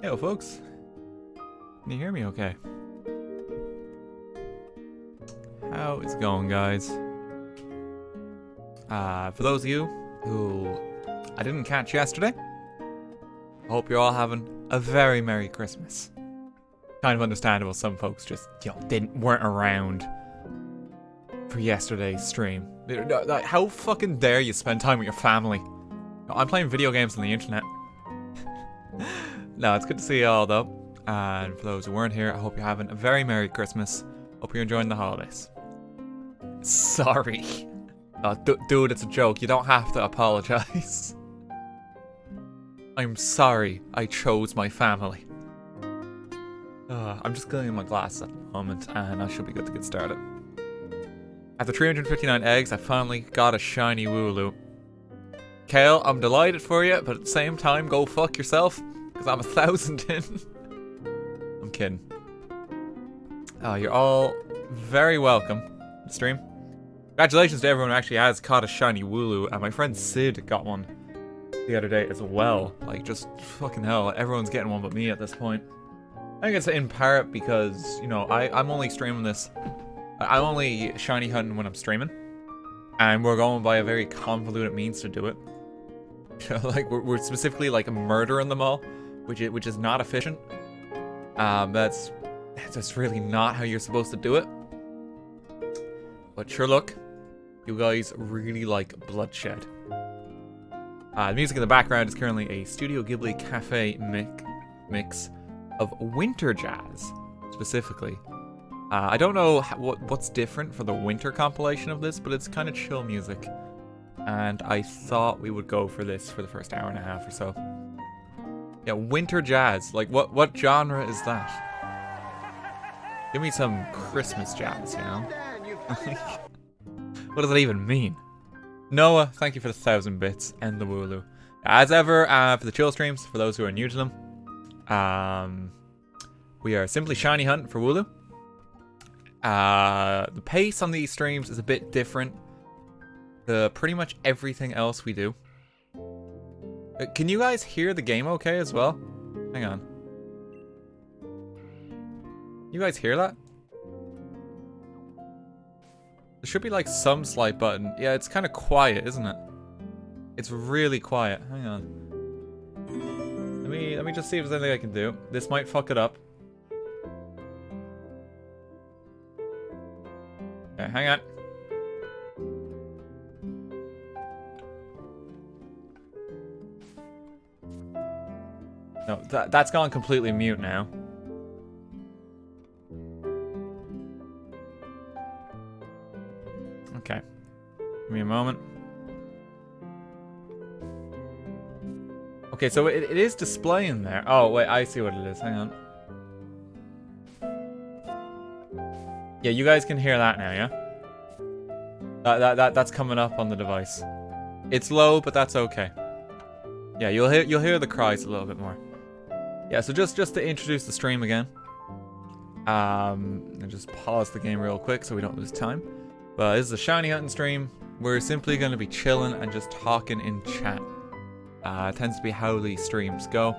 Hey, folks. Can you hear me okay? How is it going, guys? For those of you who I didn't catch yesterday, I hope you're all having a very Merry Christmas. Kind of understandable, some folks just, weren't around for yesterday's stream. Like, how fucking dare you spend time with your family? I'm playing video games on the internet. No, it's good to see you all, though. And for those who weren't here, I hope you're having a very Merry Christmas. Hope you're enjoying the holidays. Sorry. Oh, dude, it's a joke. You don't have to apologize. I'm sorry I chose my family. I'm just cleaning my glasses at the moment, and I should be good to get started. After 359 eggs, I finally got a shiny Wooloo. Kale, I'm delighted for you, but at the same time, go fuck yourself. Because I'm 1,000 in. I'm kidding. You're all very welcome to the stream. Congratulations to everyone who actually has caught a shiny Wooloo. And my friend Sid got one the other day as well. Like, just fucking hell. Everyone's getting one but me at this point. I think it's in part because, I'm only streaming this. I'm only shiny hunting when I'm streaming. And we're going by a very convoluted means to do it. Like, we're specifically, like, murdering them all. Which is not efficient. That's really not how you're supposed to do it. But sure, look, you guys really like bloodshed. The music in the background is currently a Studio Ghibli Cafe mix of winter jazz, specifically. I don't know what's different for the winter compilation of this, but it's kind of chill music. And I thought we would go for this for the first hour and a half or so. Yeah, winter jazz. Like, what genre is that? Give me some Christmas jazz, you know? What does that even mean? Noah, thank you for the 1,000 bits and the Wooloo. As ever, for the chill streams, for those who are new to them, we are simply shiny hunting for Wooloo. The pace on these streams is a bit different to pretty much everything else we do. Can you guys hear the game okay as well? Hang on. You guys hear that? There should be like some slight button. Yeah, it's kind of quiet, isn't it? It's really quiet. Hang on. Let me just see if there's anything I can do. This might fuck it up. Okay, hang on. No, that's gone completely mute now. Okay. Give me a moment. Okay, so it is displaying there. Oh, wait, I see what it is. Hang on. Yeah, you guys can hear that now, yeah? That's coming up on the device. It's low, but that's okay. Yeah, you'll hear the cries a little bit more. Yeah, so just to introduce the stream again. And just pause the game real quick so we don't lose time. But this is a shiny hunting stream. We're simply going to be chilling and just talking in chat. It tends to be how these streams go.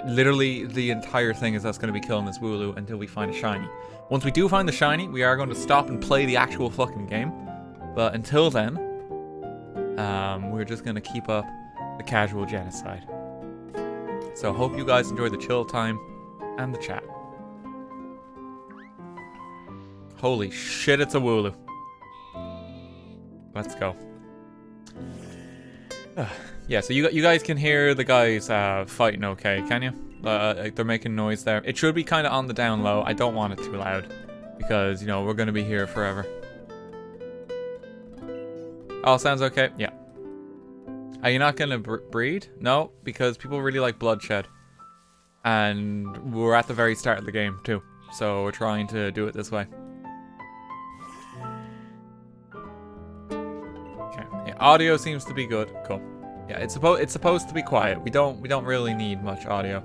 Literally the entire thing is us going to be killing this Wooloo until we find a shiny. Once we do find the shiny, we are going to stop and play the actual fucking game. But until then, we're just going to keep up the casual genocide. So hope you guys enjoy the chill time and the chat. Holy shit, it's a Wooloo. Let's go. Yeah, so you guys can hear the guys fighting okay, can you? They're making noise there. It should be kind of on the down low. I don't want it too loud because, you know, we're going to be here forever. All sounds okay? Yeah. Are you not going to breed? No, because people really like bloodshed. And we're at the very start of the game, too. So we're trying to do it this way. Okay. Yeah, audio seems to be good. Cool. Yeah, it's supposed to be quiet. We don't really need much audio.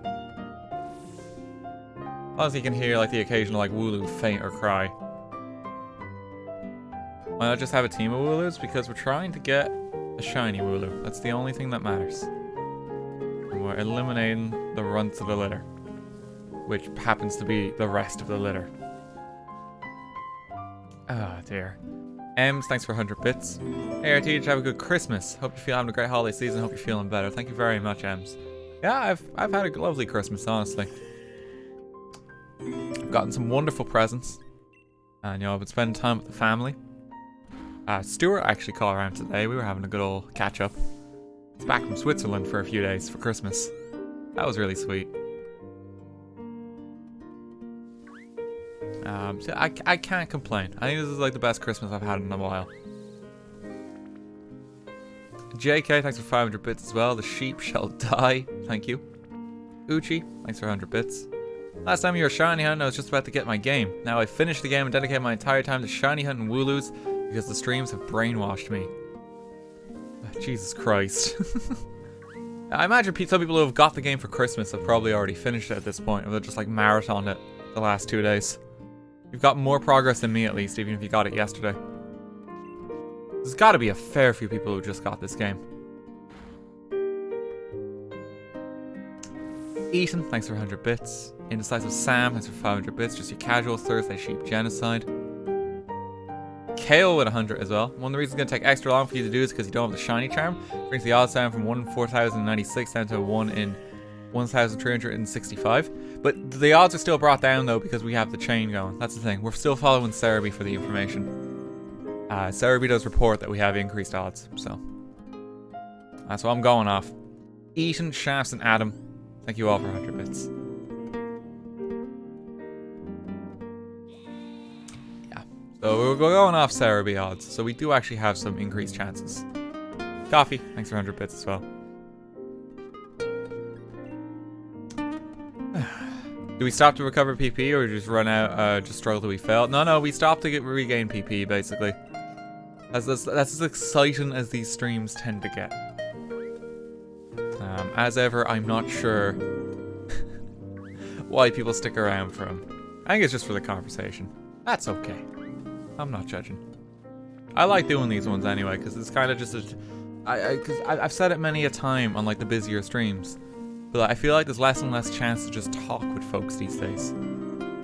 Honestly, you can hear like the occasional like Wooloo faint or cry. Why not just have a team of Wooloos? Because we're trying to get a shiny Wooloo. That's the only thing that matters. And we're eliminating the runts of the litter, which happens to be the rest of the litter. Ah, dear. Ems, thanks for 100 bits. Hey RTG, have a good Christmas. Hope you're having a great holiday season. Hope you're feeling better. Thank you very much, Ems. Yeah, I've had a lovely Christmas, honestly. I've gotten some wonderful presents. And, you know, I've been spending time with the family. Stuart actually called around today. We were having a good old catch-up. He's back from Switzerland for a few days for Christmas. That was really sweet. So I can't complain. I think this is like the best Christmas I've had in a while. JK, thanks for 500 bits as well. The sheep shall die. Thank you. Uchi, thanks for 100 bits. Last time you were shiny hunting, I was just about to get my game. Now I finished the game and dedicated my entire time to shiny hunting Wooloos because the streams have brainwashed me. Jesus Christ. I imagine some people who have got the game for Christmas have probably already finished it at this point, or they're just like marathoned it the last 2 days. You've got more progress than me at least, even if you got it yesterday. There's got to be a fair few people who just got this game. Ethan, thanks for 100 bits. Indecisive Sam, thanks for 500 bits. Just your casual Thursday sheep genocide. Kale with 100 as well. One of the reasons it's going to take extra long for you to do is because you don't have the shiny charm. Brings the odds down from 1 in 4,096 down to 1 in 1,365. But the odds are still brought down though because we have the chain going. That's the thing. We're still following Cerebi for the information. Cerebi does report that we have increased odds, so that's what I'm going off. Ethan, Shafts, and Adam, thank you all for 100 bits. Yeah, so we're going off Cerebi odds, so we do actually have some increased chances. Coffee, thanks for 100 bits as well. Do we stop to recover PP or just run out, just struggle till we fail? No, we stop to regain PP, basically. That's as exciting as these streams tend to get. As ever, I'm not sure why people stick around for them. I think it's just for the conversation. That's okay. I'm not judging. I like doing these ones anyway, because it's kind of just I've said it many a time on like the busier streams. But I feel like there's less and less chance to just talk with folks these days.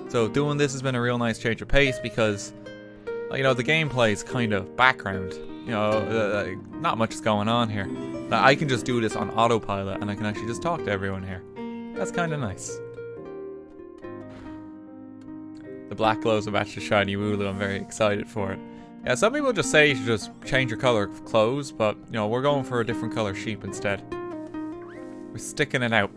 So doing this has been a real nice change of pace because, you know, the gameplay is kind of background. You know, not much is going on here. I can just do this on autopilot and I can actually just talk to everyone here. That's kind of nice. The black glows a match to shiny Wooloo. I'm very excited for it. Yeah, some people just say you should just change your color of clothes, but, you know, we're going for a different color sheep instead. We're sticking it out.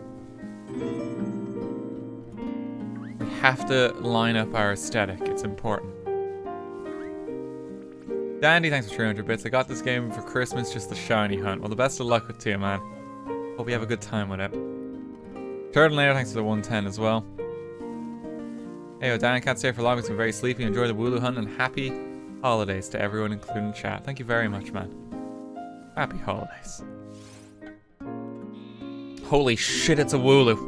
We have to line up our aesthetic. It's important. Dandy, thanks for 300 bits. I got this game for Christmas, just the shiny hunt. Well, the best of luck with you, man. Hope you have a good time with it. Turtlenator, thanks for the 110 as well. Hey, Dan, I can't stay for long. It's been very sleepy. Enjoy the Wooloo hunt and happy holidays to everyone, including the chat. Thank you very much, man. Happy holidays. Holy shit, it's a Wooloo.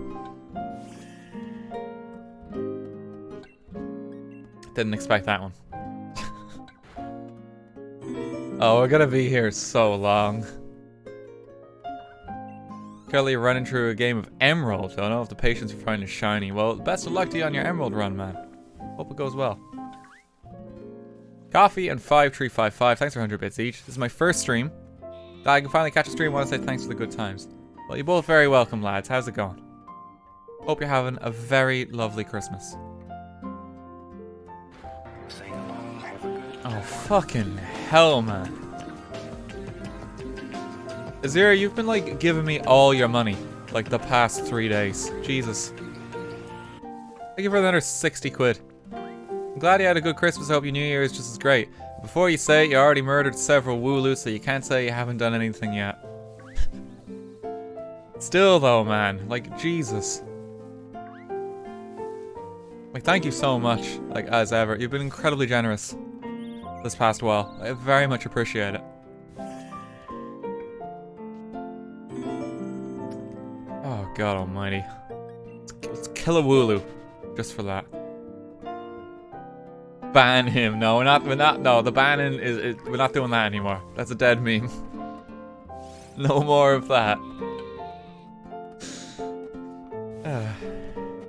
Didn't expect that one. Oh, we're gonna be here so long. Currently running through a game of Emerald. I don't know if the patience for finding shiny. Well, best of luck to you on your Emerald run, man. Hope it goes well. Coffee and 5355. Thanks for 100 bits each. This is my first stream. I can finally catch a stream. I want to say thanks for the good times. Well, you're both very welcome, lads. How's it going? Hope you're having a very lovely Christmas. Oh, fucking hell, man. Azira, you've been, like, giving me all your money, like, the past 3 days. Jesus. I give her another 60 quid. I'm glad you had a good Christmas. I hope your New Year is just as great. Before you say it, you already murdered several Wooloos, so you can't say you haven't done anything yet. Still, though, man. Like, Jesus. Like, thank you so much, like, as ever. You've been incredibly generous this past while. I very much appreciate it. Oh, God almighty. Let's kill a Wooloo. Just for that. Ban him. No, we're not, no, the banning is, we're not doing that anymore. That's a dead meme. No more of that.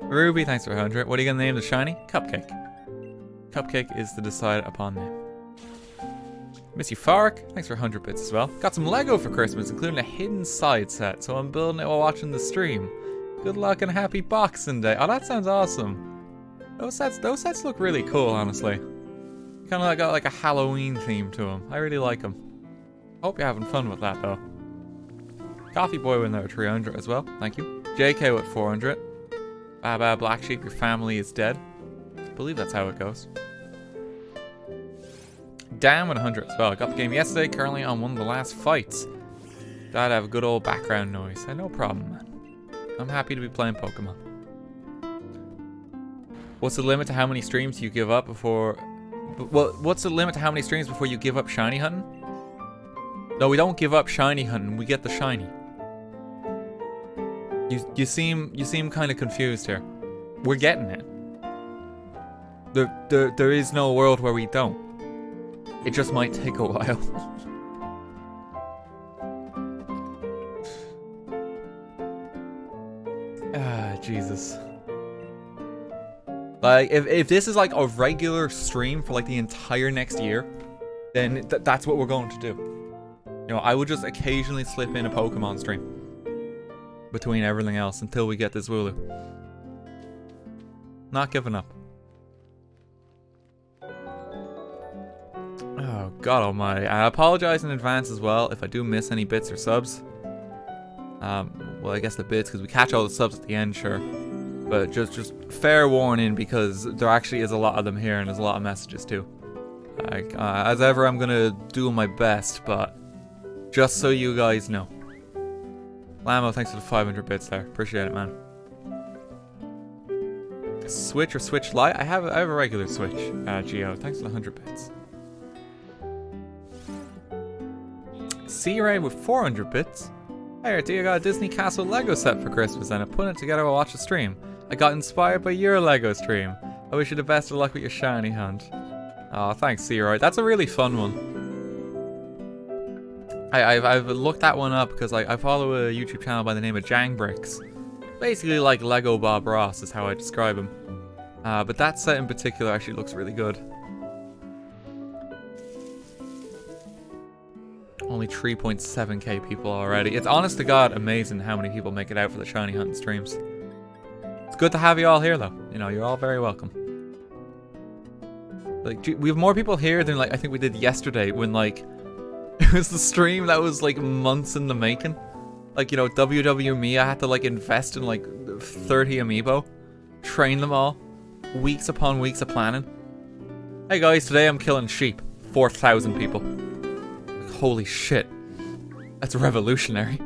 Ruby, thanks for 100. What are you gonna name the shiny? Cupcake. Cupcake is the decided upon name. Miss Euphoric, thanks for 100 bits as well. Got some Lego for Christmas, including a hidden side set, so I'm building it while watching the stream. Good luck and happy Boxing Day. Oh, that sounds awesome. Those sets look really cool, honestly. Kind of like got like a Halloween theme to them. I really like them. Hope you're having fun with that, though. Coffee Boy with another 300 as well. Thank you. JK with 400. Baba Black Sheep, your family is dead. I believe that's how it goes. Dan with 100 as well. I got the game yesterday, currently on one of the last fights. Gotta have a good old background noise. No problem, man. I'm happy to be playing Pokemon. What's the limit to how many streams you give up before... Well, what's the limit to how many streams before you give up shiny hunting? No, we don't give up shiny hunting. We get the shiny. You seem kind of confused here. We're getting it. There is no world where we don't. It just might take a while. Jesus. Like, if this is like a regular stream for like the entire next year, then that's what we're going to do. You know, I would just occasionally slip in a Pokemon stream between everything else until we get this Wooloo. Not giving up. Oh, God almighty. I apologize in advance as well if I do miss any bits or subs. Well, I guess the bits, because we catch all the subs at the end, sure. But just fair warning, because there actually is a lot of them here, and there's a lot of messages too. As ever, I'm gonna do my best, but just so you guys know. Lamo, thanks for the 500 bits there. Appreciate it, man. Switch or Switch Lite? I have a regular Switch. Geo, thanks for the 100 bits. C-Ray with 400 bits. Hey, RT, I got a Disney Castle Lego set for Christmas and I put it together while I watched the stream. I got inspired by your Lego stream. I wish you the best of luck with your shiny hunt. Oh, thanks, C-Ray. That's a really fun one. I've looked that one up because I follow a YouTube channel by the name of Jangbricks. Basically like Lego Bob Ross is how I describe him. But that set in particular actually looks really good. Only 3.7k people already. It's honest to God amazing how many people make it out for the shiny hunting streams. It's good to have you all here though. You know, you're all very welcome. Like, we have more people here than like I think we did yesterday when like it was the stream that was like months in the making. Like, you know, WWME, I had to like invest in like 30 amiibo, train them all, weeks upon weeks of planning. Hey guys, today I'm killing sheep. 4,000 people. Holy shit. That's revolutionary.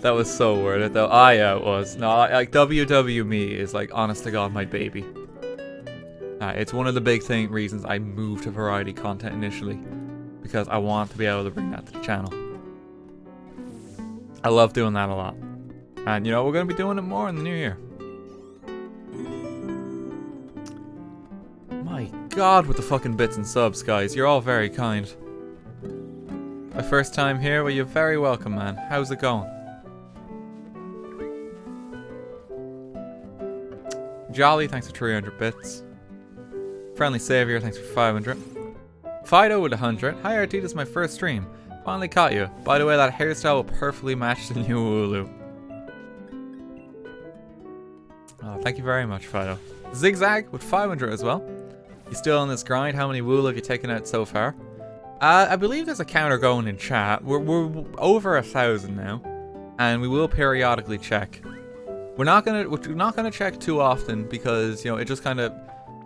That was so worth it though. Ah, yeah, it was. No, like WWME is like, honest to God, my baby. It's one of the big reasons I moved to variety content initially. Because I want to be able to bring that to the channel. I love doing that a lot. And you know, we're going to be doing it more in the new year. My God, with the fucking bits and subs, guys. You're all very kind. My first time here, well, you're very welcome, man. How's it going? Jolly, thanks for 300 bits. Friendly Savior, thanks for 500. Fido with 100. Hi RT, this is my first stream. Finally caught you. By the way, that hairstyle will perfectly match the new Wooloo. Oh, thank you very much, Fido. Zigzag with 500 as well. You still on this grind? How many Wooloo have you taken out so far? I believe there's a counter going in chat. We're over 1,000 now, and we will periodically check. We're not gonna check too often because, you know, it just kind of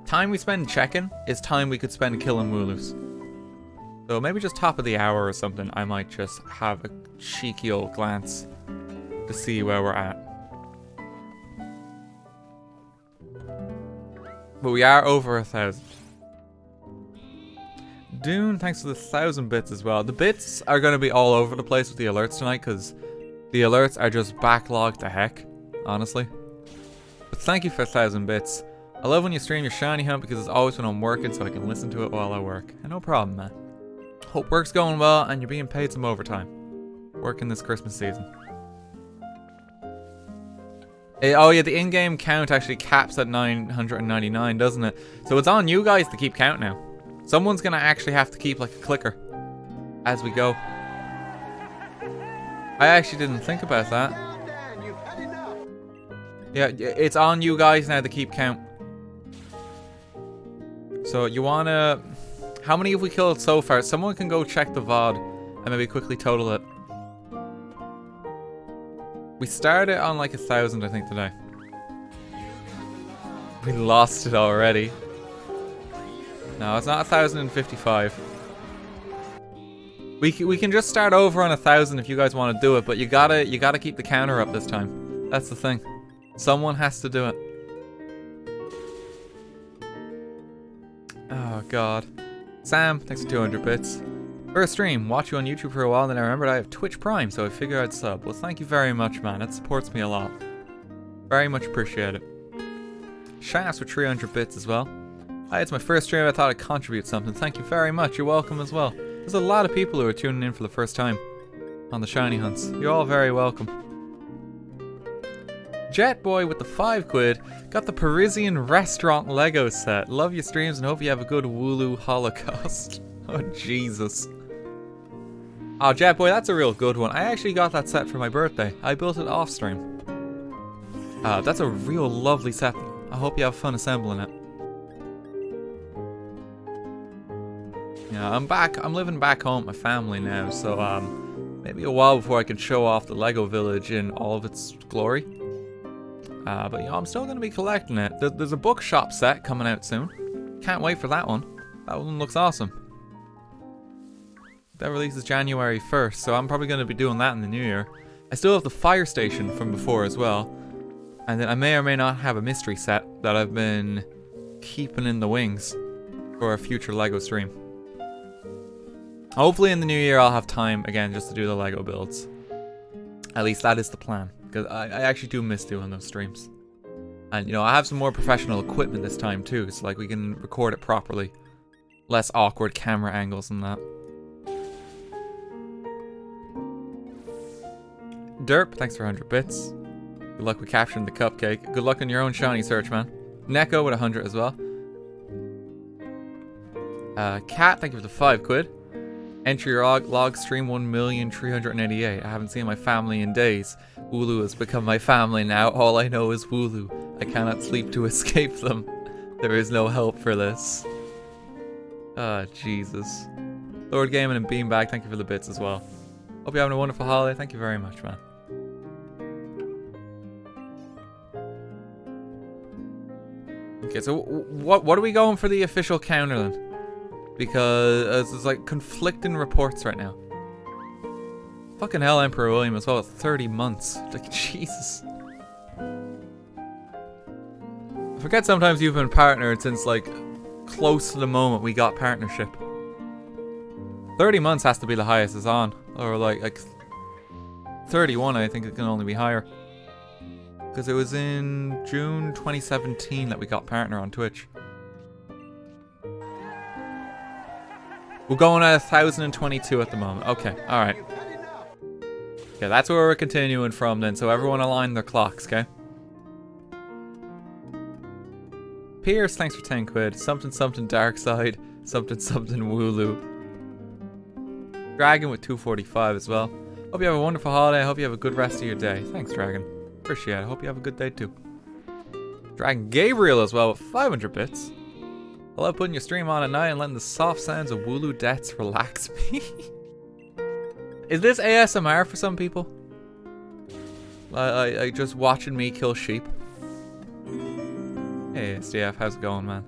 time we spend checking is time we could spend killing Wooloos. So maybe just top of the hour or something, I might just have a cheeky old glance to see where we're at. But we are over 1,000. Dune, thanks for the 1,000 bits as well. The bits are going to be all over the place with the alerts tonight because the alerts are just backlogged to heck, honestly. But thank you for 1,000 bits. I love when you stream your shiny hunt because it's always when I'm working so I can listen to it while I work. And no problem, man. Hope work's going well and you're being paid some overtime. Working this Christmas season. Oh yeah, the in-game count actually caps at 999, doesn't it? So it's on you guys to keep count now. Someone's gonna actually have to keep like a clicker as we go. I actually didn't think about that. Yeah, it's on you guys now to keep count. So you wanna... How many have we killed so far? Someone can go check the VOD and maybe quickly total it. We started on like 1,000, I think, today. We lost it already. No, it's not 1,055. We can just start over on 1,000 if you guys want to do it, but you gotta keep the counter up this time. That's the thing. Someone has to do it. Oh god. Sam, thanks for 200 bits. First stream, watch you on YouTube for a while, and then I remembered I have Twitch Prime, so I figured I'd sub. Well, thank you very much, man. That supports me a lot. Very much appreciate it. Shafts with 300 bits as well. Hi, it's my first stream. I thought I'd contribute something. Thank you very much. You're welcome as well. There's a lot of people who are tuning in for the first time on the shiny hunts. You're all very welcome. Jet Boy with the 5 quid got the Parisian restaurant Lego set. Love your streams and hope you have a good Wooloo Holocaust. Oh, Jesus. Oh, Jet Boy, that's a real good one. I actually got that set for my birthday. I built it off stream. That's a real lovely set. I hope you have fun assembling it. Yeah, I'm back. I'm living back home with my family now, so maybe a while before I can show off the Lego village in all of its glory. But you know, I'm still going to be collecting it. There's a bookshop set coming out soon. Can't wait for that one. That one looks awesome. That releases January 1st, so I'm probably going to be doing that in the new year. I still have the fire station from before as well. And then I may or may not have a mystery set that I've been keeping in the wings for a future Lego stream. Hopefully in the new year I'll have time again just to do the Lego builds. At least that is the plan. Because I actually do miss doing those streams. And you know, I have some more professional equipment this time too, so like we can record it properly. Less awkward camera angles and that. Derp, thanks for 100 bits. Good luck with capturing the cupcake. Good luck on your own shiny search, man. Neko with 100 as well. Cat, thank you for the 5 quid. Enter your log stream 1,388,000. I haven't seen my family in days. Wooloo has become my family now. All I know is Wooloo. I cannot sleep to escape them. There is no help for this. Ah, Jesus. Lord Gaming and Beanbag, thank you for the bits as well. Hope you're having a wonderful holiday. Thank you very much, man. Okay, so what are we going for the official counter then? Because there's like conflicting reports right now. Fucking hell, Emperor William as well at 30 months. Like, Jesus. I forget sometimes you've been partnered since like close to the moment we got partnership. 30 months has to be the highest it's on. Or like 31, I think it can only be higher. Because it was in June 2017 that we got partner on Twitch. We're going at 1,022 at the moment. Okay, alright. Okay, that's where we're continuing from then. So everyone align their clocks, okay? Pierce, thanks for 10 quid. Something something dark side. Something something Wooloo. Dragon with 245 as well. Hope you have a wonderful holiday. I hope you have a good rest of your day. Thanks, Dragon. Appreciate it. I hope you have a good day too. Dragon Gabriel as well with 500 bits. I love putting your stream on at night and letting the soft sounds of Wooloo deaths relax me. Is this ASMR for some people? I just watching me kill sheep. Hey SDF, how's it going, man?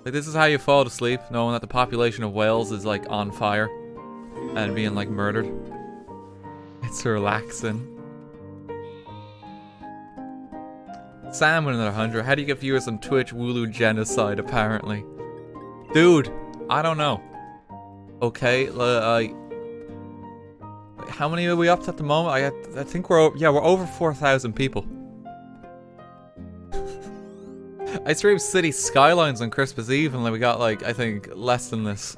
Like, this is how you fall to sleep, knowing that the population of Wales is like on fire and being like murdered. It's relaxing. Sam with another 100. How do you get viewers on Twitch? Wooloo genocide, apparently. Dude, I don't know. Okay, how many are we up to at the moment? I think we're over 4,000 people. I streamed City Skylines on Christmas Eve and we got like, I think, less than this.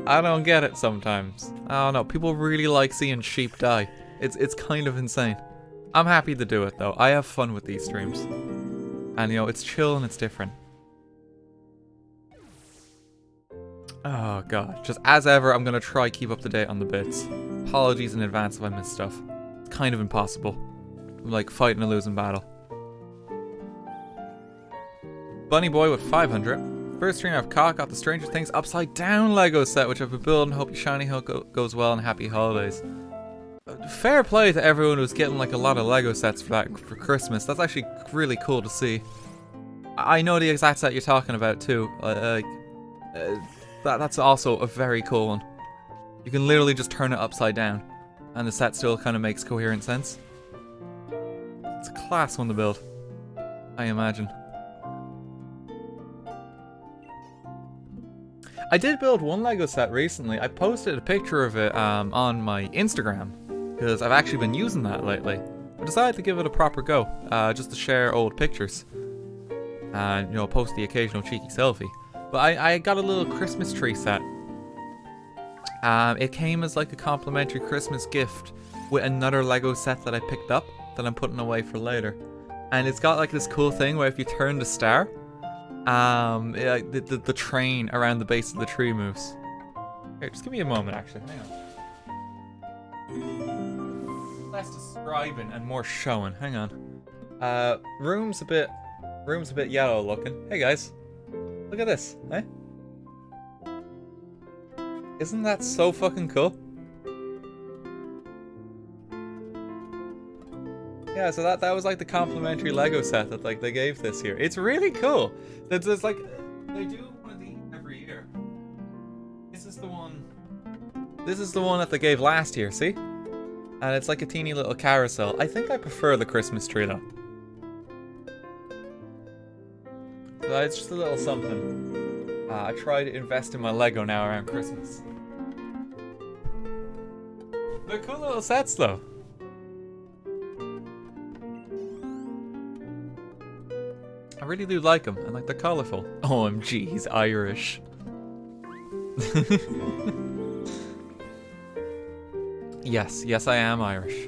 I don't get it sometimes. I don't know. People really like seeing sheep die. It's kind of insane. I'm happy to do it though. I have fun with these streams. And you know, it's chill and it's different. Oh god. Just as ever, I'm gonna try keep up to date on the bits. Apologies in advance if I miss stuff. It's kind of impossible. I'm like fighting a losing battle. Bunny Boy with 500. First stream I've caught, got the Stranger Things Upside Down Lego set, which I've been building. Hope your shiny hook goes well and happy holidays. Fair play to everyone who's getting like a lot of Lego sets for Christmas. That's actually really cool to see. I know the exact set you're talking about too. That's also a very cool one. You can literally just turn it upside down and the set still kind of makes coherent sense. It's a class one to build, I imagine. I did build one Lego set recently. I posted a picture of it on my Instagram because I've actually been using that lately. I decided to give it a proper go, just to share old pictures and, you know, post the occasional cheeky selfie. But I got a little Christmas tree set. It came as like a complimentary Christmas gift with another Lego set that I picked up that I'm putting away for later. And it's got like this cool thing where if you turn the star, the train around the base of the tree moves. Here, just give me a moment actually, hang on. Less describing and more showing, hang on. Room's a bit yellow looking. Hey guys, look at this, eh? Isn't that so fucking cool? Yeah, so that was like the complimentary Lego set that like they gave this year. It's really cool. There's like they do one of these every year. This is the one that they gave last year, see? And it's like a teeny little carousel. I think I prefer the Christmas tree though. So it's just a little something. I try to invest in my Lego now around Christmas. They're cool little sets though. I really do like them, and like they're colourful. OMG, he's Irish. Yes I am Irish.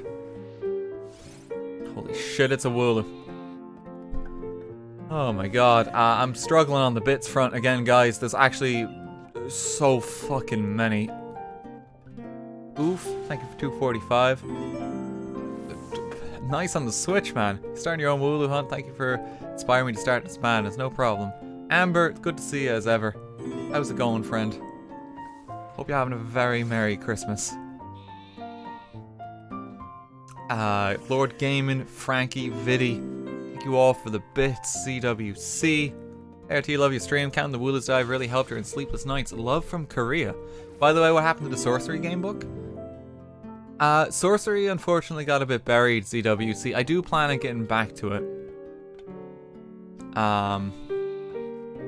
Holy shit, it's a Wooloo. Oh my god, I'm struggling on the bits front again, guys. There's actually so fucking many. Oof, thank you for 245. Nice on the Switch, man. Starting your own Wooloo hunt, thank you for inspiring me to start this band. It's no problem. Amber, it's good to see you as ever. How's it going, friend? Hope you're having a very Merry Christmas. Lord Gaming, Frankie, Viddy, thank you all for the bits. CWC, RT, love your stream. Counting the Wooloo's dive really helped her in sleepless nights. Love from Korea. By the way, what happened to the Sorcery game book? Sorcery unfortunately got a bit buried, CWC. I do plan on getting back to it.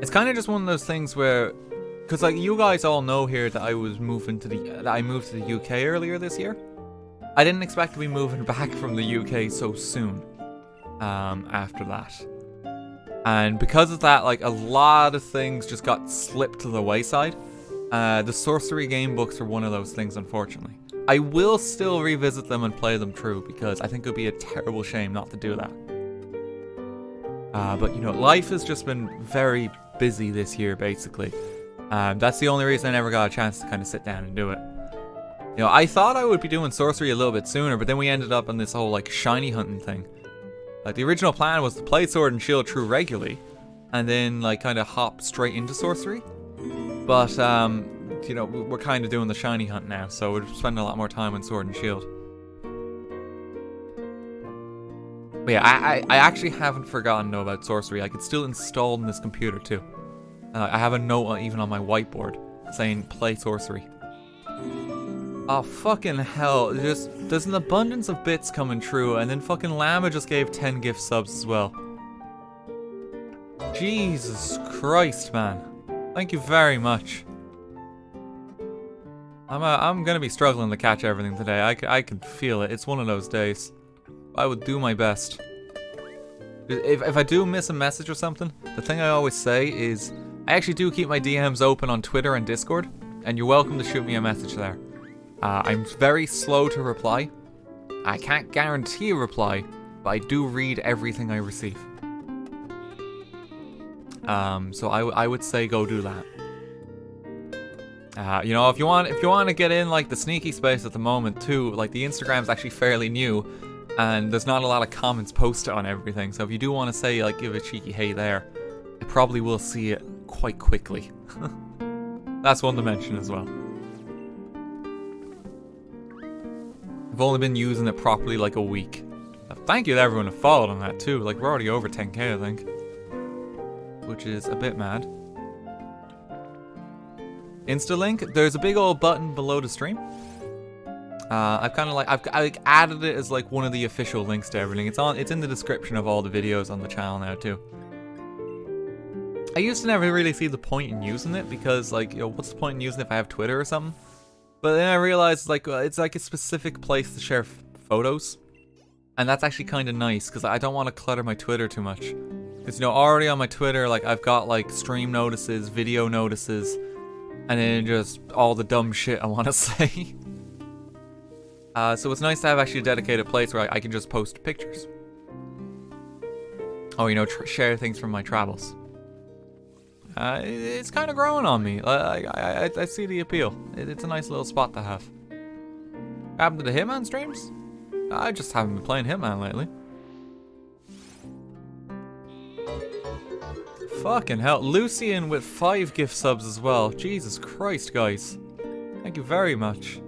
It's kind of just one of those things where, because like you guys all know here that I moved to the UK earlier this year. I didn't expect to be moving back from the UK so soon. After that, and because of that, like a lot of things just got slipped to the wayside. The Sorcery game books are one of those things, unfortunately. I will still revisit them and play them through because I think it would be a terrible shame not to do that. But you know, life has just been very busy this year, basically. That's the only reason I never got a chance to kind of sit down and do it. You know, I thought I would be doing sorcery a little bit sooner, but then we ended up on this whole like shiny hunting thing. Like the original plan was to play Sword and Shield True regularly, and then like kind of hop straight into sorcery. But you know, we're kind of doing the shiny hunt now, so we're spending a lot more time on Sword and Shield. But yeah, I actually haven't forgotten though about sorcery. Like it's still installed in this computer too. I have a note even on my whiteboard saying play sorcery. Oh fucking hell, there's an abundance of bits coming through, and then fucking Llama just gave 10 gift subs as well. Jesus Christ, man. Thank you very much. I'm gonna be struggling to catch everything today. I can feel it. It's one of those days. I would do my best. If I do miss a message or something, the thing I always say is I actually do keep my DMs open on Twitter and Discord, and you're welcome to shoot me a message there. I'm very slow to reply. I can't guarantee a reply, but I do read everything I receive. So I would say go do that. You know, if you want to get in like the sneaky space at the moment too, like the Instagram's actually fairly new, and there's not a lot of comments posted on everything. So if you do want to say like give a cheeky hey there, I probably will see it quite quickly. That's one to mention as well. I've only been using it properly like a week. Thank you to everyone who followed on that too. Like we're already over 10k I think, which is a bit mad. Insta-link, there's a big old button below the stream. I've kind of like I've added it as like one of the official links to everything. It's in the description of all the videos on the channel now too. I used to never really see the point in using it because like, you know, what's the point in using it if I have Twitter or something? But then I realized like it's like a specific place to share photos, and that's actually kind of nice because I don't want to clutter my Twitter too much. Because you know, already on my Twitter, like I've got like stream notices, video notices, and then just all the dumb shit I want to say. So it's nice to have actually a dedicated place where I can just post pictures. Oh, you know, share things from my travels. It's kind of growing on me. I see the appeal. It's a nice little spot to have. What happened to the Hitman streams? I just haven't been playing Hitman lately. Fucking hell. Lucian with 5 gift subs as well. Jesus Christ, guys. Thank you very much.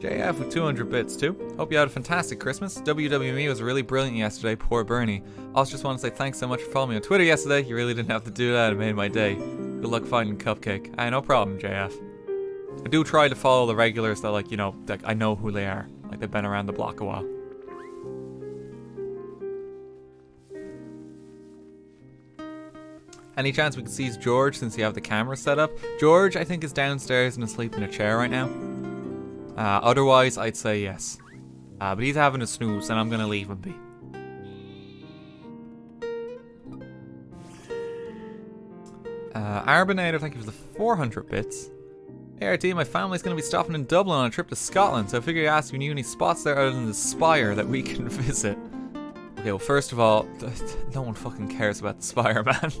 JF with 200 bits too. Hope you had a fantastic Christmas. WWE was really brilliant yesterday, poor Bernie. Also just want to say thanks so much for following me on Twitter yesterday. You really didn't have to do that, it made my day. Good luck finding Cupcake. No problem, JF. I do try to follow the regulars that like, you know, like I know who they are. Like they've been around the block a while. Any chance we can seize George since you have the camera set up? George, I think, is downstairs and asleep in a chair right now. Otherwise, I'd say yes. But he's having a snooze, and I'm gonna leave him be. Arbinator, thank you for the 400 bits. Hey RT, my family's gonna be stopping in Dublin on a trip to Scotland, so I figured I'd ask if you knew any spots there other than the Spire that we can visit. Okay, well, first of all, no one fucking cares about the Spire, man.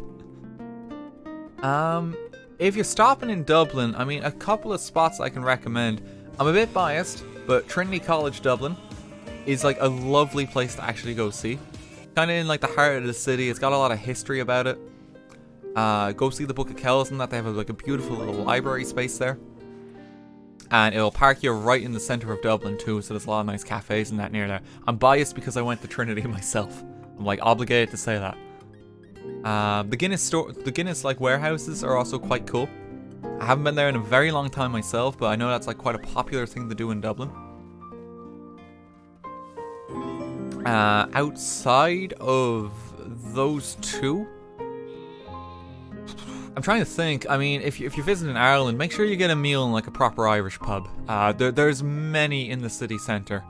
If you're stopping in Dublin, I mean, a couple of spots I can recommend. I'm a bit biased, but Trinity College Dublin is like a lovely place to actually go see. Kind of in like the heart of the city. It's got a lot of history about it. Go see the Book of Kells and that. They have like a beautiful little library space there. And it'll park you right in the centre of Dublin too, so there's a lot of nice cafes and that near there. I'm biased because I went to Trinity myself. I'm like obligated to say that. The Guinness like warehouses are also quite cool. I haven't been there in a very long time myself, but I know that's like quite a popular thing to do in Dublin. Outside of those two, I'm trying to think. I mean, if you're visiting Ireland, make sure you get a meal in like a proper Irish pub. There's many in the city centre.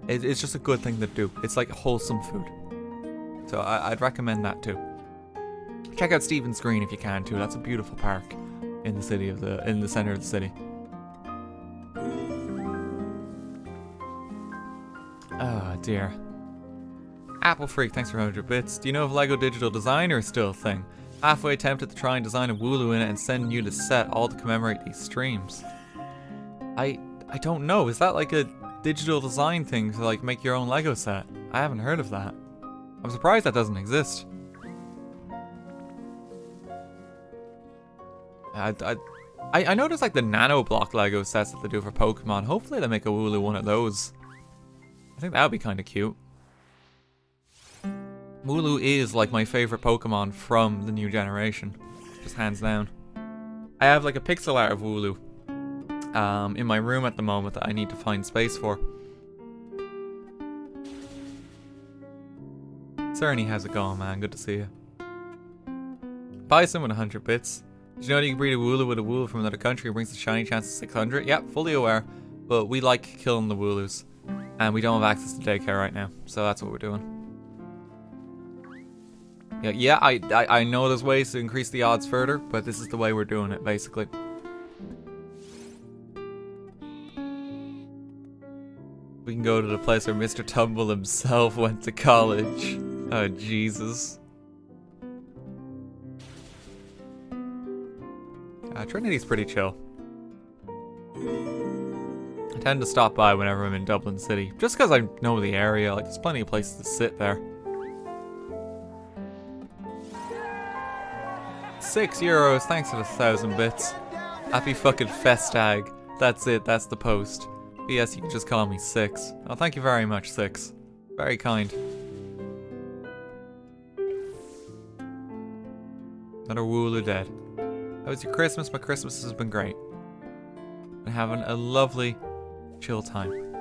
It's just a good thing to do. It's like wholesome food. So I'd recommend that too. Check out Stephen's Green if you can too. That's a beautiful park in the city in the center of the city. Oh dear. Apple Freak, thanks for 100 bits. Do you know if Lego Digital Designer is still a thing? Halfway tempted to try and design a Wooloo in it and send you the set all to commemorate these streams. I don't know. Is that like a digital design thing to like make your own Lego set? I haven't heard of that. I'm surprised that doesn't exist. I noticed like the nano block Lego sets that they do for Pokemon. Hopefully they make a Wooloo one of those. I think that would be kind of cute. Wooloo is like my favorite Pokemon from the new generation. Just hands down. I have like a pixel art of Wooloo in my room at the moment that I need to find space for. Cerny, how's it going, man? Good to see you. Bison with 100 bits. Did you know that you can breed a Wooloo with a Wooloo from another country? It brings the shiny chance to 600. Yep, fully aware. But we like killing the Wooloos. And we don't have access to daycare right now. So that's what we're doing. Yeah, I know there's ways to increase the odds further, but this is the way we're doing it, basically. We can go to the place where Mr. Tumble himself went to college. Oh, Jesus. Trinity's pretty chill. I tend to stop by whenever I'm in Dublin City, just because I know the area. Like, there's plenty of places to sit there. €6, thanks for the 1,000 bits. Happy fucking Festag. That's it, that's the post. P.S. You can just call me Six. Oh, thank you very much, Six. Very kind. Another Wooloo dead. How was your Christmas? My Christmas has been great. Been having a lovely, chill time.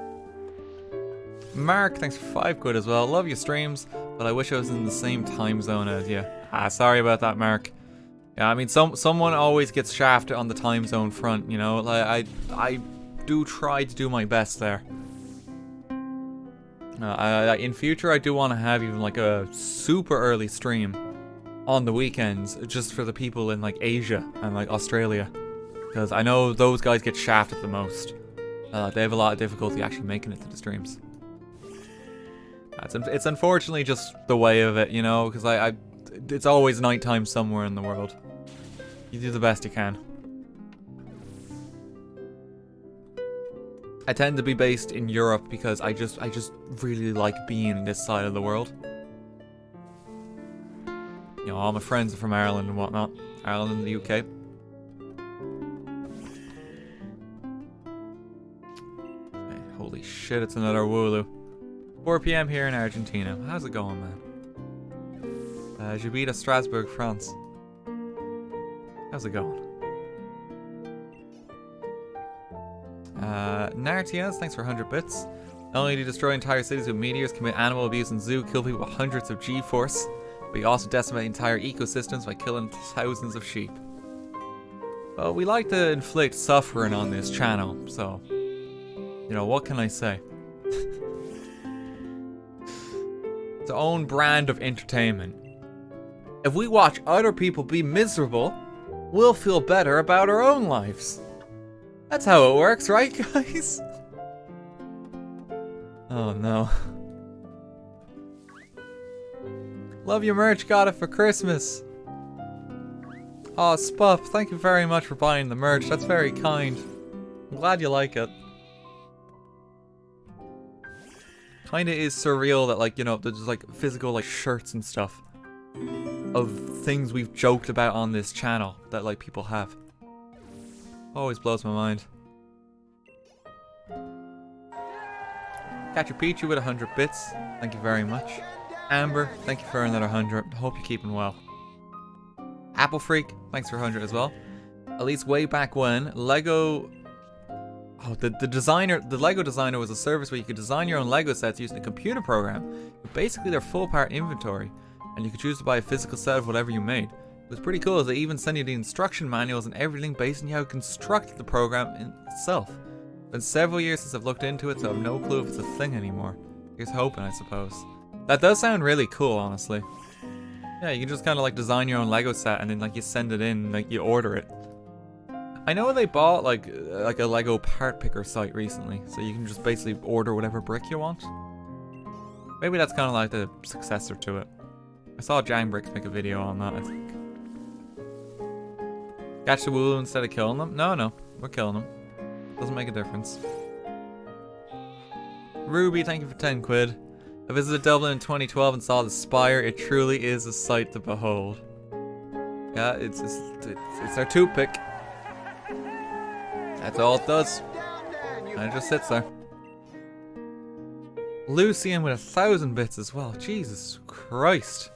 Mark, thanks for 5 quid as well. Love your streams, but I wish I was in the same time zone as you. Sorry about that, Mark. Yeah, I mean, someone always gets shafted on the time zone front, you know? Like, I do try to do my best there. In future, I do want to have even like a super early stream on the weekends, just for the people in like Asia and like Australia, because I know those guys get shafted the most. They have a lot of difficulty actually making it to the streams. It's unfortunately just the way of it, you know, because it's always nighttime somewhere in the world. You do the best you can. I tend to be based in Europe because I just really like being this side of the world. You know, all my friends are from Ireland and whatnot. Ireland and the UK. Okay, holy shit, it's another Wooloo. 4 PM here in Argentina. How's it going, man? Je beat Strasbourg, France. How's it going? Nartias, thanks for 100 bits. Not only do you destroy entire cities with meteors, commit animal abuse in zoo, kill people with hundreds of G-force, but you also decimate entire ecosystems by killing thousands of sheep. Well, we like to inflict suffering on this channel, so, you know, what can I say? It's our own brand of entertainment. If we watch other people be miserable, we'll feel better about our own lives. That's how it works, right, guys? Oh, no. Love your merch, got it for Christmas. Aw, Spuff, thank you very much for buying the merch. That's very kind. I'm glad you like it. Kinda is surreal that, like, you know, there's like physical like shirts and stuff of things we've joked about on this channel that like people have. Always blows my mind. Catch a Pichu with 100 bits. Thank you very much. Amber, thank you for another 100. Hope you're keeping well. Apple Freak, thanks for 100 as well. At least way back when, Lego... Oh, the Lego Designer was a service where you could design your own Lego sets using a computer program with basically their full part inventory, and you could choose to buy a physical set of whatever you made. It was pretty cool as they even send you the instruction manuals and everything based on how to construct the program in itself. It's been several years since I've looked into it, so I have no clue if it's a thing anymore. Here's hoping, I suppose. That does sound really cool, honestly. Yeah, you can just kind of like design your own Lego set and then like you send it in, like you order it. I know they bought like a Lego part picker site recently, so you can just basically order whatever brick you want. Maybe that's kind of like the successor to it. I saw Jang Bricks make a video on that, I think. Catch the Wooloo instead of killing them? No, we're killing them. Doesn't make a difference. Ruby, thank you for 10 quid. I visited Dublin in 2012 and saw the spire. It truly is a sight to behold. Yeah, it's our toothpick. That's all it does. And it just sits there. Lucian with 1,000 bits as well. Jesus Christ.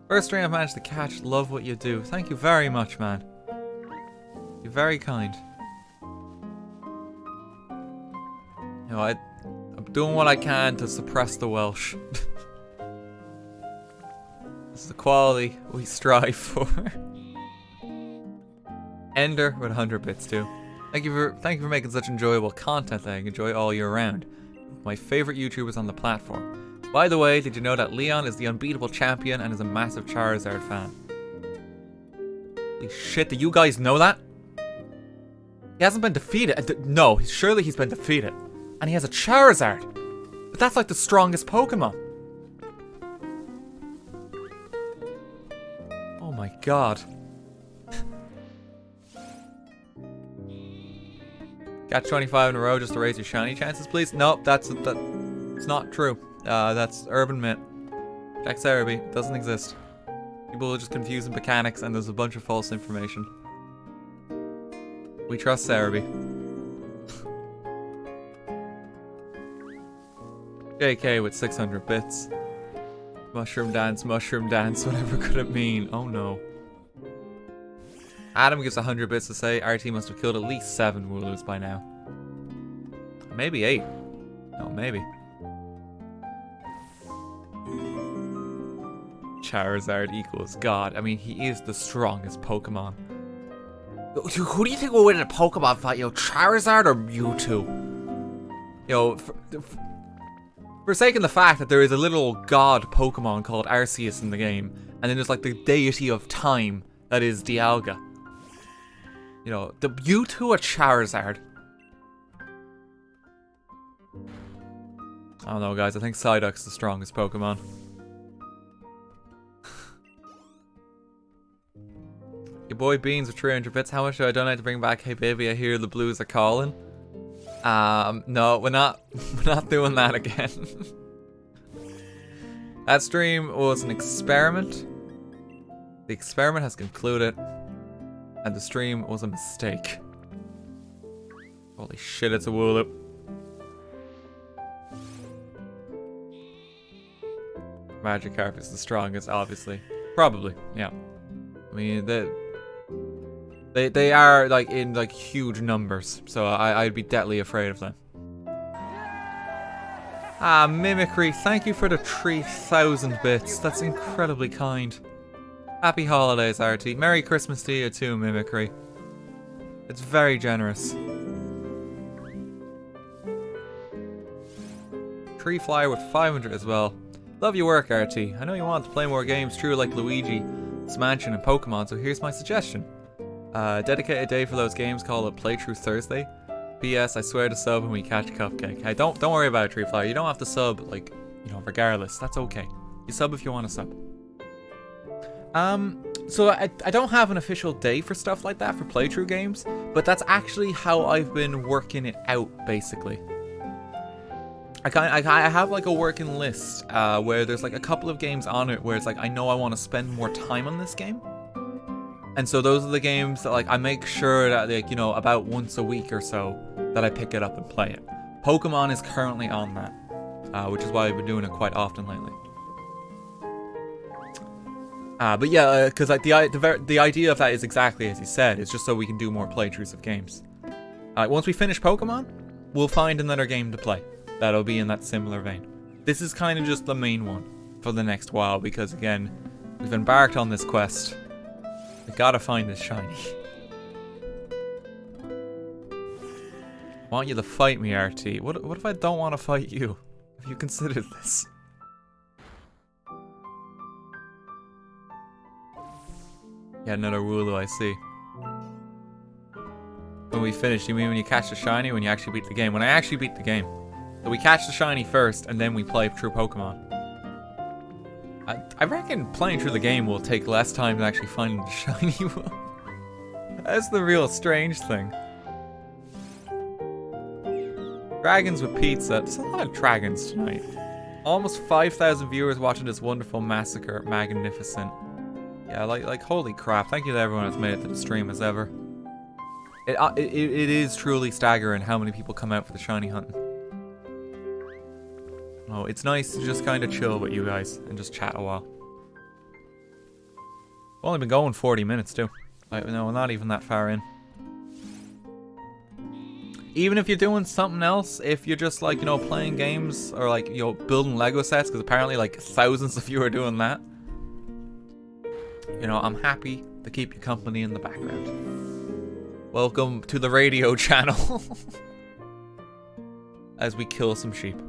First stream I've managed to catch. Love what you do. Thank you very much, man. You're very kind. You know, I'm doing what I can to suppress the Welsh. It's the quality we strive for. Ender with 100 bits too. Thank you for making such enjoyable content that I can enjoy all year round. My favorite YouTubers on the platform. By the way, did you know that Leon is the unbeatable champion and is a massive Charizard fan? Holy shit, do you guys know that? He hasn't been defeated. No, surely he's been defeated. And he has a Charizard. But that's like the strongest Pokemon. Oh my god. Catch 25 in a row just to raise your shiny chances, please? Nope, it's not true. That's urban myth. Check Cerebi. It doesn't exist. People are just confusing mechanics and there's a bunch of false information. We trust Cerebi. JK with 600 bits. Mushroom dance, whatever could it mean? Oh no. Adam gives 100 bits to say RT must have killed at least 7 Wooloos by now. Maybe 8. No, maybe. Charizard equals God. I mean, he is the strongest Pokemon. Who do you think will win in a Pokemon fight, yo? Charizard or Mewtwo? Yo, forsaking the fact that there is a little god Pokemon called Arceus in the game, and then there's like the deity of time that is Dialga. You know, the Mewtwo or Charizard? I don't know, guys. I think Psyduck's the strongest Pokemon. Your boy Beans with 300 bits. How much do I donate to bring back Hey Baby, I Hear the Blues Are Calling? No, we're not doing that again. That stream was an experiment. The experiment has concluded. And the stream was a mistake. Holy shit, it's a Wooloo. Magikarp is the strongest, obviously. Probably, yeah. I mean, they are like in like huge numbers, so I'd be deadly afraid of them. Ah, Mimicry, thank you for the 3,000 bits. That's incredibly kind. Happy holidays, RT. Merry Christmas to you too, Mimicry. It's very generous. Tree Flyer with 500 as well. Love your work, RT. I know you want to play more games, true, like Luigi, Mansion, and Pokemon, so here's my suggestion. Dedicate a day for those games, call it Playthrough Thursday. P.S. I swear to sub when we catch Cupcake. Hey, don't worry about it, Tree Flyer. You don't have to sub, like, you know, regardless. That's okay. You sub if you want to sub. So I don't have an official day for stuff like that for playthrough games, but that's actually how I've been working it out, basically. I have like a working list where there's like a couple of games on it where it's like I know I want to spend more time on this game, and so those are the games that like I make sure that, like, you know, about once a week or so that I pick it up and play it. Pokemon is currently on that, which is why I've been doing it quite often lately. But yeah, because like the idea of that is exactly as you said. It's just so we can do more playthroughs of games. Once we finish Pokemon, we'll find another game to play that'll be in that similar vein. This is kind of just the main one for the next while because, again, we've embarked on this quest. We gotta find this shiny. I want you to fight me, RT. What if I don't want to fight you? Have you considered this? Yeah, another Wooloo, I see. When we finish, you mean when you catch the shiny, when you actually beat the game? When I actually beat the game. So we catch the shiny first, and then we play through Pokemon. I reckon playing through the game will take less time than actually finding the shiny one. That's the real strange thing. Dragons with pizza. There's a lot of dragons tonight. Almost 5,000 viewers watching this wonderful massacre. Magnificent. Yeah, like holy crap. Thank you to everyone that's made it to the stream as ever. It is truly staggering how many people come out for the shiny hunting. Oh, it's nice to just kind of chill with you guys and just chat a while. I've only been going 40 minutes too. No, not even that far in. Even if you're doing something else, if you're just like, you know, playing games or like, you know, building Lego sets, because apparently like thousands of you are doing that. You know, I'm happy to keep you company in the background. Welcome to the radio channel. As we kill some sheep.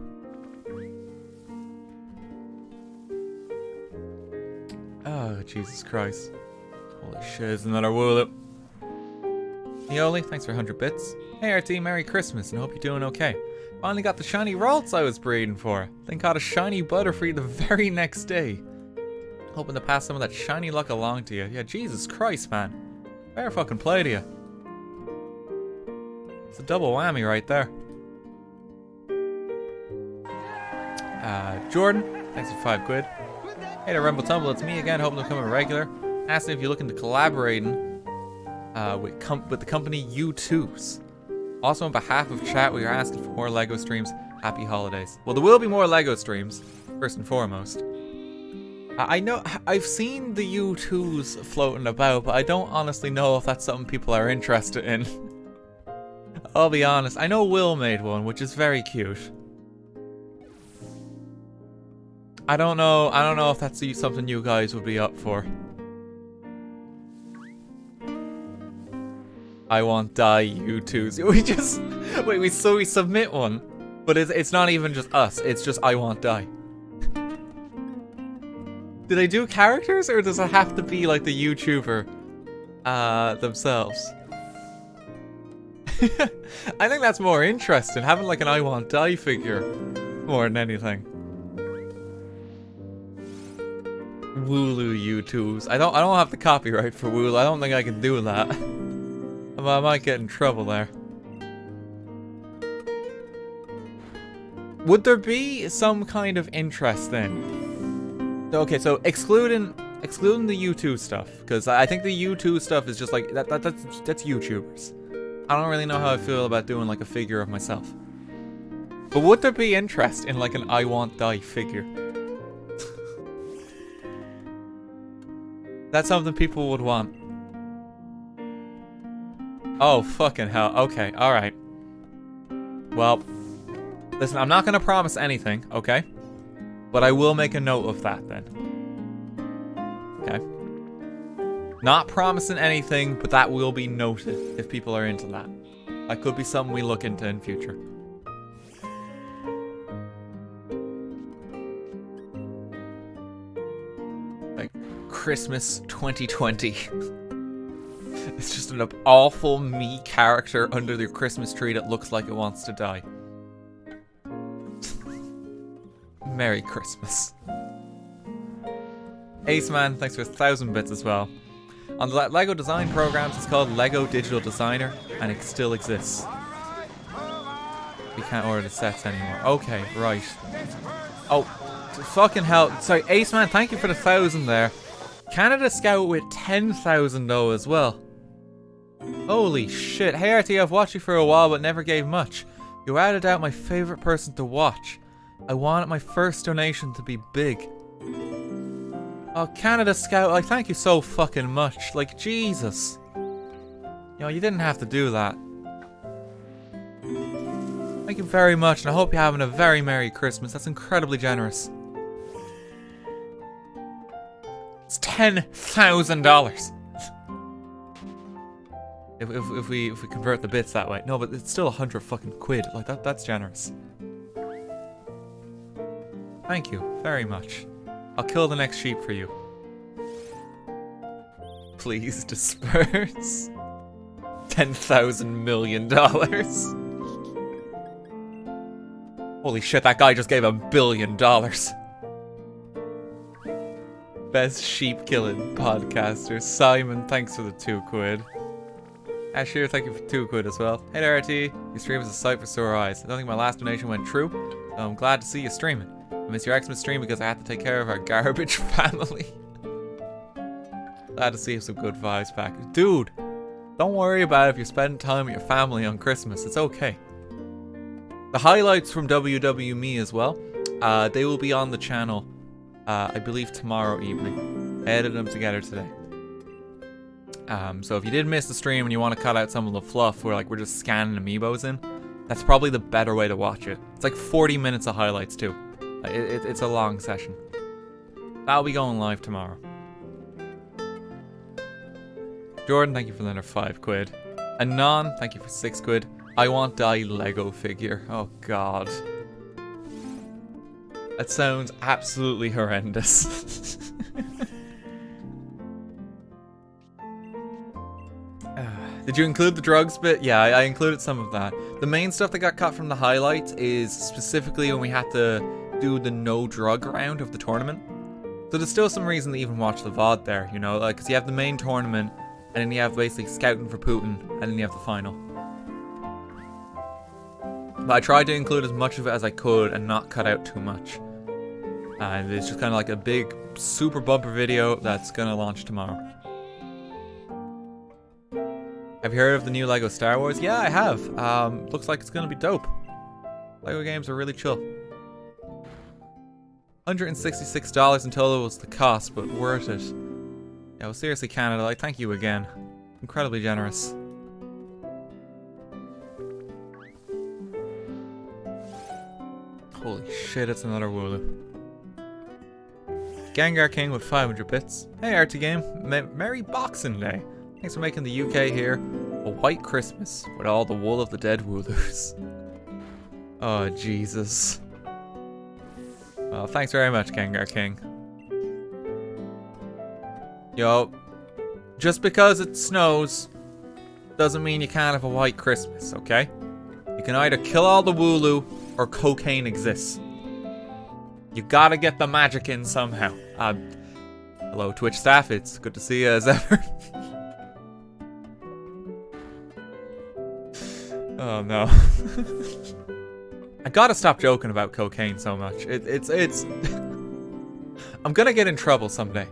Oh, Jesus Christ. Holy shit, there's another Wooloo. Yoli, thanks for 100 bits. Hey RT, Merry Christmas and hope you're doing okay. Finally got the shiny Ralts I was breeding for. Then got a shiny Butterfree the very next day. Hoping to pass some of that shiny luck along to you. Yeah, Jesus Christ, man. Fair fucking play to you. It's a double whammy right there. Jordan, thanks for 5 quid. Hey there, Rumble Tumble, it's me again, hoping to become a regular. Asking if you're looking to collaborating with the company U2s. Also, on behalf of chat, we are asking for more LEGO streams. Happy holidays. Well, there will be more LEGO streams, first and foremost. I know, I've seen the U2s floating about, but I don't honestly know if that's something people are interested in. I'll be honest, I know Will made one, which is very cute. I don't know if that's something you guys would be up for. I want die, U2s. We submit one, but it's not even just us. It's just I want die. Do they do characters, or does it have to be like the YouTuber themselves? I think that's more interesting, having like an I want die figure more than anything. Wooloo U2s. I don't have the copyright for Wooloo. I don't think I can do that. I might get in trouble there. Would there be some kind of interest then? Okay, so excluding the U2 stuff, because I think the U2 stuff is just like that's YouTubers. I don't really know how I feel about doing like a figure of myself. But would there be interest in like an I want die figure? That's something people would want. Oh, fucking hell. Okay, alright. Well, listen, I'm not gonna promise anything, okay? But I will make a note of that then. Okay? Not promising anything, but that will be noted if people are into that. That could be something we look into in future. Like, Christmas 2020. It's just an awful me character under the Christmas tree that looks like it wants to die. Merry Christmas. Ace Man, thanks for 1,000 bits as well. On the LEGO design programs, it's called LEGO Digital Designer, and it still exists. We can't order the sets anymore. Okay, right. Oh, fucking hell. Sorry, Ace Man, thank you for the 1,000 there. Canada Scout with 10,000 though as well. Holy shit. Hey RT, I've watched you for a while but never gave much. You were without doubt my favorite person to watch. I wanted my first donation to be big. Oh, Canada Scout, like, thank you so fucking much. Like, Jesus. You know, you didn't have to do that. Thank you very much, and I hope you're having a very Merry Christmas. That's incredibly generous. It's $10,000. If we convert the bits that way. No, but it's still 100 fucking quid. Like, that's generous. Thank you very much. I'll kill the next sheep for you. Please disperse. $10,000 million. Holy shit, that guy just gave $1 billion. Best sheep killing podcaster. Simon, thanks for the 2 quid. Asher, thank you for 2 quid as well. Hey there, RT. Your stream is a sight for sore eyes. I don't think my last donation went through, so I'm glad to see you streaming. I missed your Xmas stream because I had to take care of our garbage family. Glad to see some good vibes back. Dude, don't worry about it if you're spending time with your family on Christmas. It's okay. The highlights from WWMe as well, they will be on the channel, I believe tomorrow evening. I edited them together today. So if you did miss the stream and you want to cut out some of the fluff where like we're just scanning amiibos in, that's probably the better way to watch it. It's like 40 minutes of highlights too. It's a long session. That'll be going live tomorrow. Jordan, thank you for another 5 quid. Anon, thank you for 6 quid. I want die Lego figure. Oh god. That sounds absolutely horrendous. Did you include the drugs bit? Yeah, I included some of that. The main stuff that got cut from the highlights is specifically when we had to do the no drug round of the tournament. So there's still some reason to even watch the VOD there, you know, like, because you have the main tournament, and then you have basically scouting for Putin, and then you have the final. But I tried to include as much of it as I could and not cut out too much. And it's just kind of like a big, super bumper video that's gonna launch tomorrow. Have you heard of the new LEGO Star Wars? Yeah, I have. Looks like it's gonna be dope. LEGO games are really chill. $166 in total was the cost, but worth it. Yeah, well, seriously, Canada, like, thank you again. Incredibly generous. Holy shit, it's another Wooloo. Gengar King with 500 bits. Hey, RTGame. Merry Boxing Day. Thanks for making the UK here a white Christmas with all the wool of the dead Wooloos. Oh, Jesus. Well, thanks very much, Gengar King. Yo, just because it snows doesn't mean you can't have a white Christmas, okay? You can either kill all the Wooloo or cocaine exists. You gotta get the magic in somehow. Hello, Twitch staff. It's good to see you as ever. Oh no. I gotta stop joking about cocaine so much. It's I'm gonna get in trouble someday.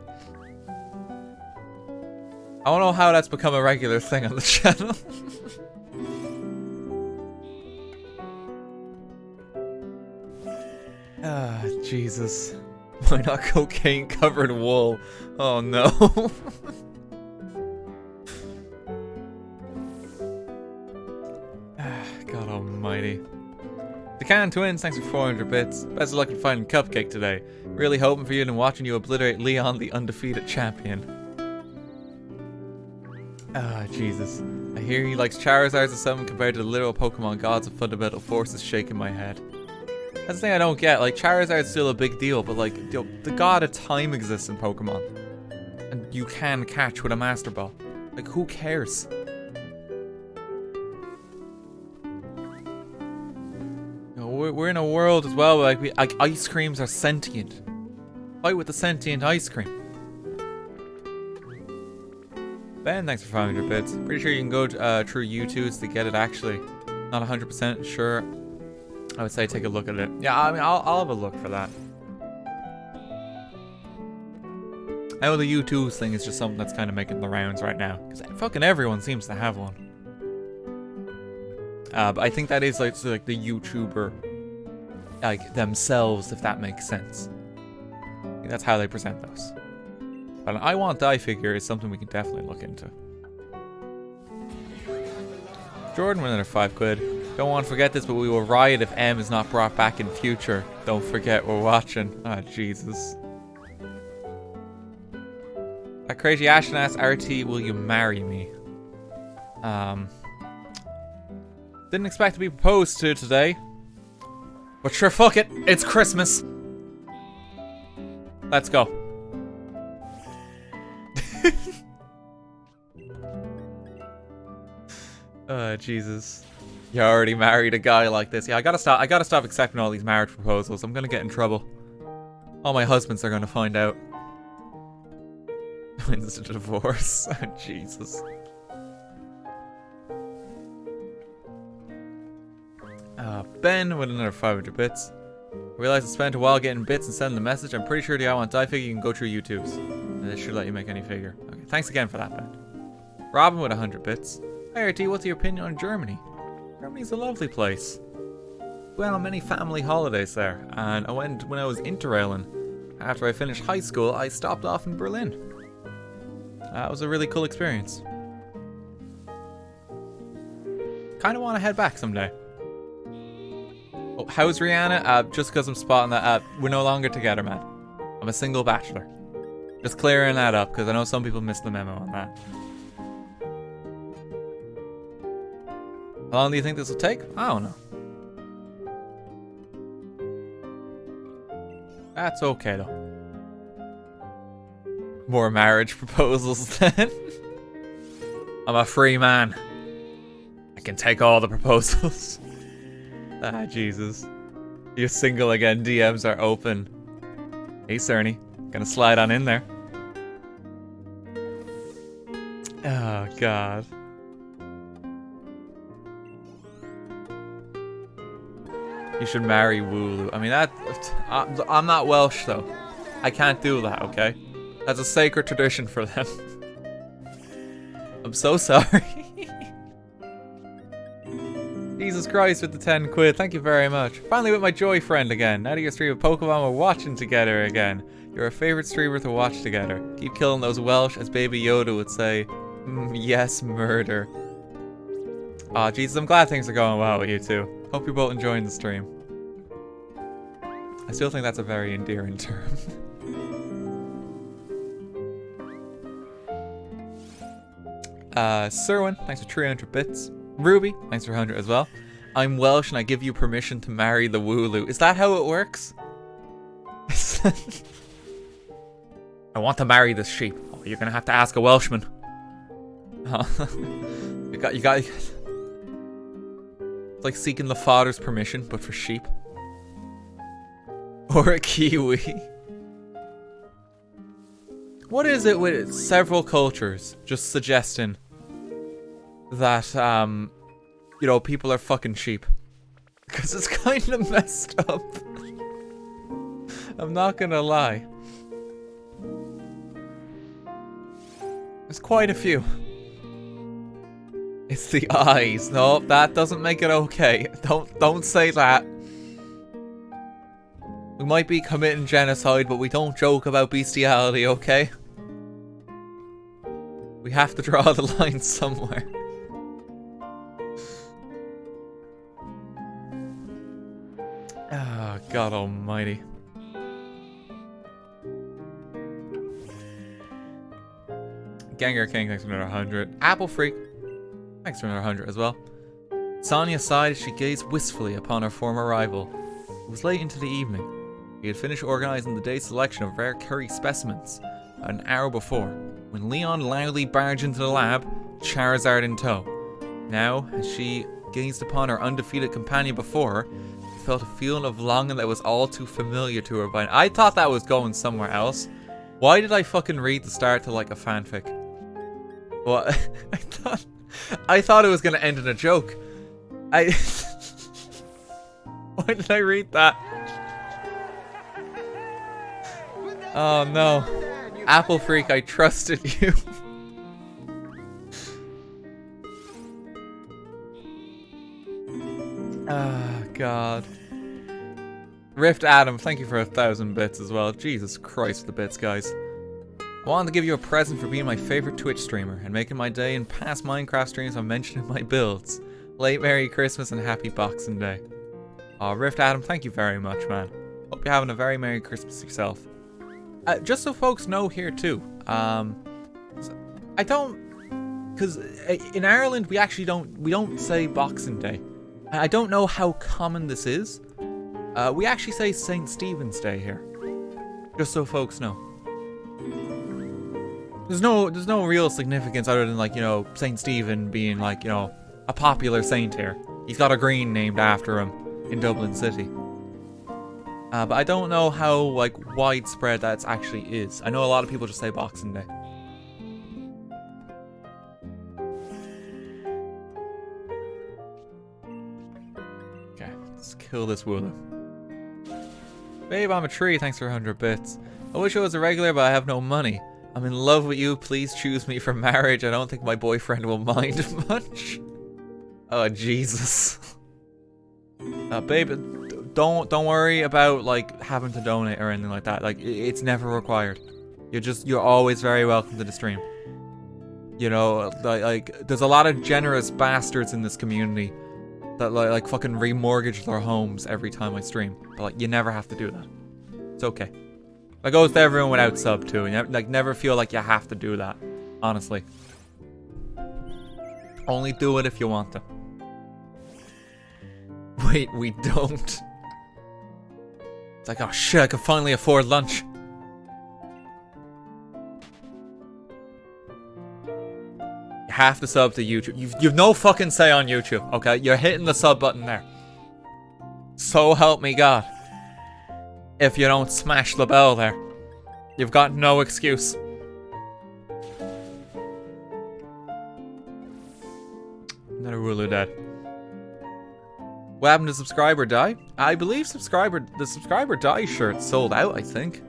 I don't know how that's become a regular thing on the channel. Ah, Jesus. Why not cocaine covered wool? Oh no. God almighty. The Cannon Twins, thanks for 400 bits. Best of luck in finding Cupcake today. Really hoping for you and watching you obliterate Leon, the undefeated champion. Ah, Jesus. I hear he likes Charizards or something compared to the literal Pokemon gods of fundamental forces shaking my head. That's the thing I don't get. Like, Charizard's still a big deal, but like, the god of time exists in Pokemon. And you can catch with a Master Ball. Like, who cares? We're in a world as well where like ice creams are sentient. Fight with the sentient ice cream. Ben, thanks for 500 bits. Pretty sure you can go through YouTube's to get it actually. Not 100% sure. I would say take a look at it. Yeah, I mean, I'll have a look for that. I know the YouTube thing is just something that's kind of making the rounds right now. Because fucking everyone seems to have one. But I think that is like the YouTuber, like, themselves, if that makes sense. I think that's how they present those. But an I Want Die figure is something we can definitely look into. Jordan with another 5 quid. Don't want to forget this, but we will riot if M is not brought back in future. Don't forget we're watching. Ah, Jesus. That crazy Ashton asks, RT, will you marry me? Didn't expect to be proposed to today. But sure, fuck it. It's Christmas. Let's go. Jesus. You already married a guy like this. Yeah, I gotta stop accepting all these marriage proposals. I'm gonna get in trouble. All my husbands are gonna find out. When's the divorce? Oh, Jesus. Ben with another 500 bits. Realize I spent a while getting bits and sending the message. I'm pretty sure the I want die figure you can go through YouTube's. And they should let you make any figure. Okay, thanks again for that, Ben. Robin with 100 bits. Hey RT, what's your opinion on Germany? Germany's a lovely place. Went on many family holidays there, and I went when I was interrailing. After I finished high school, I stopped off in Berlin. That was a really cool experience. Kinda wanna head back someday. Oh, how's Rihanna? Just because I'm spotting that, we're no longer together, man. I'm a single bachelor. Just clearing that up, because I know some people missed the memo on that. How long do you think this will take? I don't know. That's okay, though. More marriage proposals, then. I'm a free man. I can take all the proposals. Ah, Jesus. You're single again. DMs are open. Hey, Cerny. Gonna slide on in there. Oh, God. You should marry Wooloo. I mean, I'm not Welsh, though. I can't do that, okay? That's a sacred tradition for them. I'm so sorry. Jesus Christ with the 10 quid. Thank you very much. Finally with my Joy friend again. Now that you're streaming Pokemon, we're watching together again. You're a favorite streamer to watch together. Keep killing those Welsh, as Baby Yoda would say. Yes, murder. Aw, Jesus, I'm glad things are going well with you two. Hope you're both enjoying the stream. I still think that's a very endearing term. Serwin, thanks for 300 bits. Ruby, thanks for 100 as well. I'm Welsh and I give you permission to marry the Wooloo. Is that how it works? I want to marry this sheep. Oh, you're gonna have to ask a Welshman. You got. It's like seeking the father's permission, but for sheep. Or a Kiwi. What is it with several cultures just suggesting that, you know, people are fucking sheep? Because it's kind of messed up. I'm not gonna lie. There's quite a few. It's the eyes. No, that doesn't make it okay. Don't say that. We might be committing genocide, but we don't joke about bestiality, okay? We have to draw the line somewhere. Ah, God almighty. Gengar King, thanks for another 100. Apple Freak, thanks for another 100 as well. Sonia sighed as she gazed wistfully upon her former rival. It was late into the evening. He had finished organizing the day's selection of rare curry specimens an hour before, when Leon loudly barged into the lab, Charizard in tow. Now, as she gazed upon her undefeated companion before her, she felt a feeling of longing that was all too familiar to her by now. I thought that was going somewhere else. Why did I fucking read the start to like a fanfic? What? I thought it was gonna end in a joke. Why did I read that? Oh no. Apple Freak, I trusted you. Ah, God. Rift Adam, thank you for 1,000 bits as well. Jesus Christ, the bits, guys. I wanted to give you a present for being my favorite Twitch streamer and making my day in past Minecraft streams I'm mentioning my builds. Late Merry Christmas and Happy Boxing Day. Oh, Rift Adam, thank you very much, man. Hope you're having a very Merry Christmas yourself. Just so folks know here too, I don't, because in Ireland we actually don't say Boxing Day. I don't know how common this is. We actually say St. Stephen's Day here. Just so folks know. There's no real significance other than, like, you know, St. Stephen being, like, you know, a popular saint here. He's got a green named after him in Dublin City. But I don't know how, like, widespread that actually is. I know a lot of people just say Boxing Day. Okay. Let's kill this Wooloo. Babe, I'm a tree. Thanks for 100 bits. I wish I was a regular, but I have no money. I'm in love with you. Please choose me for marriage. I don't think my boyfriend will mind much. Oh, Jesus. Babe, don't worry about, like, having to donate or anything like that. Like, it's never required. You're always very welcome to the stream. You know, like there's a lot of generous bastards in this community that like fucking remortgage their homes every time I stream. But like, you never have to do that. It's okay. That goes to everyone without sub too. And like, never feel like you have to do that. Honestly. Only do it if you want to. Wait, we don't. It's like, oh shit, I can finally afford lunch. You have to sub to YouTube. You've no fucking say on YouTube, okay? You're hitting the sub button there. So help me God. If you don't smash the bell there. You've got no excuse. Another Wooloo dead. What happened to Subscriber Die? I believe the Subscriber Die shirt sold out, I think.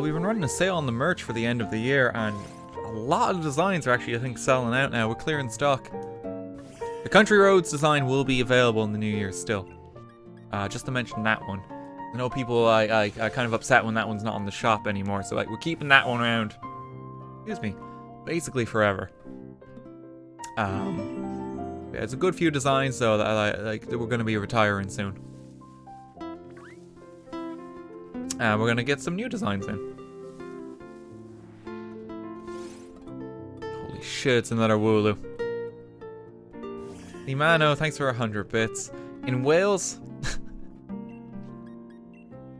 We've been running a sale on the merch for the end of the year, and a lot of designs are actually, I think, selling out now. We're clearing stock. The Country Roads design will be available in the new year still. Just to mention that one. I know people are kind of upset when that one's not on the shop anymore, so like, we're keeping that one around. Excuse me. Basically forever. Yeah, it's a good few designs though that we're going to be retiring soon. And we're going to get some new designs in. Holy shit, it's another Wooloo. Imano, thanks for 100 bits. In Wales...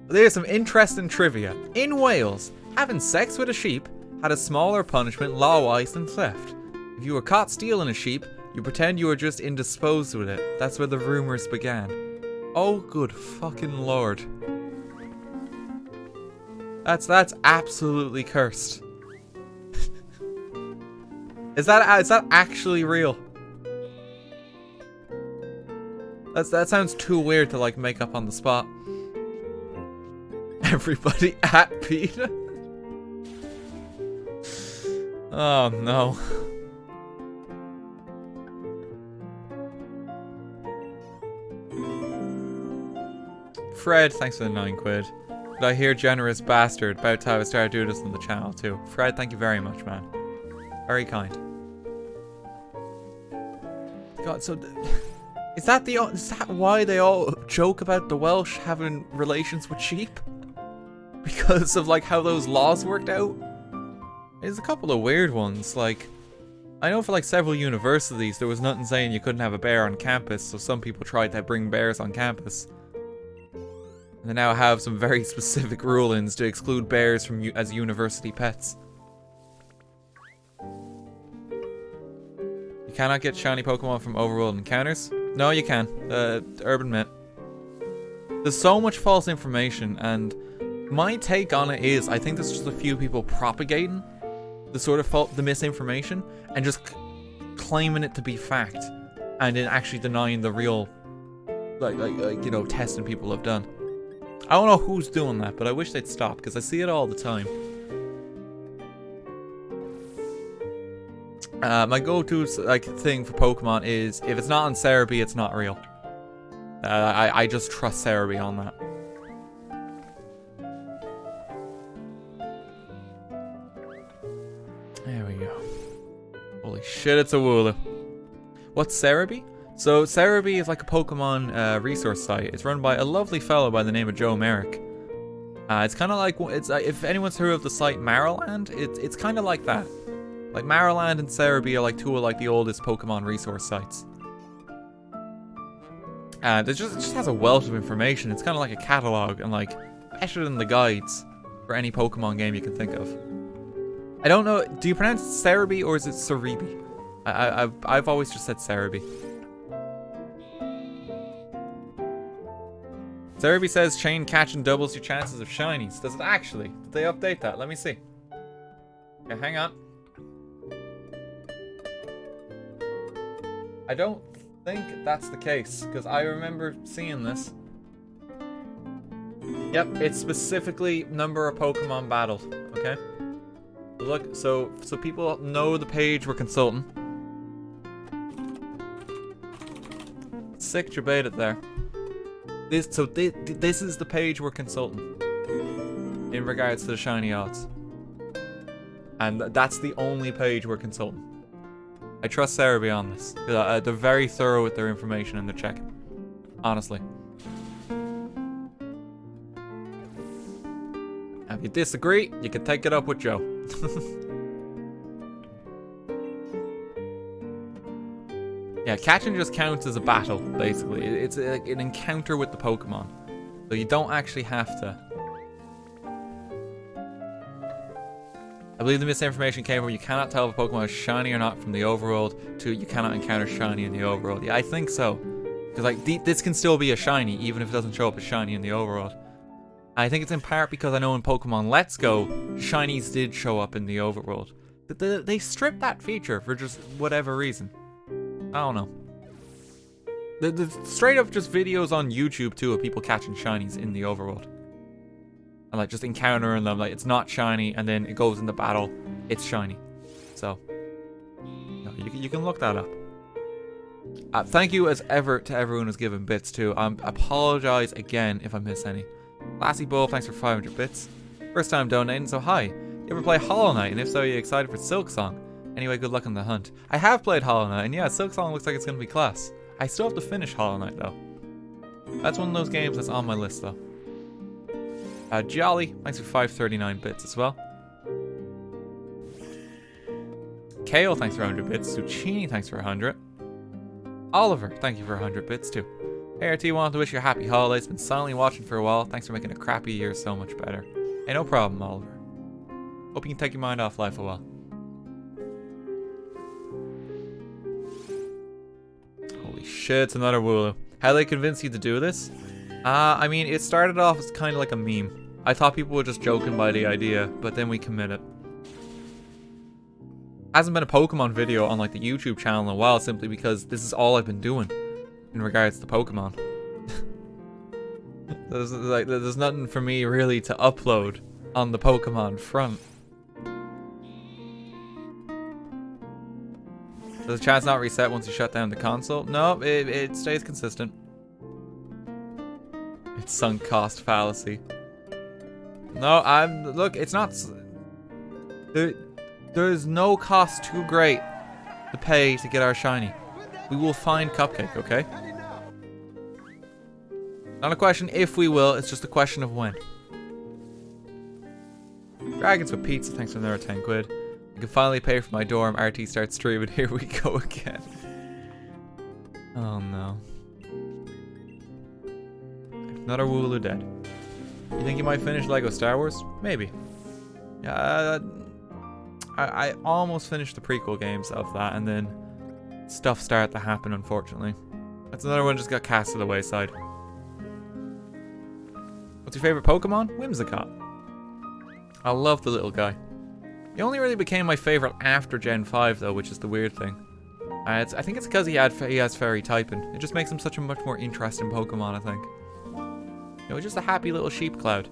There's some interesting trivia. In Wales, having sex with a sheep had a smaller punishment law-wise than theft. If you were caught stealing a sheep, you pretend you were just indisposed with it. That's where the rumors began. Oh, good fucking lord. That's absolutely cursed. Is that actually real? That sounds too weird to like make up on the spot. Everybody at Peter. Oh no. Fred, thanks for the 9 quid. Did I hear generous bastard? About time I started doing this on the channel too. Fred, thank you very much, man. Very kind. God, so is that why they all joke about the Welsh having relations with sheep? Because of like how those laws worked out? There's a couple of weird ones. Like, I know for like several universities there was nothing saying you couldn't have a bear on campus, so some people tried to bring bears on campus. And they now have some very specific rulings to exclude bears from as university pets. You cannot get shiny Pokemon from overworld encounters? No, you can. Urban myth. There's so much false information, and my take on it is, I think there's just a few people propagating the sort of the misinformation and just claiming it to be fact, and then actually denying the real, like you know, testing people have done. I don't know who's doing that, but I wish they'd stop because I see it all the time. My go-to like thing for Pokemon is if it's not on Cerebi, it's not real. I just trust Cerebi on that. There we go. Holy shit, it's a Wooloo. What's Cerebi? So Cerebi is like a Pokemon resource site. It's run by a lovely fellow by the name of Joe Merrick. It's kind of like, if anyone's heard of the site Marrowland, it's kind of like that. Like Marrowland and Cerebi are like two of like the oldest Pokemon resource sites. And it just has a wealth of information. It's kind of like a catalog and like better than the guides for any Pokemon game you can think of. I don't know. Do you pronounce it Cerebi or is it Cerebi? I've always just said Cerebi. Cerebi says chain catching doubles your chances of shinies. Does it actually? Did they update that? Let me see. Okay, hang on. think that's the case, because I remember seeing this. Yep, it's specifically number of Pokemon battled, okay? Look, so people know the page we're consulting. Sick debate it there. This is the page we're consulting in regards to the shiny odds. And that's the only page we're consulting. I trust Sarah beyond this. They're very thorough with their information and their checking. Honestly. If you disagree, you can take it up with Joe. Yeah, catching just counts as a battle, basically. It's like an encounter with the Pokemon. So you don't actually have to. I believe the misinformation came from you cannot tell if a Pokemon is shiny or not from the overworld to you cannot encounter shiny in the overworld. Yeah, I think so. Because like this can still be a shiny even if it doesn't show up as shiny in the overworld. I think it's in part because I know in Pokemon Let's Go, shinies did show up in the overworld. They stripped that feature for just whatever reason. I don't know. The straight up just videos on YouTube too of people catching shinies in the overworld. And like just encountering them, like it's not shiny and then it goes into battle, it's shiny. So, you can look that up. Thank you as ever to everyone who's given bits too. I apologize again if I miss any. Lassie Bull, thanks for 500 bits. First time donating, so hi. You ever play Hollow Knight? And if so, are you excited for Silk Song? Anyway, good luck on the hunt. I have played Hollow Knight, and yeah, Silk Song looks like it's going to be class. I still have to finish Hollow Knight, though. That's one of those games that's on my list, though. Jolly, thanks for 539 bits as well. Kale, thanks for 100 bits. Zucchini, thanks for 100. Oliver, thank you for 100 bits, too. ART, wanted to wish you a happy holidays. Been silently watching for a while. Thanks for making a crappy year so much better. Hey, no problem, Oliver. Hope you can take your mind off life a while. Holy shit, it's another Wooloo. How they convince you to do this? I mean, it started off as kind of like a meme. I thought people were just joking by the idea, but then we committed. Hasn't been a Pokemon video on like the YouTube channel in a while simply because this is all I've been doing in regards to Pokemon. There's nothing for me really to upload on the Pokemon front. Does the chance not reset once you shut down the console? No, it stays consistent. It's sunk cost fallacy. No, look, it's not. There's no cost too great to pay to get our shiny. We will find Cupcake, okay? Not a question if we will, it's just a question of when. Dragons with Pizza, thanks for another 10 quid. I can finally pay for my dorm. RT starts streaming. Here we go again. Oh no. Another Wooloo dead. You think you might finish Lego Star Wars? Maybe. Yeah, I almost finished the prequel games of that, and then stuff started to happen, unfortunately. That's another one just got cast to the wayside. What's your favorite Pokemon? Whimsicott. I love the little guy. He only really became my favorite after Gen 5, though, which is the weird thing. I think it's because he has fairy typing. It just makes him such a much more interesting Pokemon, I think. You know, just a happy little sheep cloud.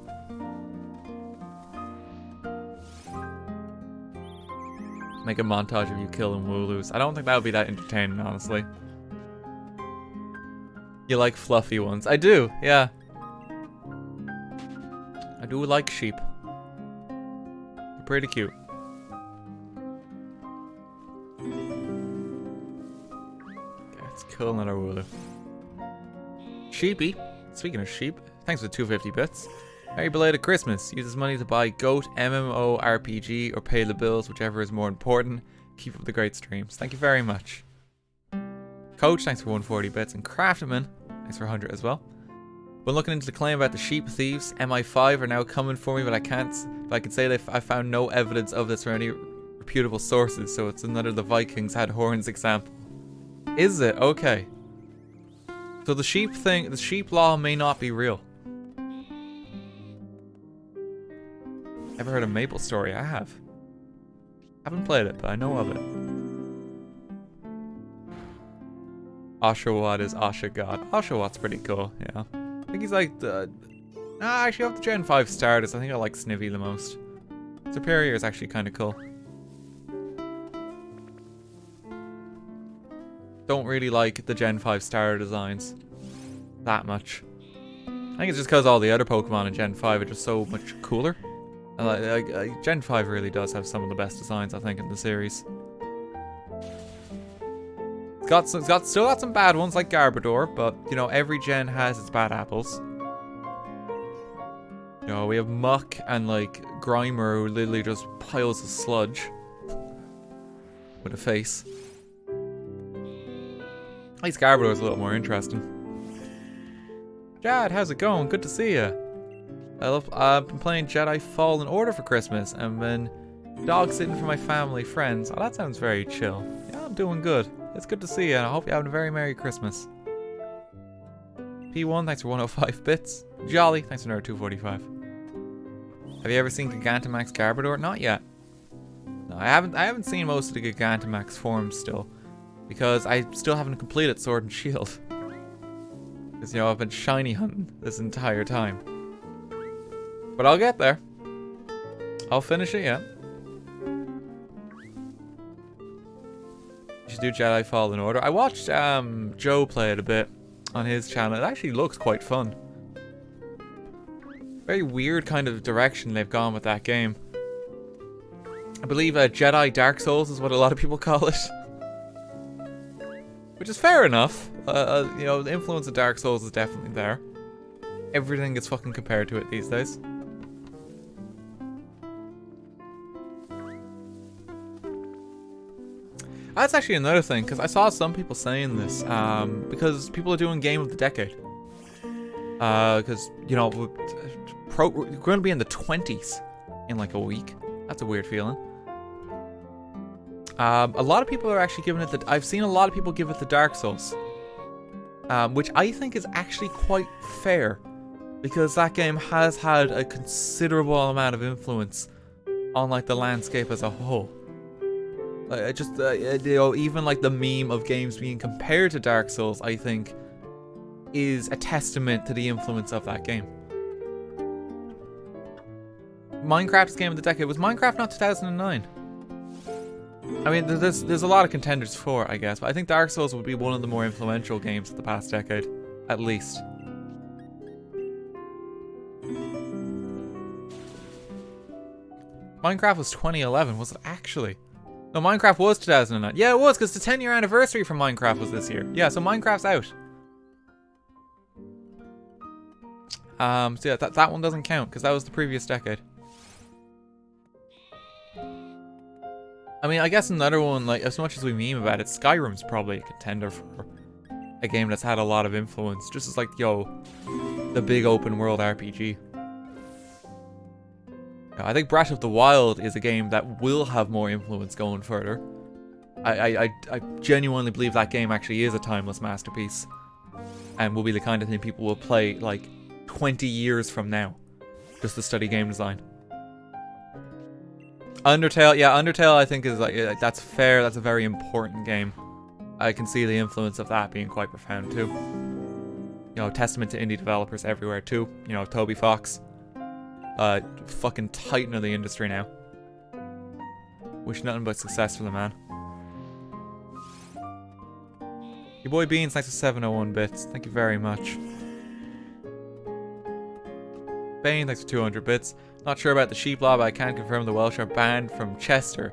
Make a montage of you killing Wooloos. I don't think that would be that entertaining, honestly. You like fluffy ones. I do, yeah. I do like sheep. They're pretty cute. Okay, let's kill another Wooloo. Sheepy. Speaking of sheep, thanks for 250 bits. Merry belated Christmas. Use this money to buy GOAT, MMO, RPG, or pay the bills, whichever is more important. Keep up the great streams. Thank you very much. Coach, thanks for 140 bits. And Crafterman, thanks for 100 as well. When looking into the claim about the sheep thieves, MI5 are now coming for me, but I can't. But I can say that I found no evidence of this from any reputable sources, so it's another the Vikings had horns example. Is it? Okay. So the sheep thing, the sheep law may not be real. Ever heard of Maple Story? I have. Haven't played it, but I know of it. Oshawott is Oshagott. Oshawott's pretty cool, yeah. I think he's like the... actually, of the Gen 5 starters, I think I like Snivy the most. Superior is actually kind of cool. Don't really like the Gen 5 starter designs that much. I think it's just because all the other Pokemon in Gen 5 are just so much cooler. And Gen 5 really does have some of the best designs, I think, in the series. It's still got some bad ones like Garbodor, but, you know, every gen has its bad apples. You know, we have Muck and, like, Grimer, who literally just piles of sludge. With a face. At least Garbodor is a little more interesting. Jad, how's it going? Good to see you. I've been playing Jedi Fallen Order for Christmas and been dog sitting for my family, friends. Oh, that sounds very chill. Yeah, I'm doing good. It's good to see you, and I hope you're having a very Merry Christmas. P1, thanks for 105 bits. Jolly, thanks for another 245. Have you ever seen Gigantamax Garbodor? Not yet. No, I haven't seen most of the Gigantamax forms still, because I still haven't completed Sword and Shield. Because, you know, I've been shiny hunting this entire time. But I'll get there. I'll finish it, yeah. You should do Jedi Fallen Order. I watched Joe play it a bit on his channel. It actually looks quite fun. Very weird kind of direction they've gone with that game. I believe Jedi Dark Souls is what a lot of people call it. Which is fair enough. You know, the influence of Dark Souls is definitely there. Everything gets fucking compared to it these days. That's actually another thing, because I saw some people saying this, because people are doing Game of the Decade. Because, you know, we're going to be in the 20s in like a week. That's a weird feeling. A lot of people are actually giving it I've seen a lot of people give it the Dark Souls. Which I think is actually quite fair, because that game has had a considerable amount of influence on like the landscape as a whole. You know, even like the meme of games being compared to Dark Souls, I think, is a testament to the influence of that game. Minecraft's Game of the Decade. Was Minecraft not 2009? I mean, there's a lot of contenders for it, I guess, but I think Dark Souls would be one of the more influential games of the past decade, at least. Minecraft was 2011, was it actually? No, Minecraft was 2009. Yeah, it was, because the 10-year anniversary for Minecraft was this year. Yeah, so Minecraft's out. So yeah, that one doesn't count, because that was the previous decade. I mean, I guess another one, like, as much as we meme about it, Skyrim's probably a contender for a game that's had a lot of influence. Just as, like, yo, the big open world RPG. I think Breath of the Wild is a game that will have more influence going further. I genuinely believe that game actually is a timeless masterpiece. And will be the kind of thing people will play, like, 20 years from now. Just to study game design. Undertale, yeah, Undertale I think is like, that's fair, that's a very important game. I can see the influence of that being quite profound too. You know, testament to indie developers everywhere too. You know, Toby Fox. Fucking titan of the industry now. Wish nothing but success for the man. Your boy Beans, thanks for 701 bits. Thank you very much. Bane, thanks for 200 bits. Not sure about the sheep law, but I can confirm the Welsh are banned from Chester.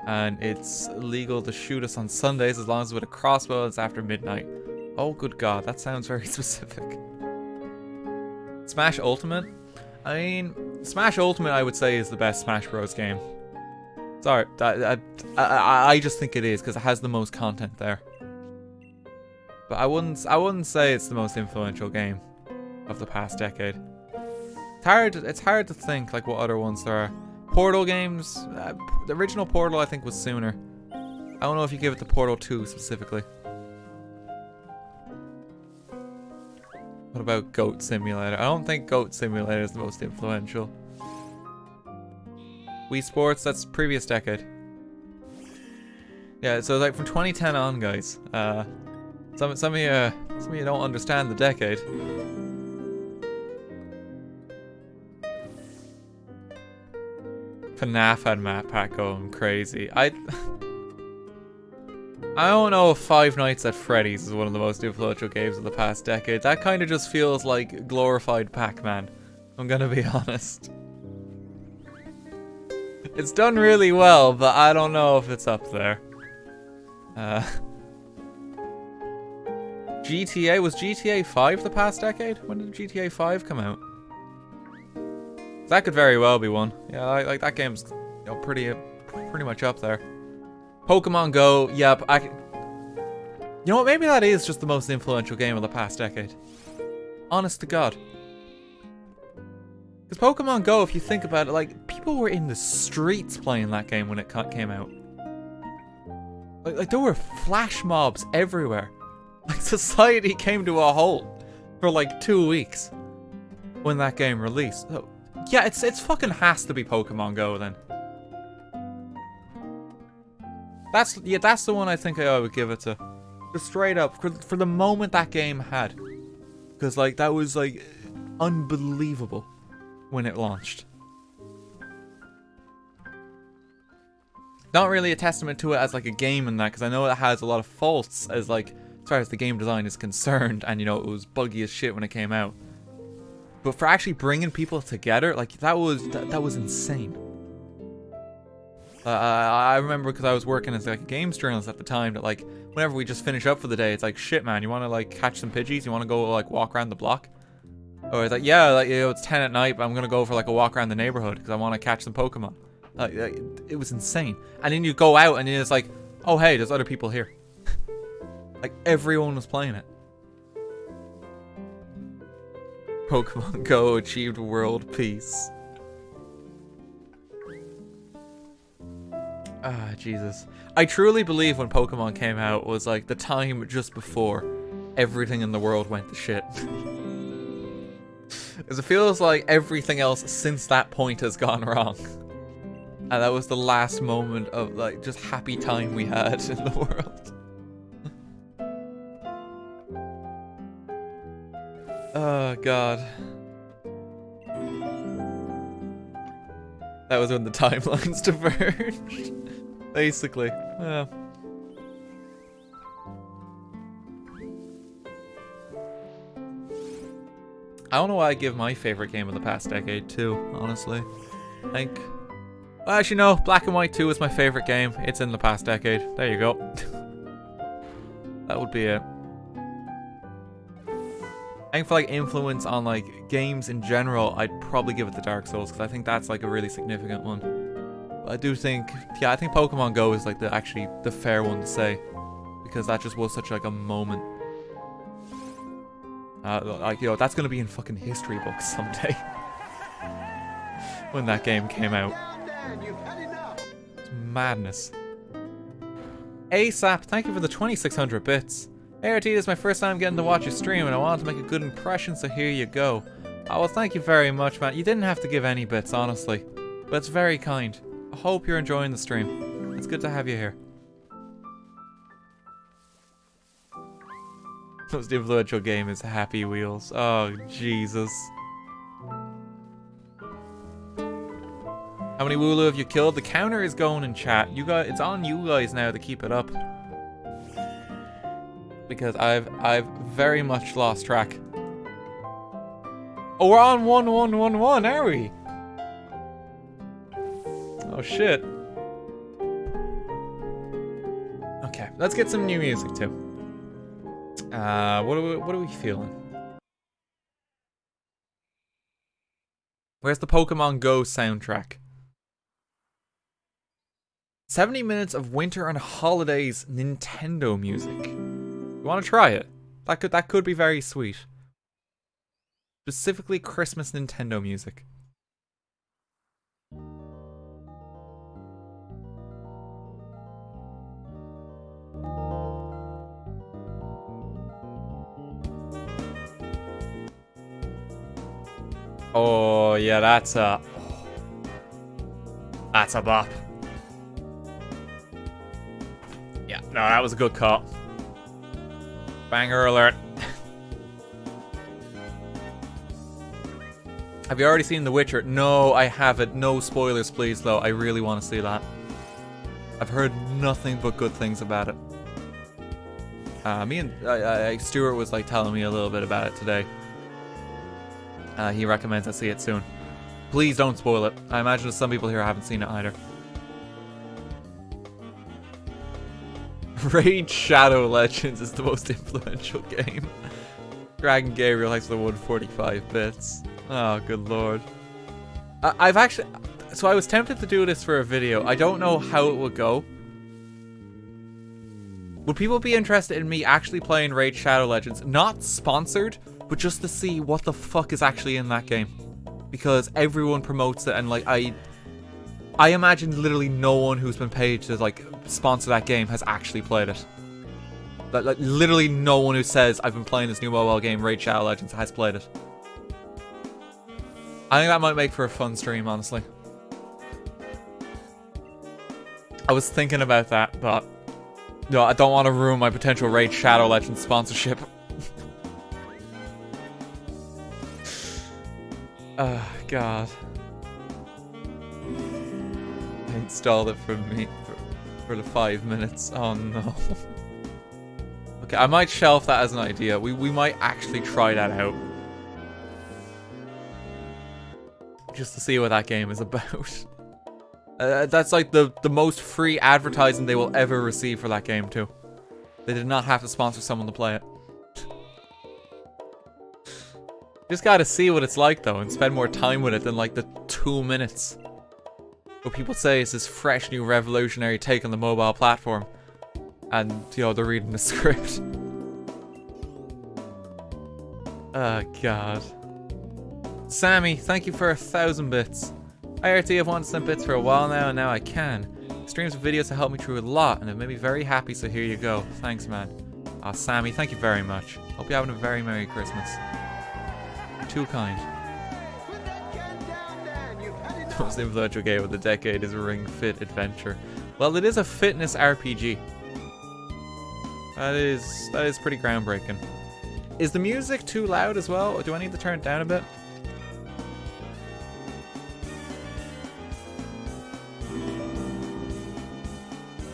And it's illegal to shoot us on Sundays as long as it's with a crossbow and it's after midnight. Oh, good God, that sounds very specific. Smash Ultimate? I mean, Smash Ultimate I would say is the best Smash Bros. Game. Sorry, I just think it is because it has the most content there. But I wouldn't say it's the most influential game of the past decade. It's hard to think like what other ones there are. Portal games, the original Portal I think was sooner. I don't know if you give it the Portal 2 specifically. What about Goat Simulator? I don't think Goat Simulator is the most influential. Wii Sports, that's previous decade. Yeah, so like from 2010 on, guys. Some of you don't understand the decade. FNAF had map pack going crazy. I don't know if Five Nights at Freddy's is one of the most influential games of the past decade. That kind of just feels like glorified Pac-Man. I'm gonna be honest. It's done really well, but I don't know if it's up there. GTA, was GTA 5 the past decade? When did GTA 5 come out? That could very well be one. Yeah, like that game's, you know, pretty much up there. Pokemon Go, yep. You know what? Maybe that is just the most influential game of the past decade. Honest to God. Because Pokemon Go, if you think about it, like, people were in the streets playing that game when it came out. Like there were flash mobs everywhere. Like, society came to a halt for like 2 weeks when that game released. So, yeah, it's fucking has to be Pokemon Go then. That's the one I think I would give it to. Just straight up for the moment that game had, because like that was like unbelievable when it launched. Not really a testament to it as like a game in that, because I know it has a lot of faults as like as far as the game design is concerned, and you know it was buggy as shit when it came out. But for actually bringing people together, like that was insane. I remember because I was working as like a games journalist at the time that like whenever we just finish up for the day, it's like, shit man, you want to like catch some Pidgeys? You want to go like walk around the block? Or it's like, yeah, like, you know, it's 10 at night, but I'm gonna go for like a walk around the neighborhood because I want to catch some Pokemon. Like it was insane. And then you go out and it's like, oh hey, there's other people here. Like everyone was playing it. Pokemon Go achieved world peace. Ah, Jesus. I truly believe when Pokemon came out was like the time just before everything in the world went to shit. Because it feels like everything else since that point has gone wrong. And that was the last moment of like just happy time we had in the world. Oh god. That was when the timelines diverged. Basically. Yeah. I don't know why I give my favorite game of the past decade too, honestly. I think... Well, actually no, Black and White 2 is my favorite game. It's in the past decade. There you go. That would be it. I think for like influence on like games in general, I'd probably give it to Dark Souls because I think that's like a really significant one. But I do think, yeah, I think Pokemon Go is like the fair one to say, because that just was such like a moment. Like, you know, that's gonna be in fucking history books someday. When that game came out. It's madness. ASAP, thank you for the 2600 bits. Hey RT, this is my first time getting to watch your stream and I wanted to make a good impression, so here you go. Oh, well, thank you very much, man. You didn't have to give any bits, honestly. But it's very kind. I hope you're enjoying the stream. It's good to have you here. Most influential game is Happy Wheels. Oh, Jesus. How many Wooloo have you killed? The counter is going in chat. You guys, it's on you guys now to keep it up. Because I've very much lost track. Oh, we're on 1111, are we? Oh shit. Okay, let's get some new music too. What are we feeling? Where's the Pokemon Go soundtrack? 70 minutes of winter and holidays Nintendo music. You want to try it? That could be very sweet. Specifically Christmas Nintendo music. Oh yeah, that's a bop. Yeah, no, that was a good call. Banger alert. Have you already seen The Witcher? No, I haven't. No spoilers, please, though. I really want to see that. I've heard nothing but good things about it. Me and Stuart was like telling me a little bit about it today. He recommends I see it soon. Please don't spoil it. I imagine some people here haven't seen it either. Raid Shadow Legends is the most influential game. Dragon Gabriel likes the 145 bits. Oh, good lord. I've actually... So I was tempted to do this for a video. I don't know how it would go. Would people be interested in me actually playing Raid Shadow Legends? Not sponsored, but just to see what the fuck is actually in that game. Because everyone promotes it and like I imagine literally no one who's been paid to like sponsor that game has actually played it. Like literally no one who says I've been playing this new mobile game, Raid Shadow Legends, has played it. I think that might make for a fun stream, honestly. I was thinking about that, but no, I don't want to ruin my potential Raid Shadow Legends sponsorship. Oh, God. I installed it for me for the 5 minutes. Oh, no. Okay, I might shelf that as an idea. We might actually try that out. Just to see what that game is about. That's like the most free advertising they will ever receive for that game, too. They did not have to sponsor someone to play it. Just gotta see what it's like, though, and spend more time with it than, like, the 2 minutes. What people say is this fresh, new, revolutionary take on the mobile platform. And, you know, they're reading the script. Oh, God. Sammy, thank you for 1,000 bits. IRT, I've wanted some bits for a while now, and now I can. Streams of videos have helped me through a lot, and it made me very happy, so here you go. Thanks, man. Aw, Sammy, thank you very much. Hope you're having a very Merry Christmas. Too kind. The most influential game of the decade is Ring Fit Adventure. Well, it is a fitness RPG. That is pretty groundbreaking. Is the music too loud as well? Or do I need to turn it down a bit?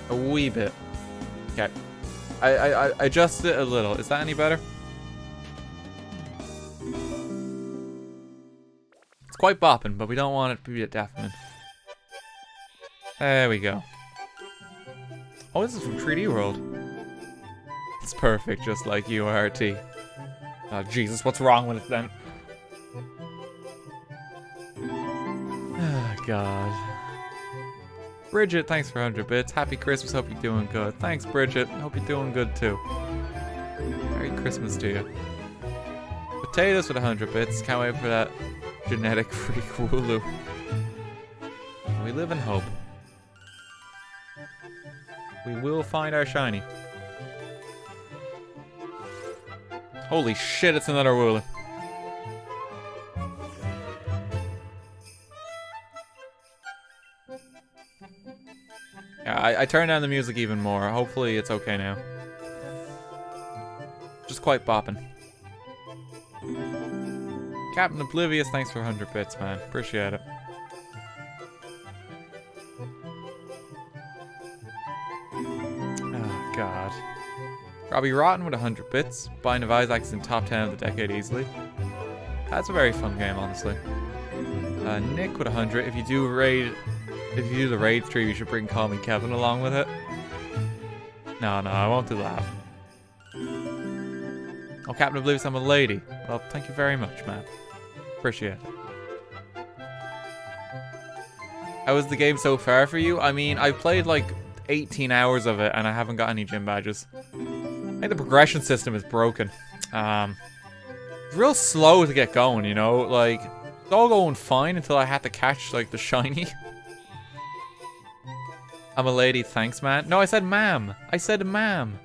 A wee bit. Okay. I adjusted it a little. Is that any better? It's quite bopping, but we don't want it to be a deafening. There we go. Oh, this is from 3D World. It's perfect, just like you, RT. Oh, Jesus, what's wrong with it then? Oh, God. Bridget, thanks for 100 bits. Happy Christmas, hope you're doing good. Thanks, Bridget. Hope you're doing good, too. Merry Christmas to you. Potatoes with 100 bits. Can't wait for that genetic freak Wooloo. We live in hope. We will find our shiny. Holy shit, it's another Wooloo. Yeah, I turned down the music even more. Hopefully it's okay now. Just quite bopping. Captain Oblivious, thanks for 100 bits, man. Appreciate it. Oh, God. Robbie Rotten with 100 bits. Bind of Isaac is in top 10 of the decade easily. That's a very fun game, honestly. Nick with 100. If you do the raid stream, you should bring Call Me Kevin along with it. No, I won't do that. Oh, Captain Oblivious, I'm a lady. Well, thank you very much, man. Appreciate it. How is the game so far for you? I mean, I've played like 18 hours of it and I haven't got any gym badges. I think the progression system is broken. It's real slow to get going, you know? Like, it's all going fine until I had to catch, like, the shiny. I'm a lady, thanks, man. No, I said ma'am. I said ma'am.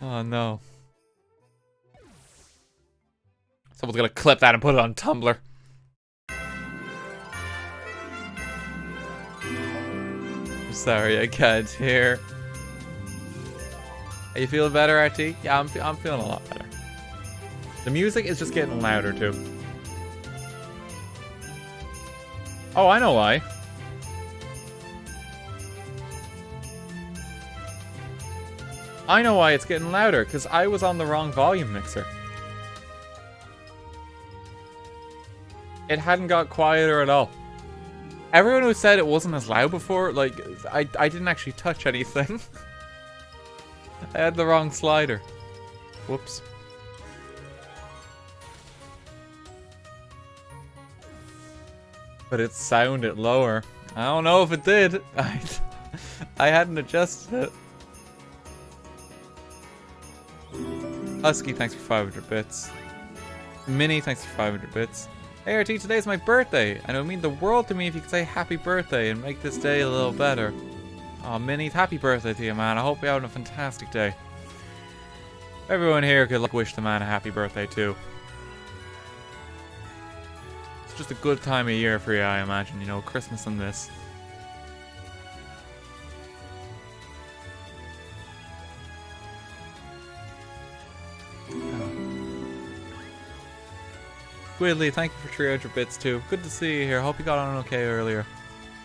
Oh, no. Someone's gonna clip that and put it on Tumblr. Sorry, I can't hear. Are you feeling better, RT? Yeah, I'm feeling a lot better. The music is just getting louder too. Oh, I know why. I know why it's getting louder, because I was on the wrong volume mixer. It hadn't got quieter at all. Everyone who said it wasn't as loud before, like, I didn't actually touch anything. I had the wrong slider. Whoops. But it sounded lower. I don't know if it did. I hadn't adjusted it. Husky, thanks for 500 bits. Minnie, thanks for 500 bits. Hey RT, today's my birthday, and it would mean the world to me if you could say happy birthday and make this day a little better. Oh, Minnie, happy birthday to you, man. I hope you're having a fantastic day. Everyone here could wish the man a happy birthday too. It's just a good time of year for you, I imagine. You know, Christmas and this. Squidly, thank you for 300 bits too. Good to see you here. Hope you got on okay earlier.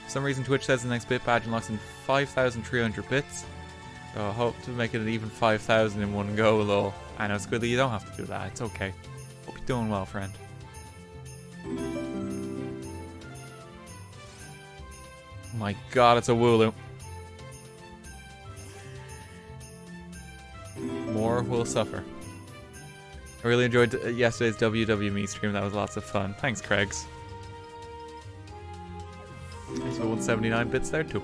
For some reason Twitch says the next bit badge unlocks in 5,300 bits. So I hope to make it an even 5,000 in one go, lol. I know, Squidly, you don't have to do that. It's okay. Hope you're doing well, friend. Oh my god, it's a Wooloo. More will suffer. I really enjoyed yesterday's WWE stream. That was lots of fun. Thanks, Craigs. Thanks for 179 bits there, too.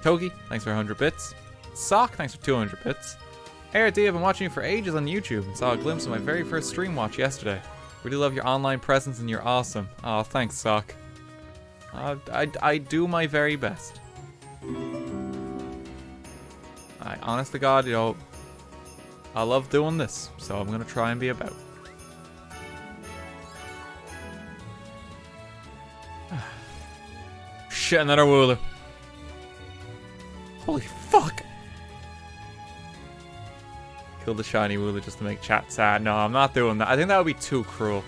Togi, thanks for 100 bits. Sock, thanks for 200 bits. Hey, RT, I've been watching you for ages on YouTube and saw a glimpse of my very first stream watch yesterday. Really love your online presence and you're awesome. Oh, thanks, Sock. I do my very best. Honest to God, you know, I love doing this, so I'm gonna try and be about. Shit, another Wooloo. Holy fuck! Kill the shiny Wooloo just to make chat sad. No, I'm not doing that. I think that would be too cruel.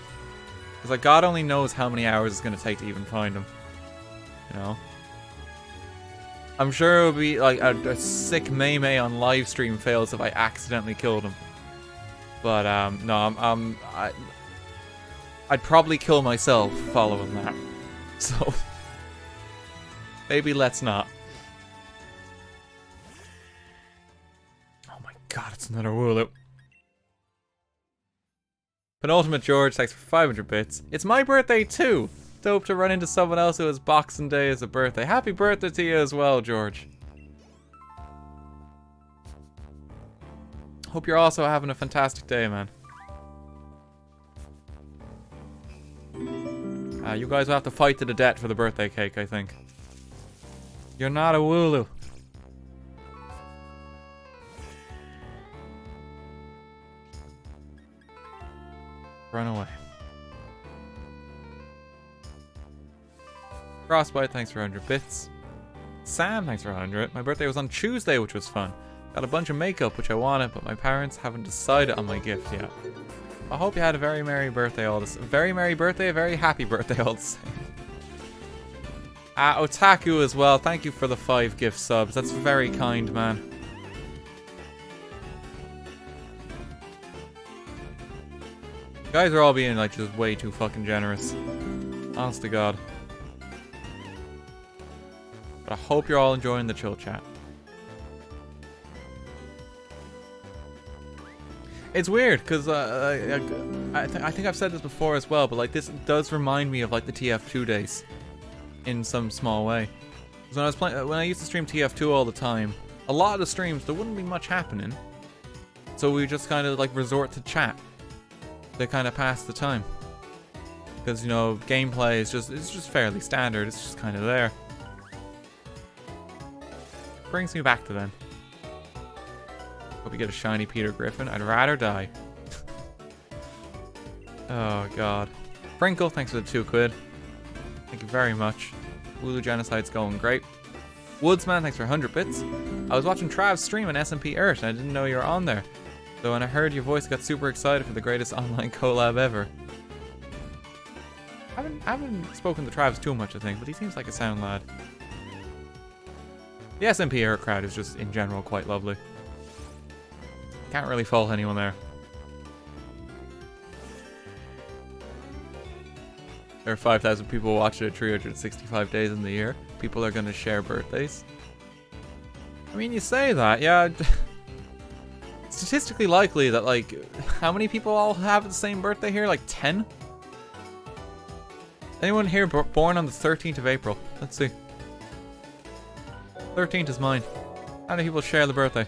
Because like, God only knows how many hours it's gonna take to even find him. You know? I'm sure it would be like a sick meme on live stream fails if I accidentally killed him. But no, I'd probably kill myself following that. So maybe let's not. Oh my god, it's another Wooloo. Penultimate George, thanks for 500 bits. It's my birthday too! Dope to run into someone else who has Boxing Day as a birthday. Happy birthday to you as well, George. Hope you're also having a fantastic day, man. You guys will have to fight to the death for the birthday cake, I think. You're not a Wooloo. Run away. Frostbite, thanks for 100 bits. Sam, thanks for 100. My birthday was on Tuesday, which was fun. Got a bunch of makeup, which I wanted, but my parents haven't decided on my gift yet. I hope you had a very merry birthday all this. Very merry birthday, a very happy birthday all the same. Otaku as well, thank you for the 5 gift subs. That's very kind, man. You guys are all being like just way too fucking generous. Honest to God. But I hope you're all enjoying the chill chat. It's weird, because I think I've said this before as well, but like this does remind me of like the TF2 days. In some small way. Because when I used to stream TF2 all the time, a lot of the streams, there wouldn't be much happening. So we just kind of like resort to chat. They kind of pass the time. Because, you know, gameplay is just fairly standard. It's just kind of there. Brings me back to then. Hope you get a shiny Peter Griffin. I'd rather die. Oh, God. Sprinkle, thanks for the 2 quid. Thank you very much. Wooloo Genocide's going great. Woodsman, thanks for 100 bits. I was watching Trav's stream on SMP Earth and I didn't know you were on there. So when I heard your voice, I got super excited for the greatest online collab ever. I haven't spoken to Travis too much, I think, but he seems like a sound lad. The SMP Air crowd is just, in general, quite lovely. Can't really fault anyone there. There are 5,000 people watching it 365 days in the year. People are going to share birthdays. I mean, you say that, yeah. Statistically likely that, like, how many people all have the same birthday here? Like 10? Anyone here born on the 13th of April? Let's see. 13th is mine. How many people share the birthday?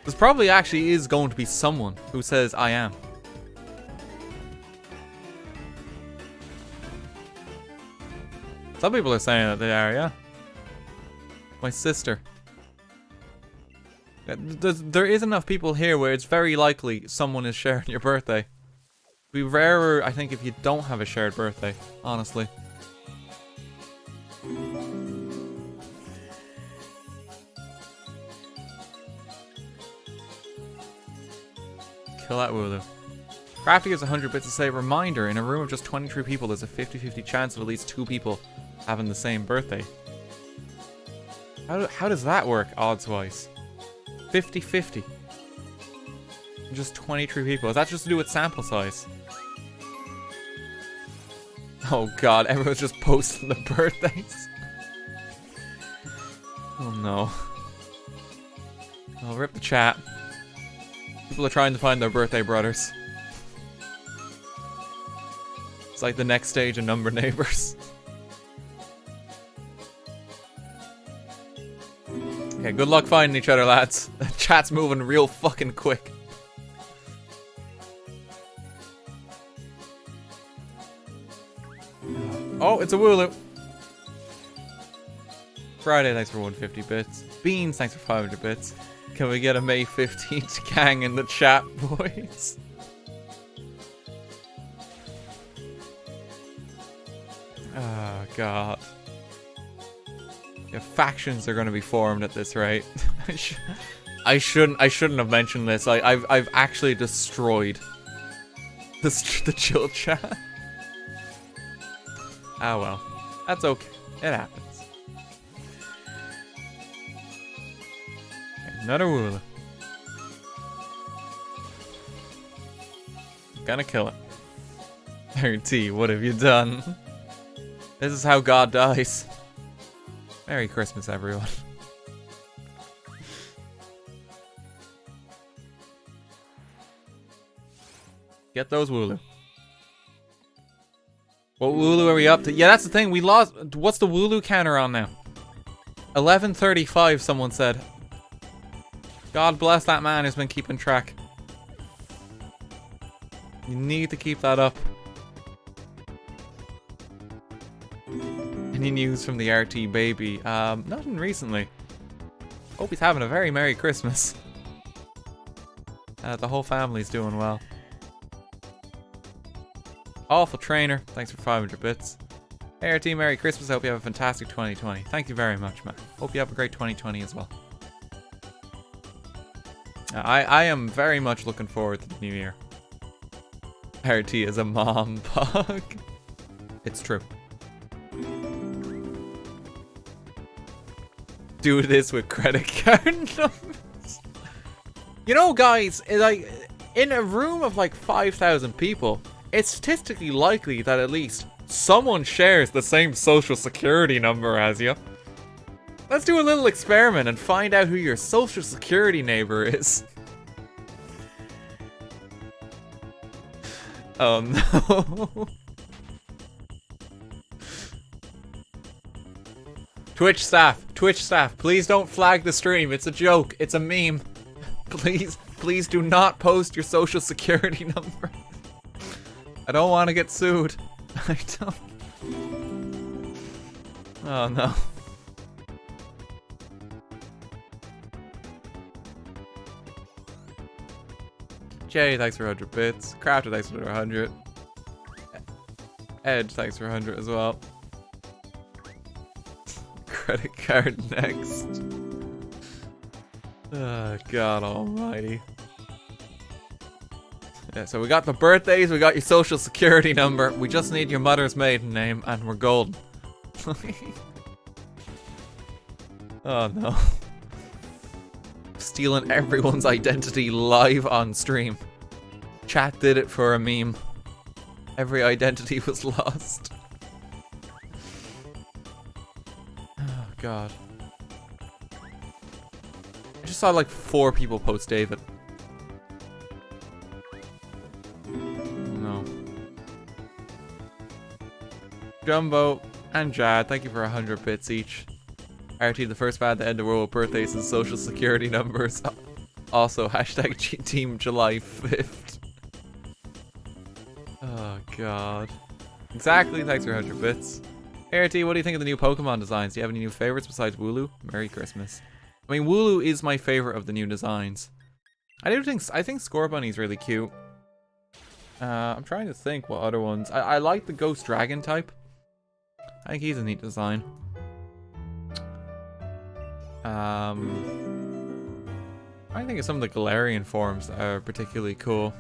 There's probably actually is going to be someone who says I am. Some people are saying that they are, yeah. My sister. There is enough people here where it's very likely someone is sharing your birthday. It'd be rarer, I think, if you don't have a shared birthday, honestly. Kill that Wooloo. Crafty gives 100 bits to say, reminder, in a room of just 23 people, there's a 50-50 chance of at least 2 people having the same birthday. How does that work, odds-wise? 50-50. Just 23 people. Is that just to do with sample size? Oh god, everyone's just posting the birthdays. Oh no. I'll rip the chat. People are trying to find their birthday brothers. It's like the next stage of Number Neighbors. Okay, good luck finding each other, lads. The chat's moving real fucking quick. Oh, it's a Wooloo. Friday, thanks for 150 bits. Beans, thanks for 500 bits. Can we get a May 15th gang in the chat, boys? Oh, God. Yeah, factions are going to be formed at this rate. I shouldn't have mentioned this. I've actually destroyed the chill chat. Ah well, that's okay. It happens. Okay, another Wooloo. Gonna kill it. RT, what have you done? This is how God dies. Merry Christmas, everyone. Get those Wooloo. What Wooloo are we up to? Yeah, that's the thing. We lost. What's the Wooloo counter on now? 11:35, someone said. God bless that man who's been keeping track. You need to keep that up. Any news from the RT baby? Nothing recently. Hope he's having a very Merry Christmas. The whole family's doing well. Awful Trainer, thanks for 500 bits. Hey RT, Merry Christmas. I hope you have a fantastic 2020. Thank you very much, man. Hope you have a great 2020 as well. I am very much looking forward to the new year. RT is a mom bug. It's true. Do this with credit card numbers. You know, guys, like in a room of like 5,000 people, it's statistically likely that at least someone shares the same social security number as you. Let's do a little experiment and find out who your social security neighbor is. Oh no. Twitch staff, please don't flag the stream. It's a joke. It's a meme. Please do not post your social security number. I don't want to get sued. I don't. Oh no. Jay, thanks for 100 bits. Crafter, thanks for 100. Ed, thanks for 100 as well. credit card next. Oh, God almighty. Yeah, so we got the birthdays, we got your social security number. We just need your mother's maiden name, and we're golden. Oh no. Stealing everyone's identity live on stream. Chat did it for a meme. Every identity was lost. Oh god. I just saw like 4 people post David. No. Jumbo and Jad, thank you for 100 bits each. RT, the first fan to end the world with birthdays and social security numbers. Also, hashtag Team July 5th. Oh, God. Exactly, thanks for 100 bits. Hey, RT, what do you think of the new Pokemon designs? Do you have any new favorites besides Wooloo? Merry Christmas. I mean, Wooloo is my favorite of the new designs. I think Scorbunny's really cute. I'm trying to think what other ones. I like the Ghost Dragon type. I think he's a neat design. I think of some of the Galarian forms that are particularly cool.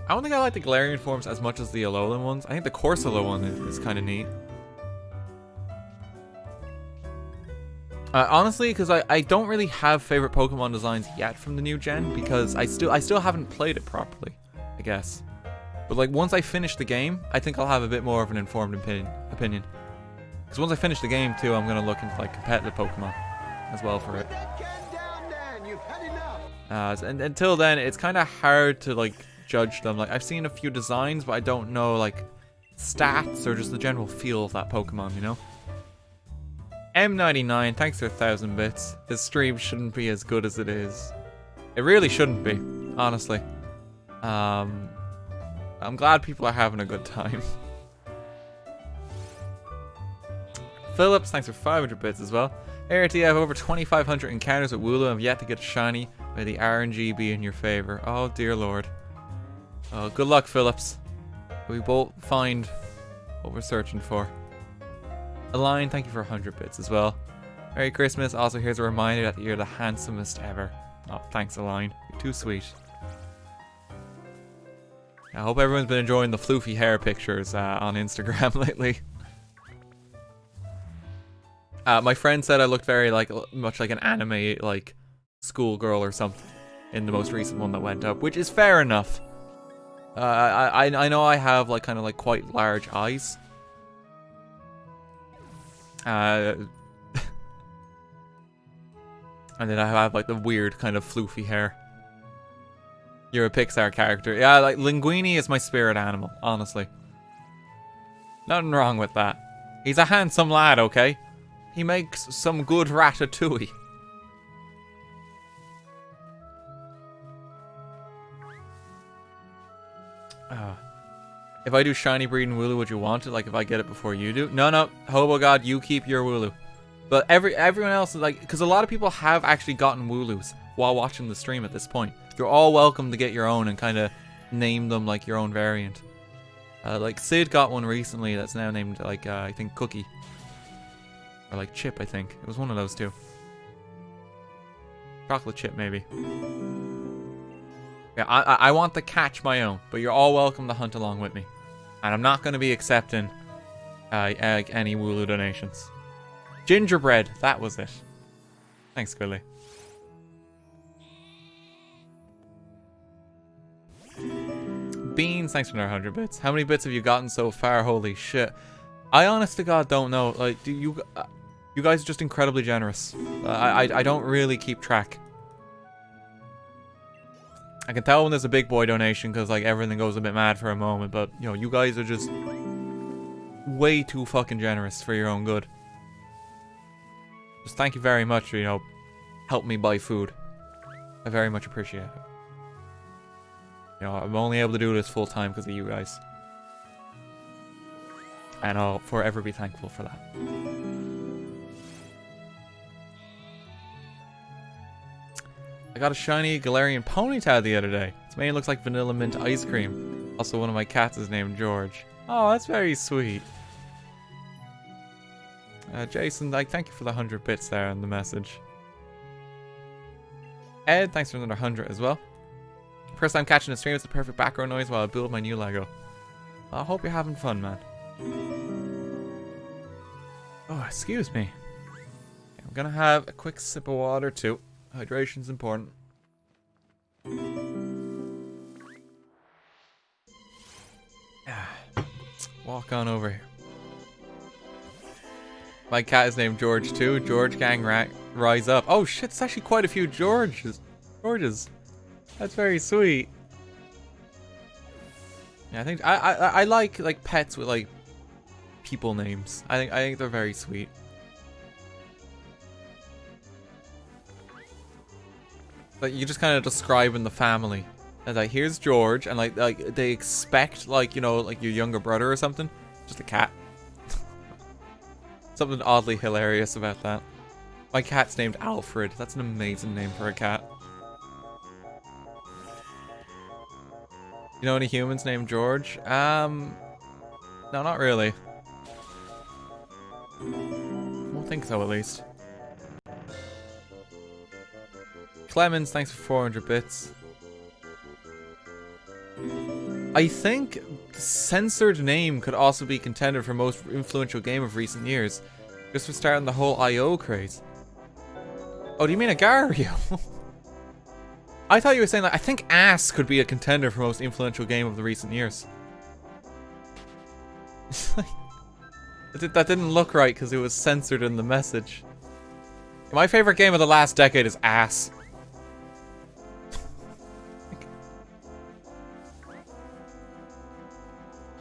I don't think I like the Galarian forms as much as the Alolan ones. I think the Corsola one is kind of neat. Honestly, because I don't really have favorite Pokemon designs yet from the new gen, because I still haven't played it properly, I guess. But like once I finish the game, I think I'll have a bit more of an informed opinion. Because once I finish the game too, I'm gonna look into like competitive Pokemon as well for it. And until then, it's kind of hard to like judge them. Like I've seen a few designs, but I don't know like stats or just the general feel of that Pokemon, you know? M99, thanks for 1,000 bits. This stream shouldn't be as good as it is. It really shouldn't be, honestly. I'm glad people are having a good time. Phillips, thanks for 500 bits as well. ART, I have over 2,500 encounters with Wooloo and have yet to get a shiny. May the RNG be in your favor. Oh dear lord. Oh, good luck, Phillips. We both find what we're searching for. Align, thank you for 100 bits as well. Merry Christmas. Also, here's a reminder that you're the handsomest ever. Oh, thanks, Align. You're too sweet. I hope everyone's been enjoying the floofy hair pictures on Instagram lately. My friend said I looked very much like an anime like schoolgirl or something in the most recent one that went up, which is fair enough. I know I have like kind of like quite large eyes. And then I have like the weird kind of floofy hair. You're a Pixar character. Yeah, like Linguini is my spirit animal, honestly. Nothing wrong with that. He's a handsome lad, okay? He makes some good ratatouille. If I do shiny breeding Wooloo, would you want it? Like if I get it before you do? No, Hobo God, you keep your Wooloo. But everyone else is like, because a lot of people have actually gotten Wooloos while watching the stream at this point. You're all welcome to get your own and kind of name them like your own variant. Like Sid got one recently that's now named like I think Cookie. Or like Chip, I think. It was one of those two. Chocolate Chip, maybe. Yeah, I want to catch my own, but you're all welcome to hunt along with me. And I'm not going to be accepting any Wooloo donations. Gingerbread, that was it. Thanks, Squilly. Beans, thanks for another 100 bits. How many bits have you gotten so far? Holy shit. I honest to God don't know. Like, do you guys are just incredibly generous. I don't really keep track. I can tell when there's a big boy donation because like everything goes a bit mad for a moment, but you know, you guys are just way too fucking generous for your own good. Just thank you very much for, you know, help me buy food. I very much appreciate it. You know, I'm only able to do this full time because of you guys. And I'll forever be thankful for that. I got a shiny Galarian Ponyta the other day. Its mane looks like vanilla mint ice cream. Also, one of my cats is named George. Oh, that's very sweet. Jason, thank you for the 100 bits there in the message. Ed, thanks for another 100 as well. First time catching a stream, it's the perfect background noise while I build my new Lego. I hope you're having fun, man. Oh, excuse me. I'm gonna have a quick sip of water too. Hydration's important. Walk on over here. My cat is named George too. George gang rise up. Oh shit, it's actually quite a few Georges. That's very sweet. Yeah, I think I like pets with like people names. I think they're very sweet. Like you just kind of describe in the family. And like here's George, and like they expect like, you know, like your younger brother or something. Just a cat. Something oddly hilarious about that. My cat's named Alfred. That's an amazing name for a cat. You know any humans named George? No, not really. I don't think so, at least. Clemens, thanks for 400 bits. I think the censored name could also be contender for most influential game of recent years. Just for starting the whole IO craze. Oh, do you mean Agario? I thought you were saying that. I think Ass could be a contender for most influential game of the recent years. That didn't look right because it was censored in the message. My favorite game of the last decade is Ass.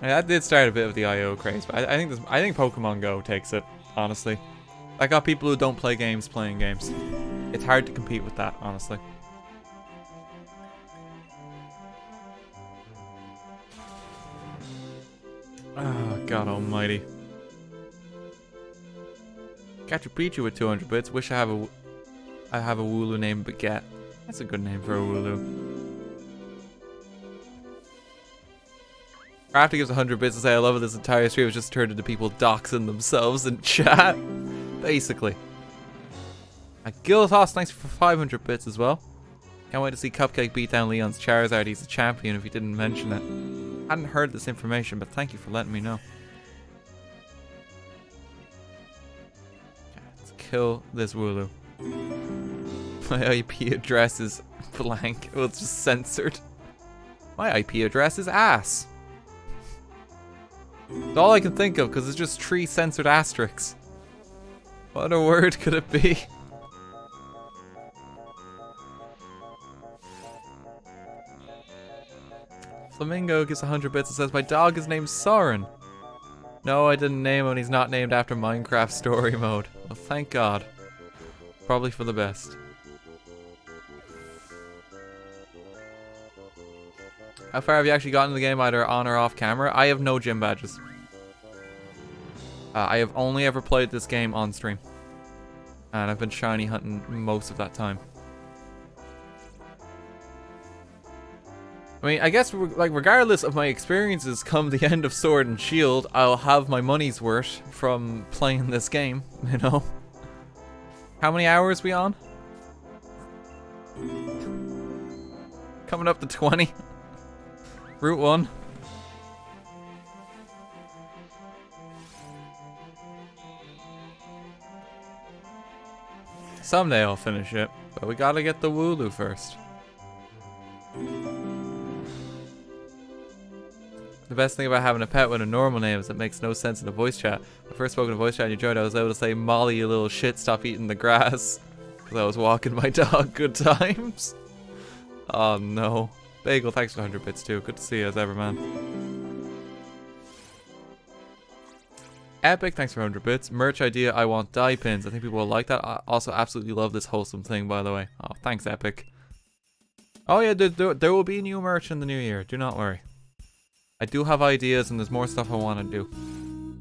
That did start a bit of the IO craze, but I think Pokemon Go takes it, honestly. I got people who don't play games playing games. It's hard to compete with that, honestly. Oh, God almighty. Catch a Pichu with 200 bits. Wish I have a Wooloo named Baguette. That's a good name for a Wooloo. Crafty gives 100 bits to say I love it. This entire stream was just turned into people doxing themselves in chat. Basically. Gilthos, thanks for 500 bits as well. Can't wait to see Cupcake beat down Leon's Charizard. He's a champion if he didn't mention it. Hadn't heard this information, but thank you for letting me know. Okay, let's kill this Wooloo. My IP address is blank. Well, it's just censored. My IP address is ass. It's all I can think of because it's just 3 censored asterisks. What other word could it be? Flamingo gives 100 bits and says, my dog is named Soren. No, I didn't name him and he's not named after Minecraft story mode. Well, thank God. Probably for the best. How far have you actually gotten in the game, either on or off camera? I have no gym badges. I have only ever played this game on stream. And I've been shiny hunting most of that time. I mean, I guess, like, regardless of my experiences come the end of Sword and Shield, I'll have my money's worth from playing this game, you know? How many hours we on? Coming up to 20. Route 1. Someday I'll finish it, but we gotta get the Wooloo first. The best thing about having a pet with a normal name is it makes no sense in a voice chat. When I first spoke in a voice chat and you joined, I was able to say, Molly, you little shit, stop eating the grass. Because I was walking my dog. Good times. Oh no. Bagel, thanks for 100 bits too. Good to see you as ever, man. Epic, thanks for 100 bits. Merch idea, I want dye pins. I think people will like that. I also absolutely love this wholesome thing, by the way. Oh, thanks, Epic. Oh yeah, there will be new merch in the new year. Do not worry. I do have ideas and there's more stuff I want to do.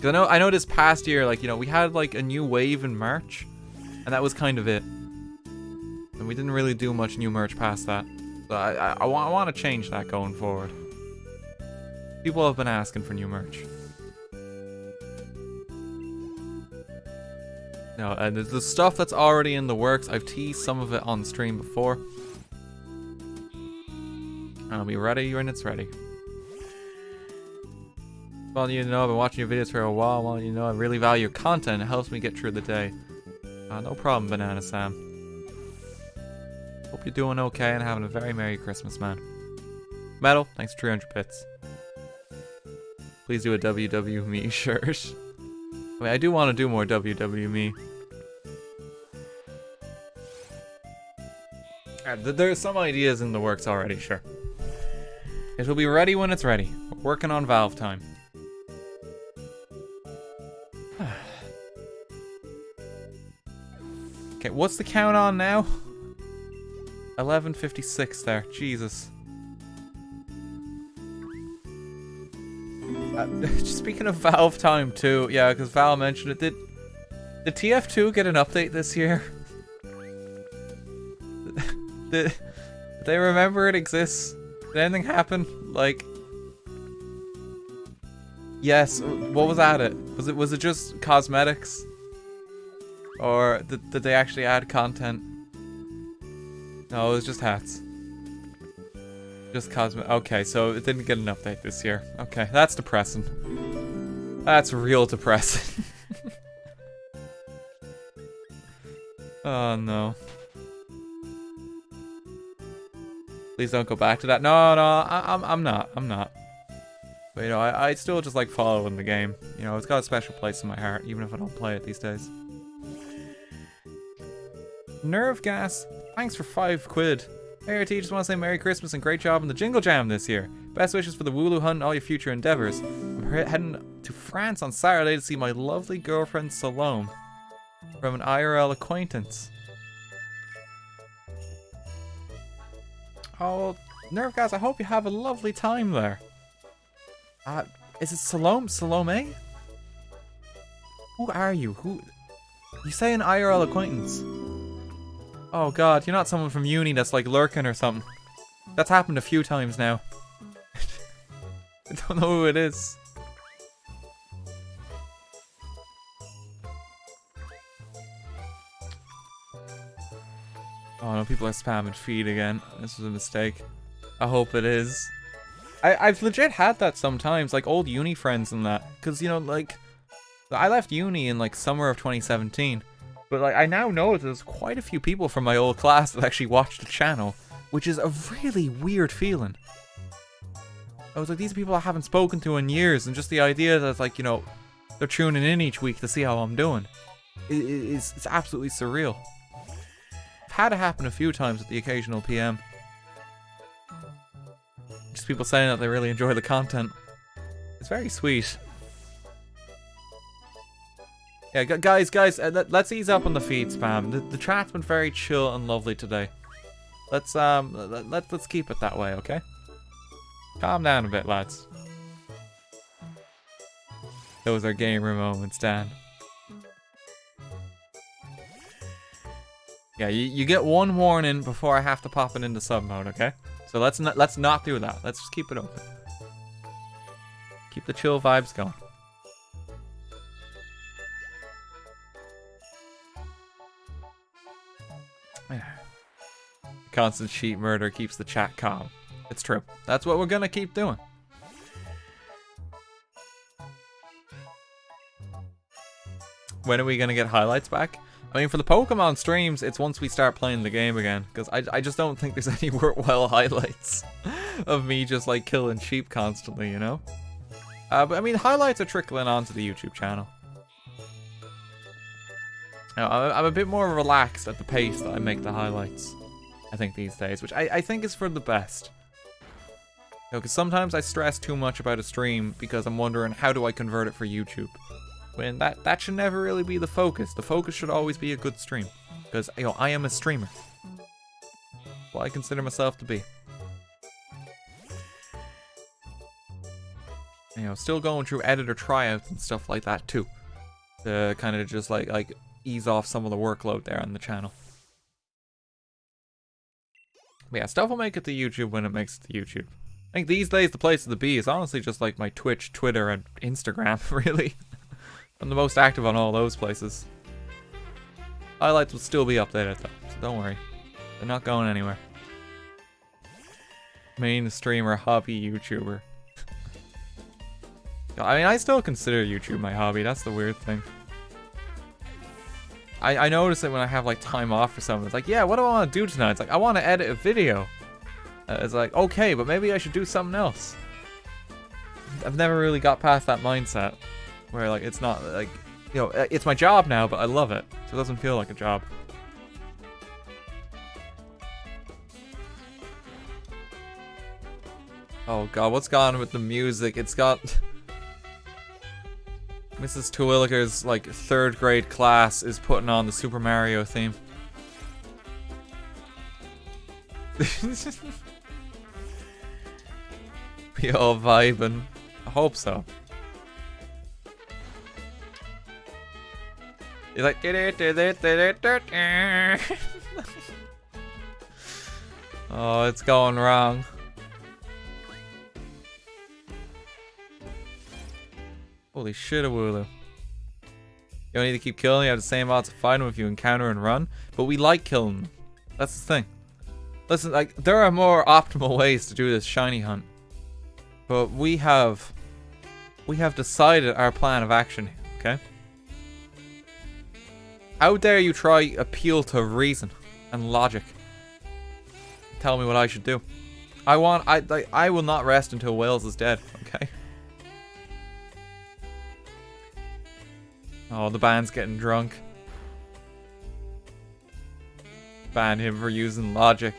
Cause I know this past year, like, you know, we had like a new wave in March. And that was kind of it. And we didn't really do much new merch past that. So I want to change that going forward. People have been asking for new merch. No, and the stuff that's already in the works, I've teased some of it on stream before. I'll be ready when it's ready. Well, you know, I've been watching your videos for a while. Well, you know, I really value your content. It helps me get through the day. No problem, Banana Sam. Hope you're doing okay and having a very Merry Christmas, man. Metal, thanks for 300 bits. Please do a WW Me shirt. I mean, I do want to do more WW Me. There's some ideas in the works already, sure. It'll be ready when it's ready. We're working on Valve time. Okay, what's the count on now? 11:56 there. Jesus. Speaking of Valve time too, yeah, because Val mentioned it. Did TF2 get an update this year? Did they remember it exists? Did anything happen? Like, yes. What was at it? Was it just cosmetics, or did they actually add content? No, it was just hats. Just cosmetic. Okay, so it didn't get an update this year. Okay, that's depressing. That's real depressing. Oh no. Please don't go back to that. No, I'm not. But you know, I still just like following the game. You know, it's got a special place in my heart, even if I don't play it these days. Nerve Gas, thanks for 5 quid. Hey RT, just want to say Merry Christmas and great job on the Jingle Jam this year. Best wishes for the Wooloo hunt and all your future endeavors. I'm heading to France on Saturday to see my lovely girlfriend Salome from an IRL acquaintance. Oh, Nerve Gas, I hope you have a lovely time there. Is it Salome? Who are you? Who? You say an IRL acquaintance? Oh god, you're not someone from uni that's like lurking or something. That's happened a few times now. I don't know who it is. Oh no, people are spamming feed again. This was a mistake. I hope it is. I've legit had that sometimes, like old uni friends and that. Cause you know, like, I left uni in like summer of 2017. But like, I now know that there's quite a few people from my old class that actually watch the channel, which is a really weird feeling. I was like, these people I haven't spoken to in years, and just the idea that, like, you know, they're tuning in each week to see how I'm doing, it's absolutely surreal. I've had it happen a few times with the occasional PM. Just people saying that they really enjoy the content. It's very sweet. Yeah, guys, let's ease up on the feed spam. The chat's been very chill and lovely today. Let's keep it that way, okay? Calm down a bit, lads. Those are gamer moments, Dan. Yeah, you get one warning before I have to pop it into sub mode, okay? So let's not do that. Let's just keep it open. Keep the chill vibes going. Constant sheet murder keeps the chat calm. It's true. That's what we're gonna keep doing. When are we gonna get highlights back? I mean, for the Pokemon streams, it's once we start playing the game again. Because I just don't think there's any worthwhile highlights of me just like killing sheep constantly, you know? But I mean, highlights are trickling onto the YouTube channel. Now, I'm a bit more relaxed at the pace that I make the highlights, I think, these days, which I think is for the best. You know, because sometimes I stress too much about a stream because I'm wondering, how do I convert it for YouTube? When that should never really be the focus. The focus should always be a good stream. Because, you know, I am a streamer. What I consider myself to be. You know, still going through editor tryouts and stuff like that too. To kind of just like ease off some of the workload there on the channel. But yeah, stuff will make it to YouTube when it makes it to YouTube. I think these days the place to be is honestly just like my Twitch, Twitter, and Instagram, really. I'm the most active on all those places. Highlights will still be updated though, so don't worry. They're not going anywhere. Main streamer, hobby YouTuber. I mean, I still consider YouTube my hobby. That's the weird thing. I notice it when I have like time off or something. It's like, yeah, what do I want to do tonight? It's like, I want to edit a video. It's like, okay, but maybe I should do something else. I've never really got past that mindset where like it's not like, you know, it's my job now, but I love it, so it doesn't feel like a job. Oh god, what's gone on with the music? It's got Mrs. Terwilliger's like 3rd grade class is putting on the Super Mario theme. We all vibing. I hope so. He's like oh, it's going wrong. Holy shit, a Wooloo. You don't need to keep killing, you have the same odds of fighting them if you encounter and run. But we like killing them. That's the thing. Listen, like, there are more optimal ways to do this shiny hunt. But we have decided our plan of action, okay? How dare you try appeal to reason and logic? Tell me what I should do. I will not rest until Wales is dead, okay? Oh, the band's getting drunk. Ban him for using logic.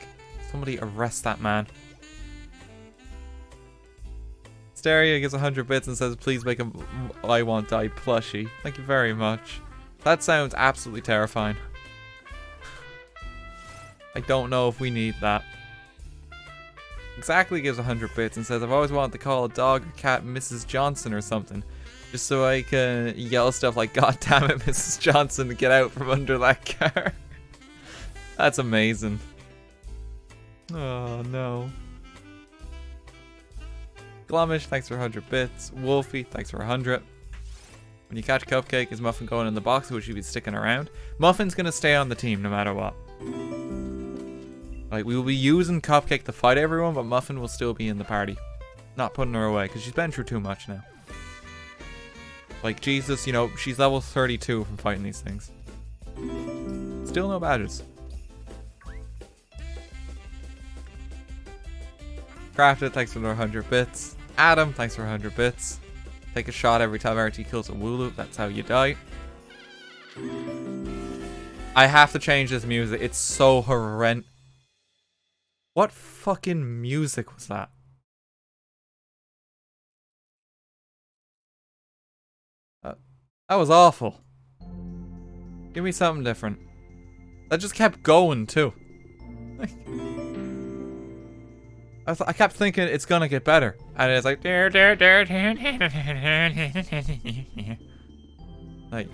Somebody arrest that man. Steria gives 100 bits and says, please make a I Want Die plushie. Thank you very much. That sounds absolutely terrifying. I don't know if we need that. Exactly gives 100 bits and says, I've always wanted to call a dog or cat Mrs. Johnson or something. Just so I can yell stuff like, God damn it, Mrs. Johnson, to get out from under that car. That's amazing. Oh, no. Glomish, thanks for 100 bits. Wolfie, thanks for 100. When you catch Cupcake, is Muffin going in the box, or would she be sticking around? Muffin's gonna stay on the team no matter what. Like, we will be using Cupcake to fight everyone, but Muffin will still be in the party. Not putting her away, because she's been through too much now. Like, Jesus, you know, she's level 32 from fighting these things. Still no badges. Crafted, thanks for the 100 bits. Adam, thanks for 100 bits. Take a shot every time RT kills a Wooloo. That's how you die. I have to change this music. It's so horrendous. What fucking music was that? That was awful. Give me something different. That just kept going too. I kept thinking it's gonna get better, and it's like, like,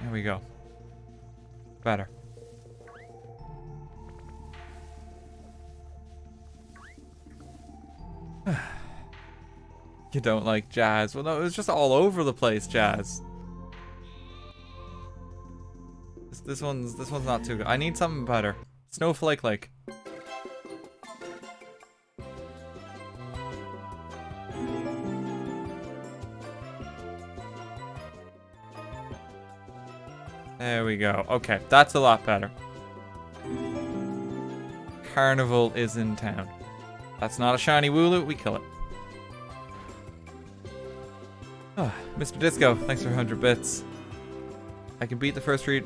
there we go. Better. You don't like jazz. Well, no, it was just all over the place, jazz. This one's not too good. I need something better. Snowflake Lake. There we go. Okay, that's a lot better. Carnival is in town. That's not a shiny Wooloo. We kill it. Oh, Mr. Disco, thanks for 100 bits. I can beat the first three.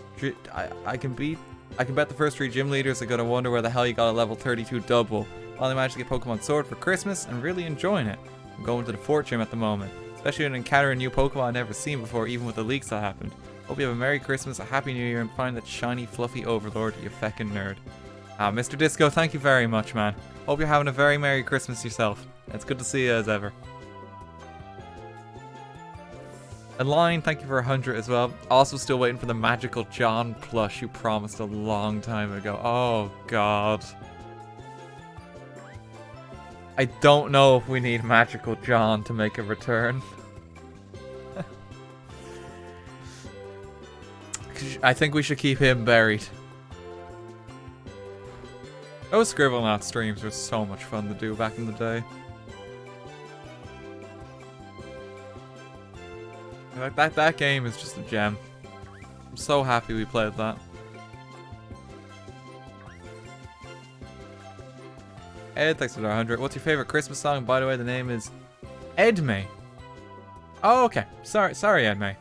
I can bet the first 3 gym leaders are gonna wonder where the hell you got a level 32 double. Finally managed to get Pokemon Sword for Christmas and really enjoying it. I'm going to the Fort Gym at the moment, especially when encountering new Pokemon I've never seen before, even with the leaks that happened. Hope you have a Merry Christmas, a Happy New Year, and find that shiny, fluffy Overlord, you feckin' nerd. Mr. Disco, thank you very much, man. Hope you're having a very Merry Christmas yourself. It's good to see you as ever. And Line, thank you for 100 as well. Also still waiting for the Magical John plush you promised a long time ago. Oh, God. I don't know if we need Magical John to make a return. I think we should keep him buried. Those Scribblenauts streams were so much fun to do back in the day. Like that game is just a gem. I'm so happy we played that. Ed, thanks for the 100. What's your favorite Christmas song? By the way, the name is Edmay. Oh, okay. Sorry, Edmay.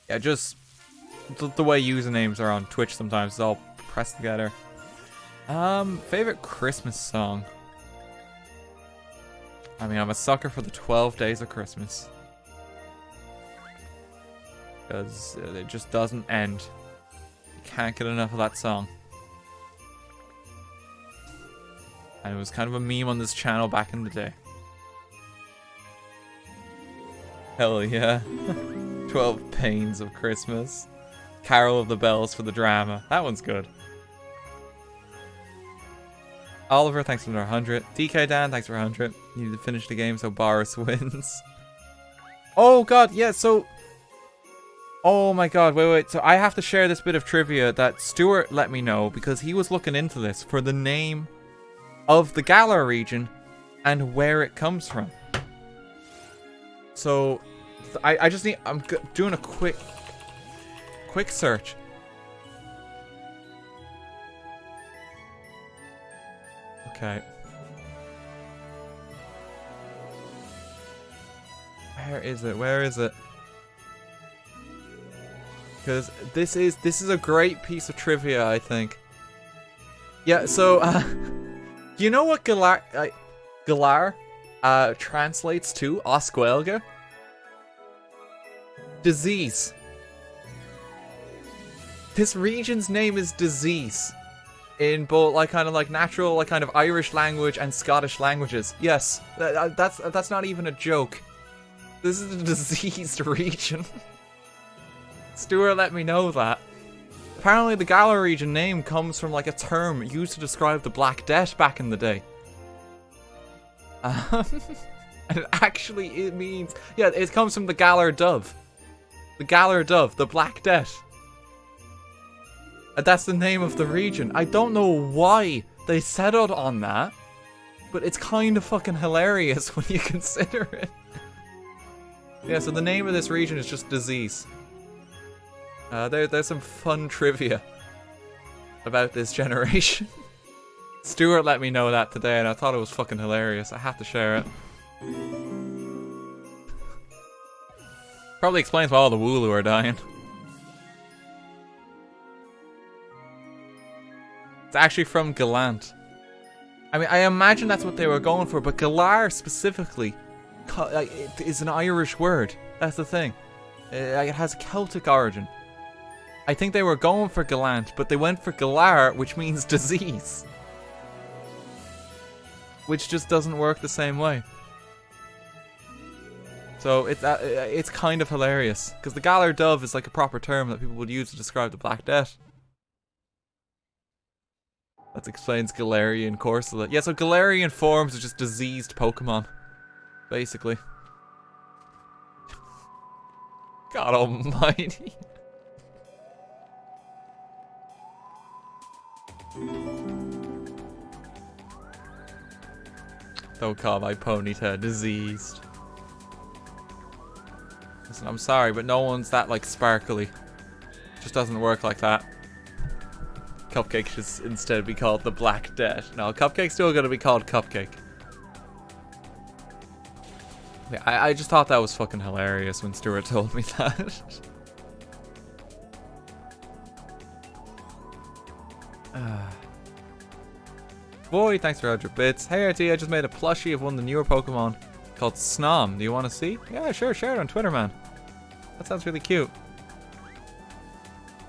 Yeah, just the way usernames are on Twitch sometimes. It's all pressed together. Favorite Christmas song? I mean, I'm a sucker for the 12 Days of Christmas. Because it just doesn't end. You can't get enough of that song. And it was kind of a meme on this channel back in the day. Hell yeah. 12 Pains of Christmas. Carol of the Bells for the drama. That one's good. Oliver, thanks for another 100. DK Dan, thanks for 100. You need to finish the game so Boris wins. Oh god, yeah, so... Oh my god, wait. So I have to share this bit of trivia that Stuart let me know because he was looking into this for the name of the Galar region and where it comes from. So I just need... I'm doing a quick search. Okay. Where is it? Where is it? Because this is a great piece of trivia, I think. Yeah, so do you know what Galar translates to? Oscuelga? Disease. This region's name is Disease. In both kind of natural kind of Irish language and Scottish languages. Yes, that's not even a joke. This is a diseased region. Stuart let me know that. Apparently the Galar region name comes from a term used to describe the Black Death back in the day. And it means... Yeah, it comes from the Galar Dove. The Galar Dove, the Black Death. And that's the name of the region. I don't know why they settled on that, but it's kind of fucking hilarious when you consider it. Yeah, so the name of this region is just Disease. There's some fun trivia about this generation. Stuart let me know that today and I thought it was fucking hilarious. I have to share it. Probably explains why all the Wooloo are dying. It's actually from Gallant. I mean, I imagine that's what they were going for, but Galar specifically is an Irish word. That's the thing. It has a Celtic origin. I think they were going for Gallant, but they went for Galar, which means disease. Which just doesn't work the same way. So it's kind of hilarious, because the Galar Dove is like a proper term that people would use to describe the Black Death. That explains Galarian Corsola. Yeah, so Galarian forms are just diseased Pokemon, basically. God almighty. Don't call my Ponyta diseased. Listen, I'm sorry, but no one's that sparkly. It just doesn't work like that. Cupcake should instead be called the Black Death. No, Cupcake's still gonna be called Cupcake. Yeah, I just thought that was fucking hilarious when Stuart told me that. Boy, thanks for 100 bits. Hey RT, I just made a plushie of one of the newer Pokemon called Snom. Do you want to see? Yeah, sure, share it on Twitter, man. That sounds really cute.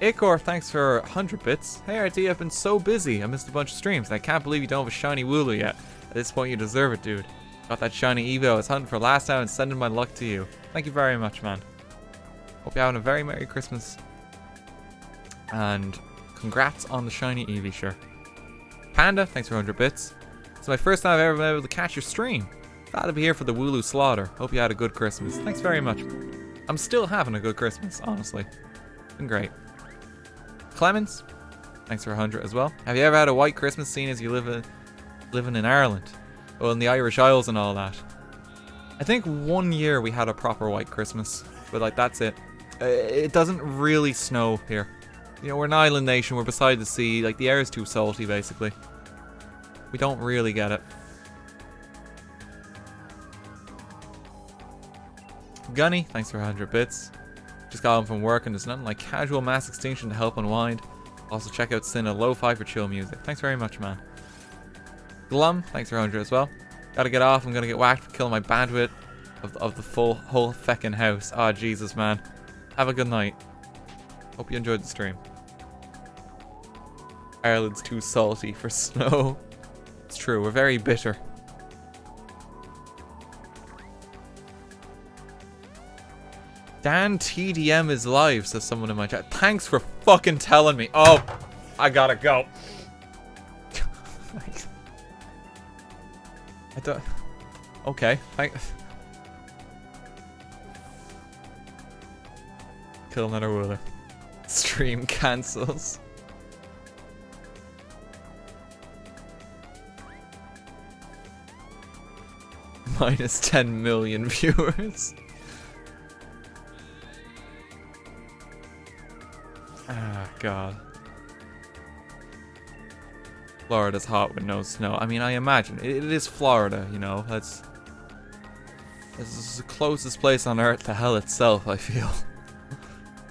Acor, thanks for 100 bits. Hey RT, I've been so busy. I missed a bunch of streams, and I can't believe you don't have a shiny Wooloo yet. At this point, you deserve it, dude. Got that shiny Evo I was hunting for last time and sending my luck to you. Thank you very much, man. Hope you're having a very Merry Christmas. And congrats on the shiny Eevee, sure. Panda, thanks for 100 bits. It's my first time I've ever been able to catch your stream. Glad to be here for the Wooloo slaughter. Hope you had a good Christmas. Thanks very much. I'm still having a good Christmas, honestly. Been great. Clemens, thanks for 100 as well. Have you ever had a white Christmas scene as you living in Ireland? Well, in the Irish Isles and all that. I think 1 year we had a proper white Christmas, but like that's it. It doesn't really snow here. You know, we're an island nation, we're beside the sea, like the air is too salty basically. We don't really get it. Gunny, thanks for 100 bits. Just got home from work and there's nothing like casual mass extinction to help unwind. Also check out Cinna Lo-Fi for chill music. Thanks very much, man. Glum, thanks for 100 as well. Gotta get off, I'm gonna get whacked for killing my bandwidth of the whole feckin' house. Ah, Jesus, man. Have a good night. Hope you enjoyed the stream. Ireland's too salty for snow. It's true, we're very bitter. Dan TDM is live, says someone in my chat. Thanks for fucking telling me. Oh, I gotta go. I don't... Okay, thanks. Kill another Wooloo. Stream cancels. Minus 10 million viewers. Ah, God. Florida's hot with no snow. I mean, I imagine. It is Florida, you know. This is the closest place on Earth to hell itself, I feel.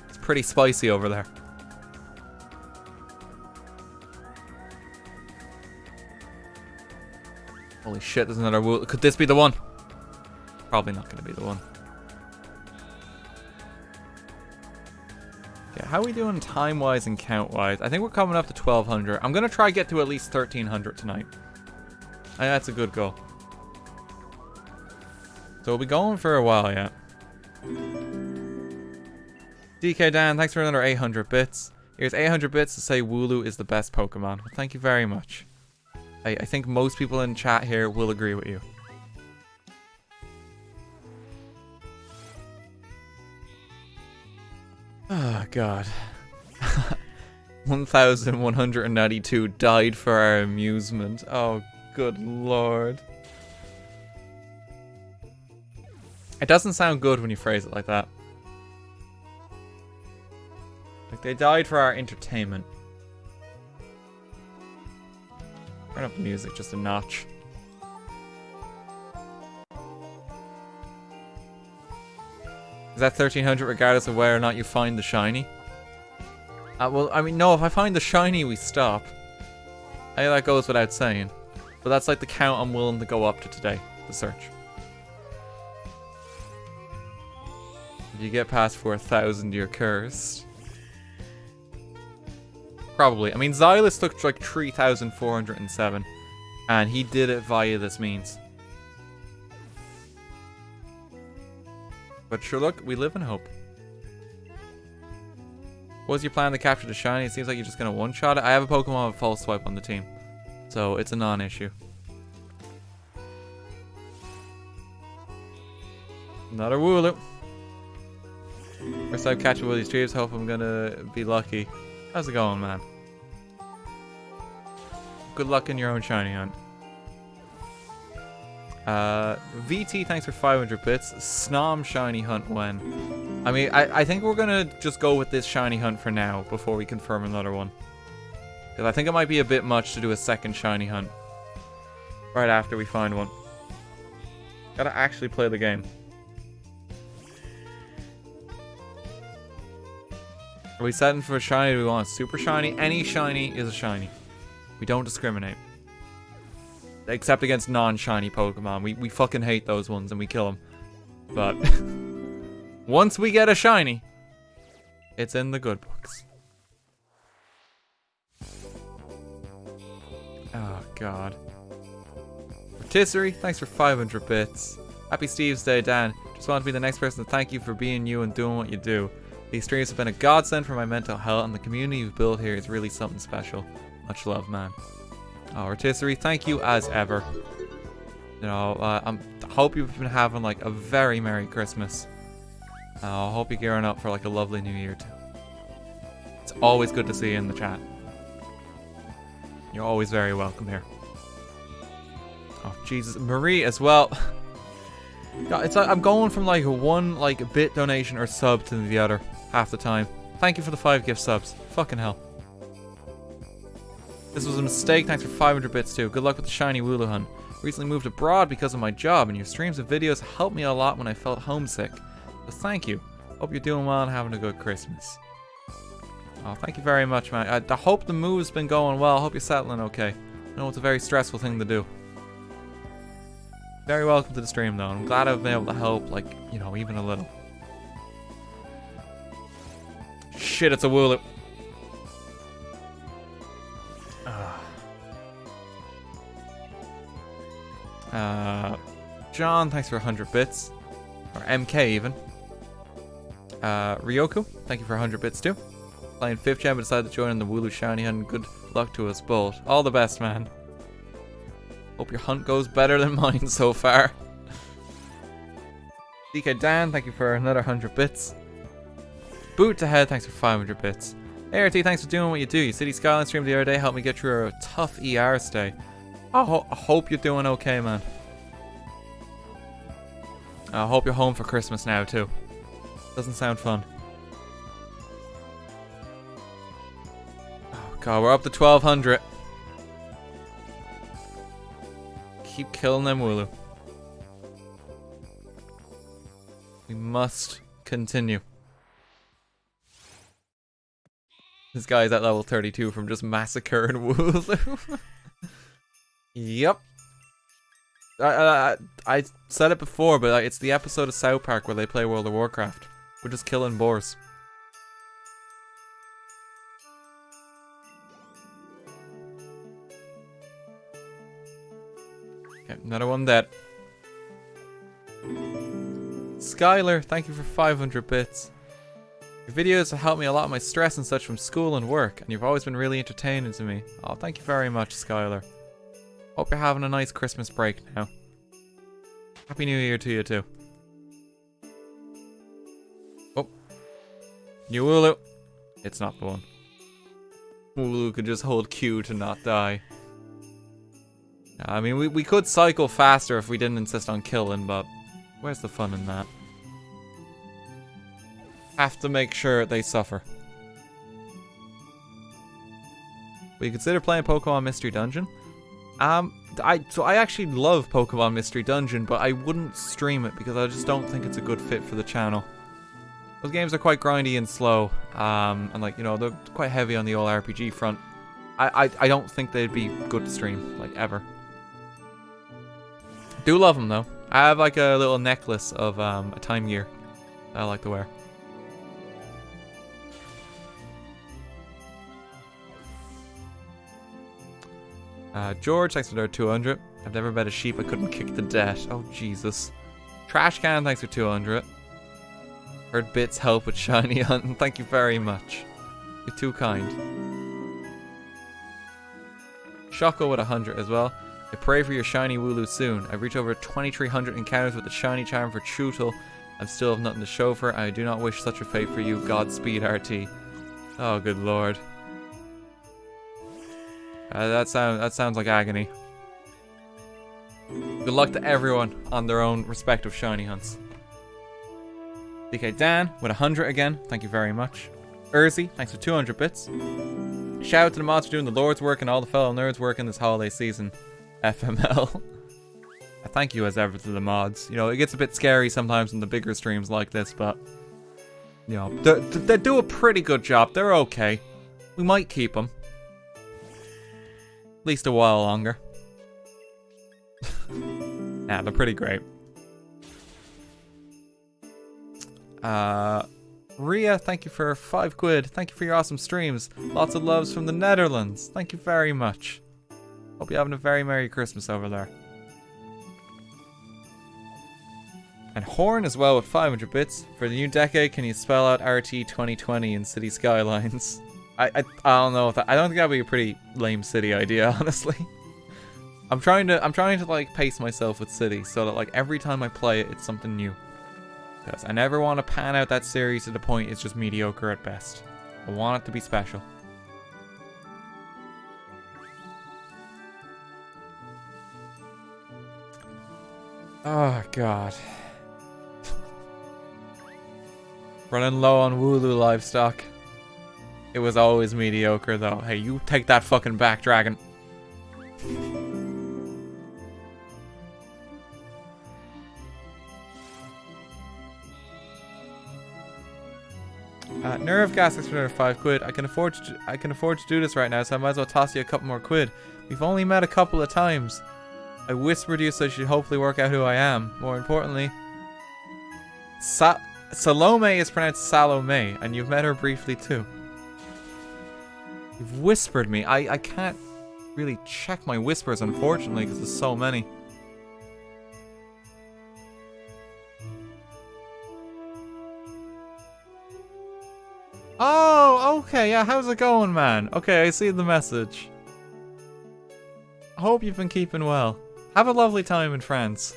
It's pretty spicy over there. Holy shit, there's another Wooloo. Could this be the one? Probably not going to be the one. Okay, how are we doing time-wise and count-wise? I think we're coming up to 1,200. I'm going to try get to at least 1,300 tonight. I think that's a good goal. So we'll be going for a while, yeah. DK Dan, thanks for another 800 bits. Here's 800 bits to say Wooloo is the best Pokemon. Well, thank you very much. I think most people in chat here will agree with you. Oh, God. 1,192 died for our amusement. Oh, good lord. It doesn't sound good when you phrase it like that. Like, they died for our entertainment. Turn up the music just a notch. Is that 1,300 regardless of whether or not you find the shiny? Well, I mean, no, if I find the shiny, we stop. I know that goes without saying. But that's like the count I'm willing to go up to today, the search. If you get past 4,000, you're cursed. Probably. I mean, Xylus took like 3,407. And he did it via this means. But sure, look, we live in hope. What's your plan to capture the shiny? It seems like you're just going to one-shot it. I have a Pokemon with False Swipe on the team. So it's a non-issue. Another Wooloo. First time catching Willie's streams. Hope I'm going to be lucky. How's it going, man? Good luck in your own shiny hunt. VT, thanks for 500 bits. Snom shiny hunt when? I mean, I think we're gonna just go with this shiny hunt for now before we confirm another one. Because I think it might be a bit much to do a second shiny hunt right after we find one. Gotta actually play the game. Are we setting for a shiny? Do we want a super shiny? Any shiny is a shiny. We don't discriminate. Except against non-shiny Pokemon. We fucking hate those ones and we kill them. But once we get a shiny, it's in the good books. Oh, God. Rotisserie, thanks for 500 bits. Happy Steve's Day, Dan. Just want to be the next person to thank you for being you and doing what you do. These streams have been a godsend for my mental health, and the community you've built here is really something special. Much love, man. Oh, Rotisserie, thank you as ever. You know, I hope you've been having like a very Merry Christmas. I hope you're gearing up for like a lovely New Year too. It's always good to see you in the chat. You're always very welcome here. Oh Jesus, Marie as well. God, it's like I'm going from like one like bit donation or sub to the other half the time. Thank you for the 5 gift subs. Fucking hell. This was a mistake. Thanks for 500 bits too. Good luck with the shiny Wooloo hunt. Recently moved abroad because of my job, and your streams and videos helped me a lot when I felt homesick. So thank you. Hope you're doing well and having a good Christmas. Oh, thank you very much, man. I hope the move's been going well. I hope you're settling okay. I know it's a very stressful thing to do. Very welcome to the stream, though. I'm glad I've been able to help, like, you know, even a little. Shit, it's a Wooloo. John, thanks for 100 bits. Or MK, even. Ryoku, thank you for 100 bits, too. Playing 5th gen, but decided to join in the Wooloo shiny hunt, and good luck to us both. All the best, man. Hope your hunt goes better than mine so far. DK Dan, thank you for another 100 bits. Boot to Head, thanks for 500 bits. ART, thanks for doing what you do. Your City Skyline stream the other day helped me get through a tough ER stay. I hope you're doing okay, man. I hope you're home for Christmas now, too. Doesn't sound fun. Oh, God, we're up to 1200. Keep killing them, Wooloo. We must continue. This guy's at level 32 from just massacring Wooloo. Yep. I said it before, but it's the episode of South Park where they play World of Warcraft. We're just killing boars. Okay, another one dead. Skylar, thank you for 500 bits. Your videos have helped me a lot of my stress and such from school and work, and you've always been really entertaining to me. Oh, thank you very much, Skylar. Hope you're having a nice Christmas break now. Happy New Year to you too. Oh. New Wooloo. It's not the one. Wooloo could just hold Q to not die. I mean, we could cycle faster if we didn't insist on killing, but where's the fun in that? Have to make sure they suffer. Will you consider playing Pokemon Mystery Dungeon? So I actually love Pokemon Mystery Dungeon, but I wouldn't stream it because I just don't think it's a good fit for the channel. Those games are quite grindy and slow, and like, you know, they're quite heavy on the old RPG front. I don't think they'd be good to stream, like, ever. Do love them though. I have like a little necklace of a time gear that I like to wear. George, thanks for their 200. I've never met a sheep I couldn't kick to death. Oh, Jesus. Trash Can, thanks for 200. Heard bits help with shiny hunting. Thank you very much. You're too kind. Shoko with 100 as well. I pray for your shiny Wooloo soon. I've reached over 2,300 encounters with the shiny charm for Chutel. I still have nothing to show for it. I do not wish such a fate for you. Godspeed, RT. Oh, good lord. That sounds like agony. Good luck to everyone on their own respective shiny hunts. DK Dan with 100 again. Thank you very much. Urzi, thanks for 200 bits. Shout out to the mods for doing the Lord's work and all the fellow nerds working this holiday season. FML. Thank you as ever to the mods. You know, it gets a bit scary sometimes in the bigger streams like this, but you know, they do a pretty good job. They're okay. We might keep them. At least a while longer. Yeah, they're pretty great. Ria, thank you for 5 quid. Thank you for your awesome streams. Lots of loves from the Netherlands. Thank you very much. Hope you're having a very Merry Christmas over there. And Horn as well with 500 bits. For the new decade, can you spell out RT 2020 in City Skylines? I don't know if that, I don't think that would be a pretty lame city idea, honestly. I'm trying to like pace myself with City so that like every time I play it, it's something new. Because I never want to pan out that series to the point it's just mediocre at best. I want it to be special. Oh god. Running low on Wooloo livestock. It was always mediocre though. Hey, you take that fucking back, dragon. Nerve gas extra 5 quid. I can afford to do this right now, so I might as well toss you a couple more quid. We've only met a couple of times. I whispered you so you should hopefully work out who I am. More importantly, Salome is pronounced Salome, and you've met her briefly too. You've whispered me. I can't really check my whispers, unfortunately, because there's so many. Oh, okay, yeah, how's it going, man? Okay, I see the message. I hope you've been keeping well. Have a lovely time in France.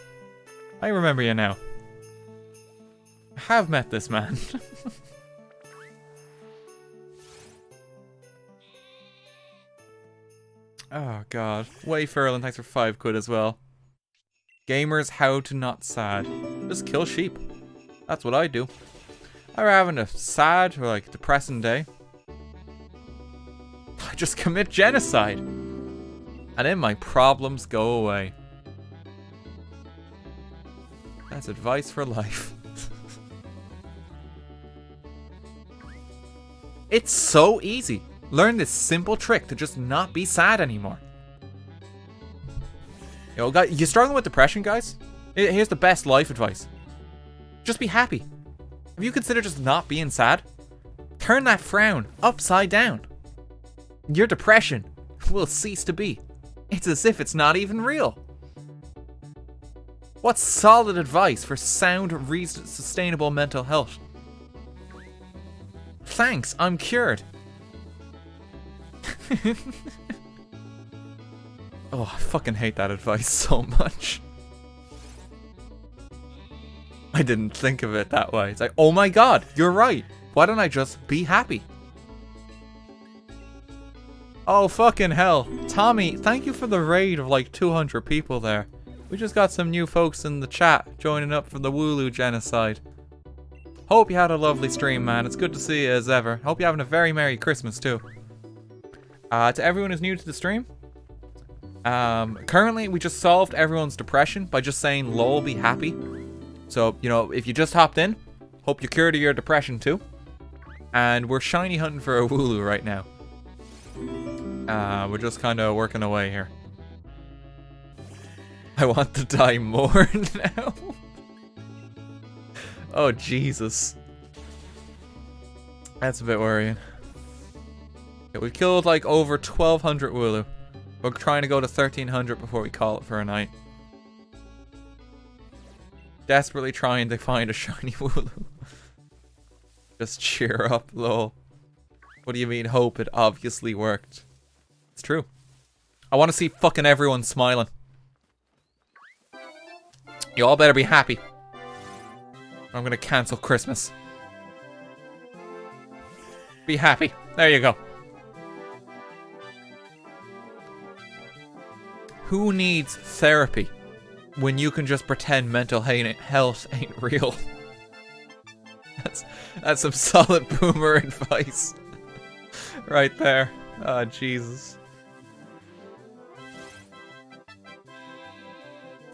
I remember you now. I have met this man. Oh, God. Wayfurlin, thanks for 5 quid as well. Gamers, how to not sad. Just kill sheep. That's what I do. I'm having a sad or like depressing day. I just commit genocide. And then my problems go away. That's advice for life. It's so easy. Learn this simple trick to just not be sad anymore. Yo, guys, you struggling with depression, guys? Here's the best life advice. Just be happy. Have you considered just not being sad? Turn that frown upside down. Your depression will cease to be. It's as if it's not even real. What solid advice for sound, sustainable mental health. Thanks, I'm cured. Oh, I fucking hate that advice so much. I didn't think of it that way. It's like, oh my god, you're right. Why don't I just be happy? Oh, fucking hell. Tommy, thank you for the raid of like 200 people there. We just got some new folks in the chat joining up for the Wooloo genocide. Hope you had a lovely stream, man. It's good to see you as ever. Hope you're having a very Merry Christmas too. To everyone who's new to the stream, currently we just solved everyone's depression by just saying lol, be happy. So, you know, if you just hopped in, hope you're cured of your depression too. And we're shiny hunting for a Wooloo right now. We're just kind of working away here. I want to die more now. Oh, Jesus. That's a bit worrying. Okay, we've killed like over 1,200 Wooloo. We're trying to go to 1,300 before we call it for a night. Desperately trying to find a shiny Wooloo. Just cheer up, lol. What do you mean hope? It obviously worked. It's true. I want to see fucking everyone smiling. You all better be happy. I'm gonna cancel Christmas. Be happy. There you go. Who needs therapy when you can just pretend mental health ain't real? That's some solid boomer advice. Right there. Oh, Jesus.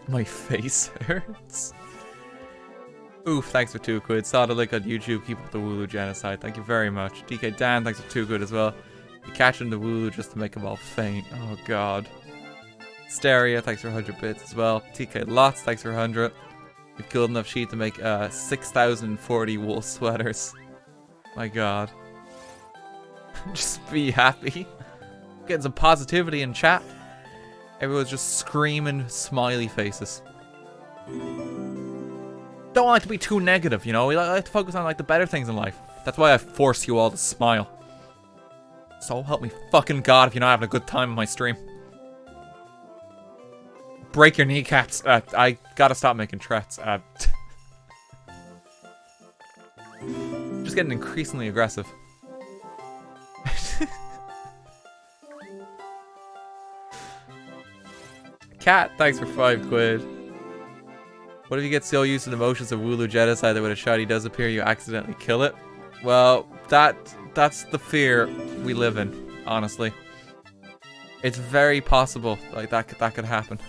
My face hurts. Oof, thanks for 2 quid. Saw the link on YouTube. Keep up the Wooloo genocide. Thank you very much. DK Dan, thanks for 2 quid as well. You're catching the Wooloo just to make them all faint. Oh, God. Stereo, thanks for 100 bits as well. TK Lots, thanks for 100. You've killed enough sheep to make 6,040 wool sweaters. My God. Just be happy. Getting some positivity in chat. Everyone's just screaming smiley faces. Don't like to be too negative, you know? We like to focus on like the better things in life. That's why I force you all to smile. So help me fucking God if you're not having a good time on my stream. break your kneecaps. I gotta stop making threats. Just getting increasingly aggressive. Cat, thanks for 5 quid. What if you get so used to the motions of Wooloo genocide that when a shiny does appear, you accidentally kill it? Well, that's the fear we live in, honestly. It's very possible, like, that could happen.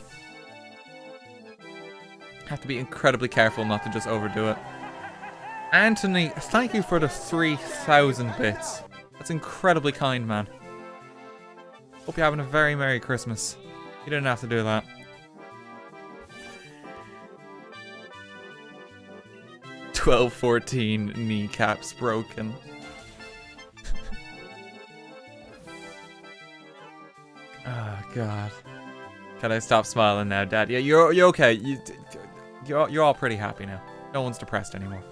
Have to be incredibly careful not to just overdo it. Anthony, thank you for the 3,000 bits. That's incredibly kind, man. Hope you're having a very Merry Christmas. You didn't have to do that. 12-14 kneecaps broken. Oh God. Can I stop smiling now, Dad? Yeah, you're okay. You're all pretty happy now. No one's depressed anymore.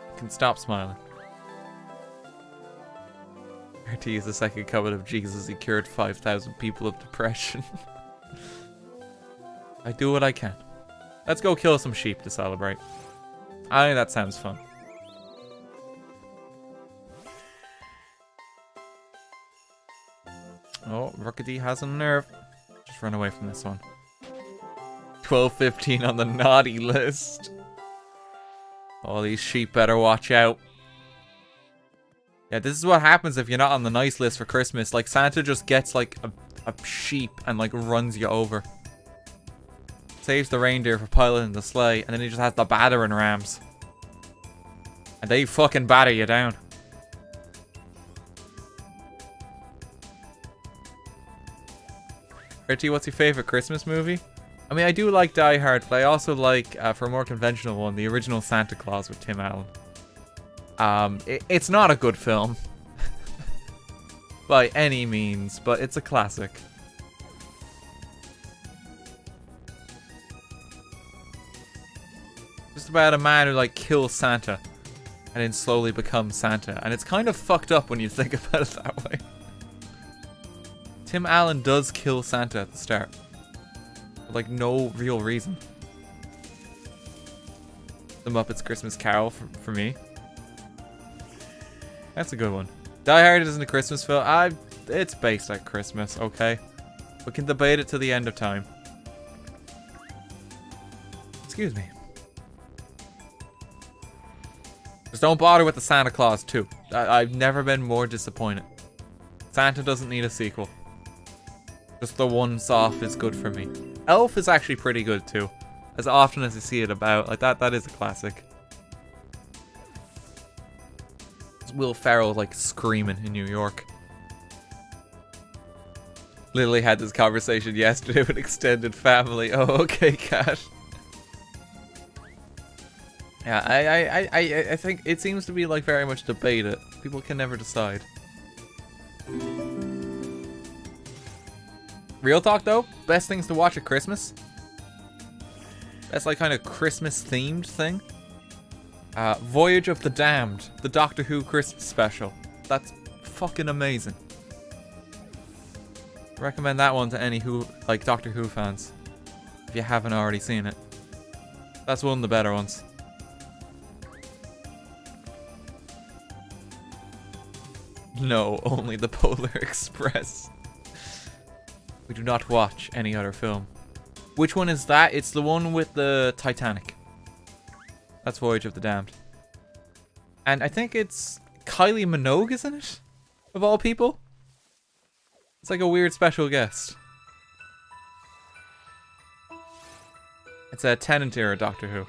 You can stop smiling. RT is the second coming of Jesus. He cured 5,000 people of depression. I do what I can. Let's go kill some sheep to celebrate. I think that sounds fun. Oh, Rookedy has a nerve. Just run away from this one. 12-15 on the naughty list. All these sheep better watch out. Yeah, this is what happens if you're not on the nice list for Christmas. Like, Santa just gets, like, a sheep and, like, runs you over. Saves the reindeer for piloting the sleigh, and then he just has the battering rams. And they fucking batter you down. Richie, what's your favorite Christmas movie? I mean, I do like Die Hard, but I also like, for a more conventional one, the original Santa Claus with Tim Allen. It's not a good film. By any means, but it's a classic. Just about a man who, like, kills Santa and then slowly becomes Santa. And it's kind of fucked up when you think about it that way. Tim Allen does kill Santa at the start. For, like, no real reason. The Muppets Christmas Carol for me. That's a good one. Die Hard isn't a Christmas film. It's based at Christmas, okay? We can debate it to the end of time. Excuse me. Just don't bother with the Santa Claus 2. I've never been more disappointed. Santa doesn't need a sequel. Just the once off is good for me. Elf is actually pretty good too. As often as I see it about, like that is a classic. It's Will Ferrell like screaming in New York. Literally had this conversation yesterday with extended family. Oh, okay, Cat. Yeah, I think it seems to be like very much debated. People can never decide. Real talk though, best things to watch at Christmas. That's like kind of Christmas themed thing. Voyage of the Damned, the Doctor Who Christmas special. That's fucking amazing. Recommend that one to any Doctor Who fans, if you haven't already seen it. That's one of the better ones. No, only the Polar Express. We do not watch any other film. Which one is that? It's the one with the Titanic. That's Voyage of the Damned. And I think it's Kylie Minogue, isn't it? Of all people? It's like a weird special guest. It's a Tennant era Doctor Who.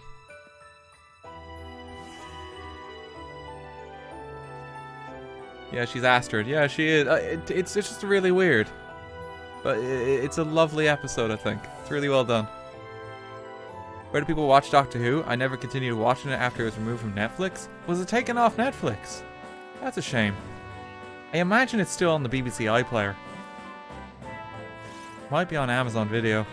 Yeah, she's Astrid. Yeah, she is. It's just really weird. But it's a lovely episode, I think. It's really well done. Where do people watch Doctor Who? I never continued watching it after it was removed from Netflix. Was it taken off Netflix? That's a shame. I imagine it's still on the BBC iPlayer. Might be on Amazon Video.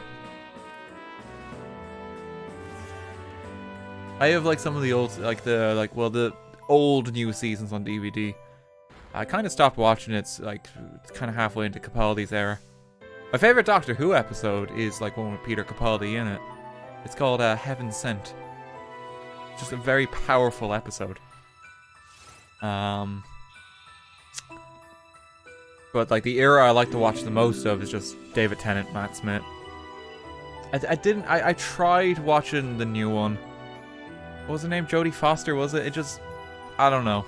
I have like some of the old, the old new seasons on DVD. I kind of stopped watching it, it's kind of halfway into Capaldi's era. My favorite Doctor Who episode is like one with Peter Capaldi in it. It's called Heaven Sent. Just a very powerful episode. But like the era I like to watch the most of is just David Tennant, Matt Smith. I tried watching the new one. What was the name? Jodie Foster, was it? It just, I don't know.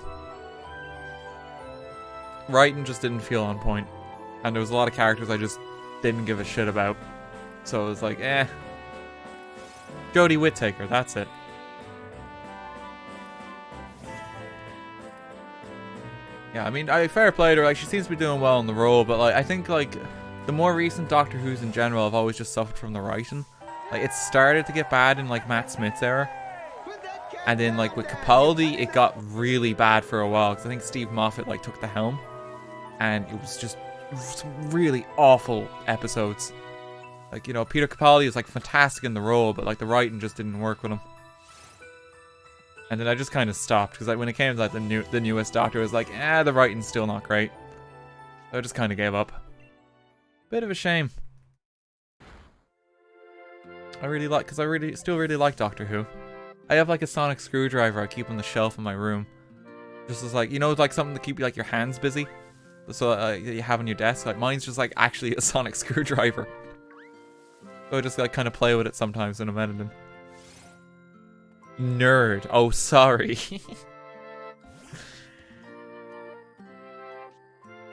Writing just didn't feel on point. And there was a lot of characters I just didn't give a shit about. So it was like, eh. Jodie Whittaker, that's it. Yeah, I mean, fair play to her. Like, she seems to be doing well in the role, but like, I think like the more recent Doctor Who's in general have always just suffered from the writing. Like, it started to get bad in like Matt Smith's era, and then like with Capaldi, it got really bad for a while because I think Steve Moffat like took the helm, and it was just some really awful episodes. Like, you know, Peter Capaldi was like fantastic in the role, but like the writing just didn't work with him. And then I just kind of stopped because like when it came to like the newest Doctor, it was like, the writing's still not great. So I just kind of gave up. Bit of a shame. I really like, because I still really like Doctor Who. I have like a sonic screwdriver I keep on the shelf in my room. Just as like, you know, like something to keep like your hands busy. So you have on your desk. Like mine's just like actually a sonic screwdriver. So I just like kind of play with it sometimes when I'm editing. Nerd. Oh, sorry.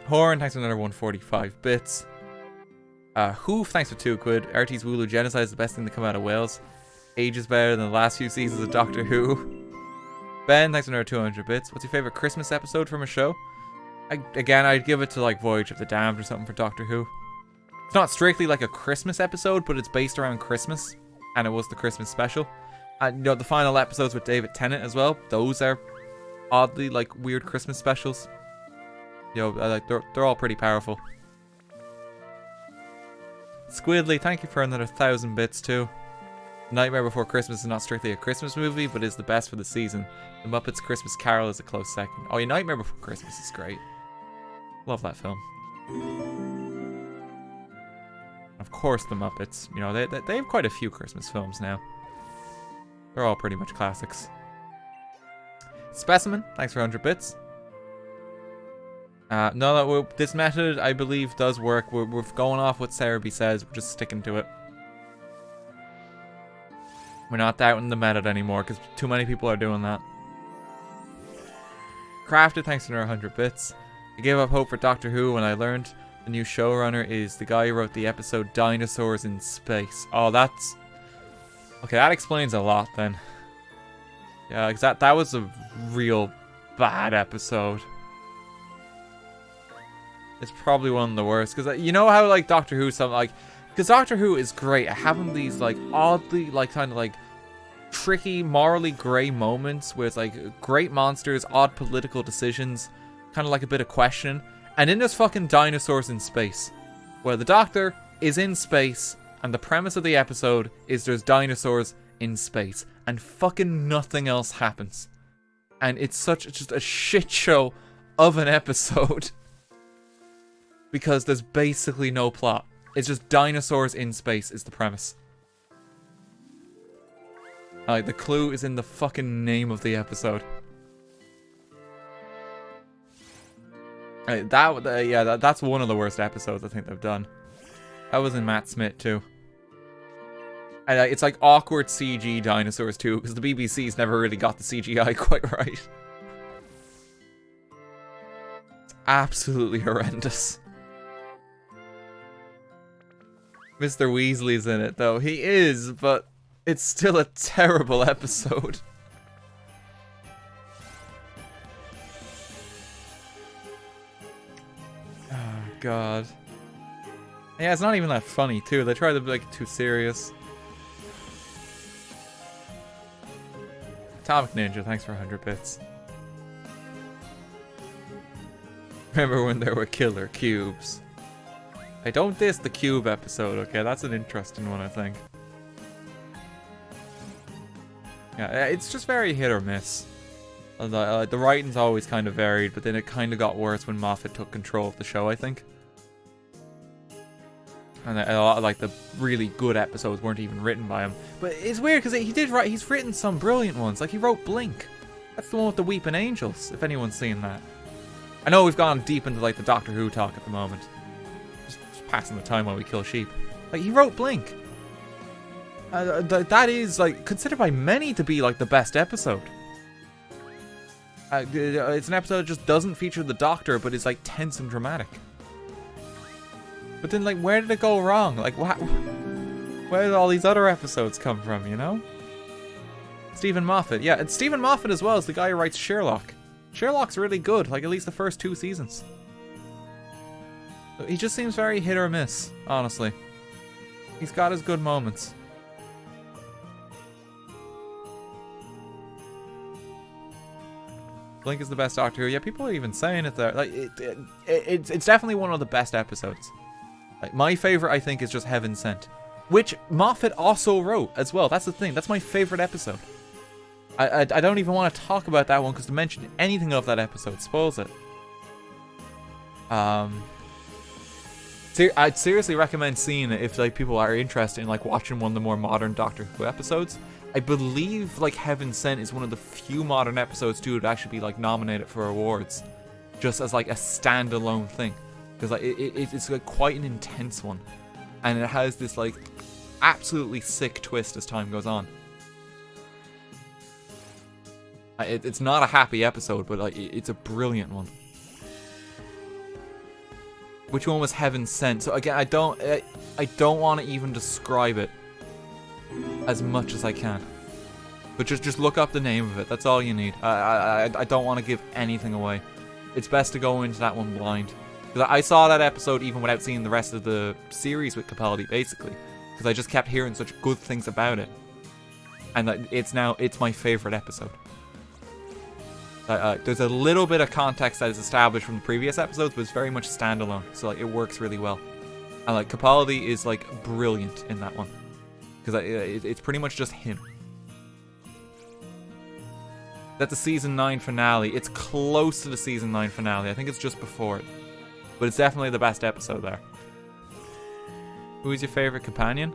Horn, thanks for another 145 bits. Hoof, thanks for 2 quid. RT's Wooloo Genocide is the best thing to come out of Wales. Age is better than the last few seasons of Doctor Who. Ben, thanks for another 200 bits. What's your favorite Christmas episode from a show? Again, I'd give it to like Voyage of the Damned or something for Doctor Who. It's not strictly like a Christmas episode, but it's based around Christmas. And it was the Christmas special. And you know, the final episodes with David Tennant as well. Those are oddly like weird Christmas specials. You know, like they're all pretty powerful. Squidly, thank you for another 1,000 bits too. Nightmare Before Christmas is not strictly a Christmas movie, but is the best for the season. The Muppets Christmas Carol is a close second. Oh yeah, Nightmare Before Christmas is great. Love that film. Of course the Muppets. You know, they have quite a few Christmas films now. They're all pretty much classics. Specimen, thanks for 100 bits. No, this method, I believe, does work. We're going off what Sarah B says. We're just sticking to it. We're not doubting the method anymore, because too many people are doing that. Crafted, thanks for another 100 bits. I gave up hope for Doctor Who when I learned the new showrunner is the guy who wrote the episode Dinosaurs in Space. Oh, that's... Okay, that explains a lot then. Yeah, because that was a real bad episode. It's probably one of the worst. Because you know how like Doctor Who, something like... Because Doctor Who is great at having these like oddly like kind of like tricky, morally grey moments with like great monsters, odd political decisions, kind of like a bit of questioning. And in this fucking Dinosaurs in Space, where the Doctor is in space and the premise of the episode is there's dinosaurs in space and fucking nothing else happens. And it's such just a shit show of an episode because there's basically no plot. It's just dinosaurs in space is the premise. The clue is in the fucking name of the episode. That's one of the worst episodes I think they've done. That was in Matt Smith too. And it's like awkward CG dinosaurs too, because the BBC's never really got the CGI quite right. It's absolutely horrendous. Mr. Weasley's in it though. He is, but it's still a terrible episode. Oh god. Yeah, it's not even that funny too. They try to be like too serious. Atomic Ninja, thanks for 100 bits. Remember when there were killer cubes? Hey, don't diss the cube episode, okay? That's an interesting one, I think. Yeah, it's just very hit or miss. The writing's always kind of varied, but then it kind of got worse when Moffat took control of the show, I think. And a lot of like the really good episodes weren't even written by him. But it's weird because he's written some brilliant ones. Like he wrote Blink. That's the one with the Weeping Angels, if anyone's seen that. I know we've gone deep into like the Doctor Who talk at the moment. Just passing the time while we kill sheep. Like he wrote Blink. That is like considered by many to be like the best episode. It's an episode that just doesn't feature the Doctor, but is like tense and dramatic. But then, like, where did it go wrong? Like, where did all these other episodes come from, you know? Stephen Moffat. Yeah, and Stephen Moffat as well is the guy who writes Sherlock. Sherlock's really good, like, at least the first 2 seasons. He just seems very hit or miss, honestly. He's got his good moments. Blink is the best Doctor Who. Yeah, people are even saying it there. Like, it's definitely one of the best episodes. Like, my favorite, I think, is just Heaven Sent, which Moffat also wrote as well. That's the thing. That's my favorite episode. I don't even want to talk about that one because to mention anything of that episode spoils it. I'd seriously recommend seeing it if like people are interested in like watching one of the more modern Doctor Who episodes. I believe like Heaven Sent is one of the few modern episodes too to actually be like nominated for awards, just as like a standalone thing. Because like it's like quite an intense one, and it has this like absolutely sick twist as time goes on. It's not a happy episode, but like it's a brilliant one. Which one was Heaven Sent? So again, I don't want to even describe it as much as I can, but just look up the name of it. That's all you need. I don't want to give anything away. It's best to go into that one blind. Because I saw that episode even without seeing the rest of the series with Capaldi, basically. Because I just kept hearing such good things about it. And it's my favorite episode. There's a little bit of context that is established from the previous episodes, but it's very much standalone. So like it works really well. And like Capaldi is like brilliant in that one. Because it's pretty much just him. That's the season 9 finale. It's close to the season 9 finale. I think it's just before it. But it's definitely the best episode there. Who is your favorite companion?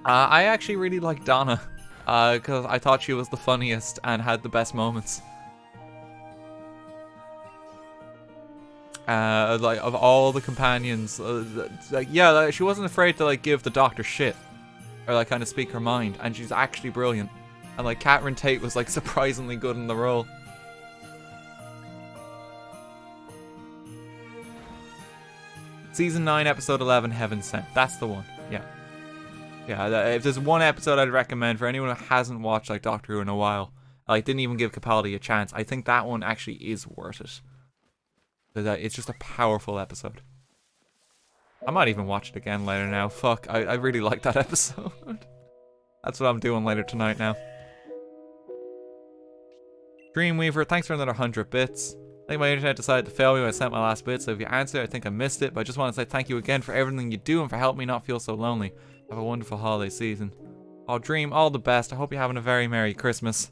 I actually really like Donna. Because I thought she was the funniest and had the best moments. Like, of all the companions, like, she wasn't afraid to, like, give the Doctor shit. Or, like, kind of speak her mind. And she's actually brilliant. And, like, Catherine Tate was, like, surprisingly good in the role. Season 9, Episode 11, Heaven Sent. That's the one. Yeah. Yeah, if there's one episode I'd recommend for anyone who hasn't watched, like, Doctor Who in a while, like, didn't even give Capaldi a chance, I think that one actually is worth it. Because it's just a powerful episode. I might even watch it again later now. Fuck, I really like that episode. That's what I'm doing later tonight now. Dreamweaver, thanks for another 100 bits. I think my internet decided to fail me when I sent my last bit, so if you answered, I think I missed it, but I just want to say thank you again for everything you do and for helping me not feel so lonely. Have a wonderful holiday season. Oh, Dream, all the best. I hope you're having a very Merry Christmas.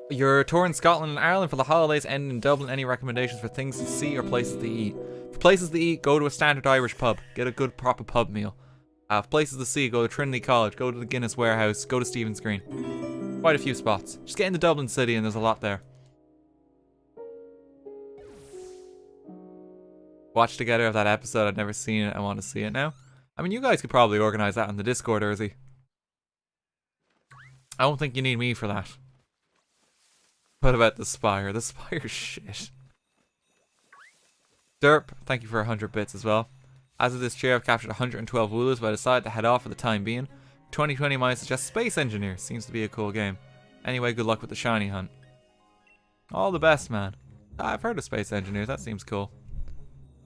Your tour in Scotland and Ireland for the holidays ending in Dublin. Any recommendations for things to see or places to eat? For places to eat, go to a standard Irish pub. Get a good proper pub meal. For places to see, go to Trinity College, go to the Guinness Warehouse, go to Stephen's Green. Quite a few spots. Just get into Dublin City and there's a lot there. Watch together of that episode. I've never seen it. I want to see it now. I mean, you guys could probably organise that on the Discord, Urzy. I don't think you need me for that. What about the Spire? The Spire's shit. Derp, thank you for 100 bits as well. As of this year, I've captured 112 Wooloos, but I decided to head off for the time being. 2020 might suggest Space Engineer. Seems to be a cool game. Anyway, good luck with the shiny hunt. All the best, man. I've heard of Space Engineers. That seems cool.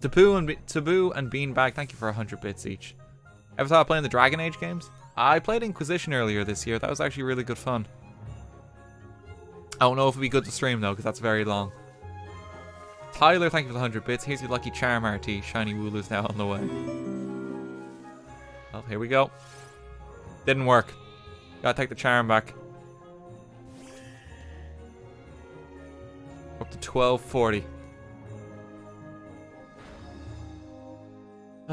Taboo and Beanbag, thank you for 100 bits each. Ever thought of playing the Dragon Age games? I played Inquisition earlier this year. That was actually really good fun. I don't know if it'd be good to stream though, because that's very long. Tyler, thank you for the 100 bits. Here's your lucky charm RT. Shiny Wooloo's now on the way. Well, here we go. Didn't work. Gotta take the charm back. Up to 1240.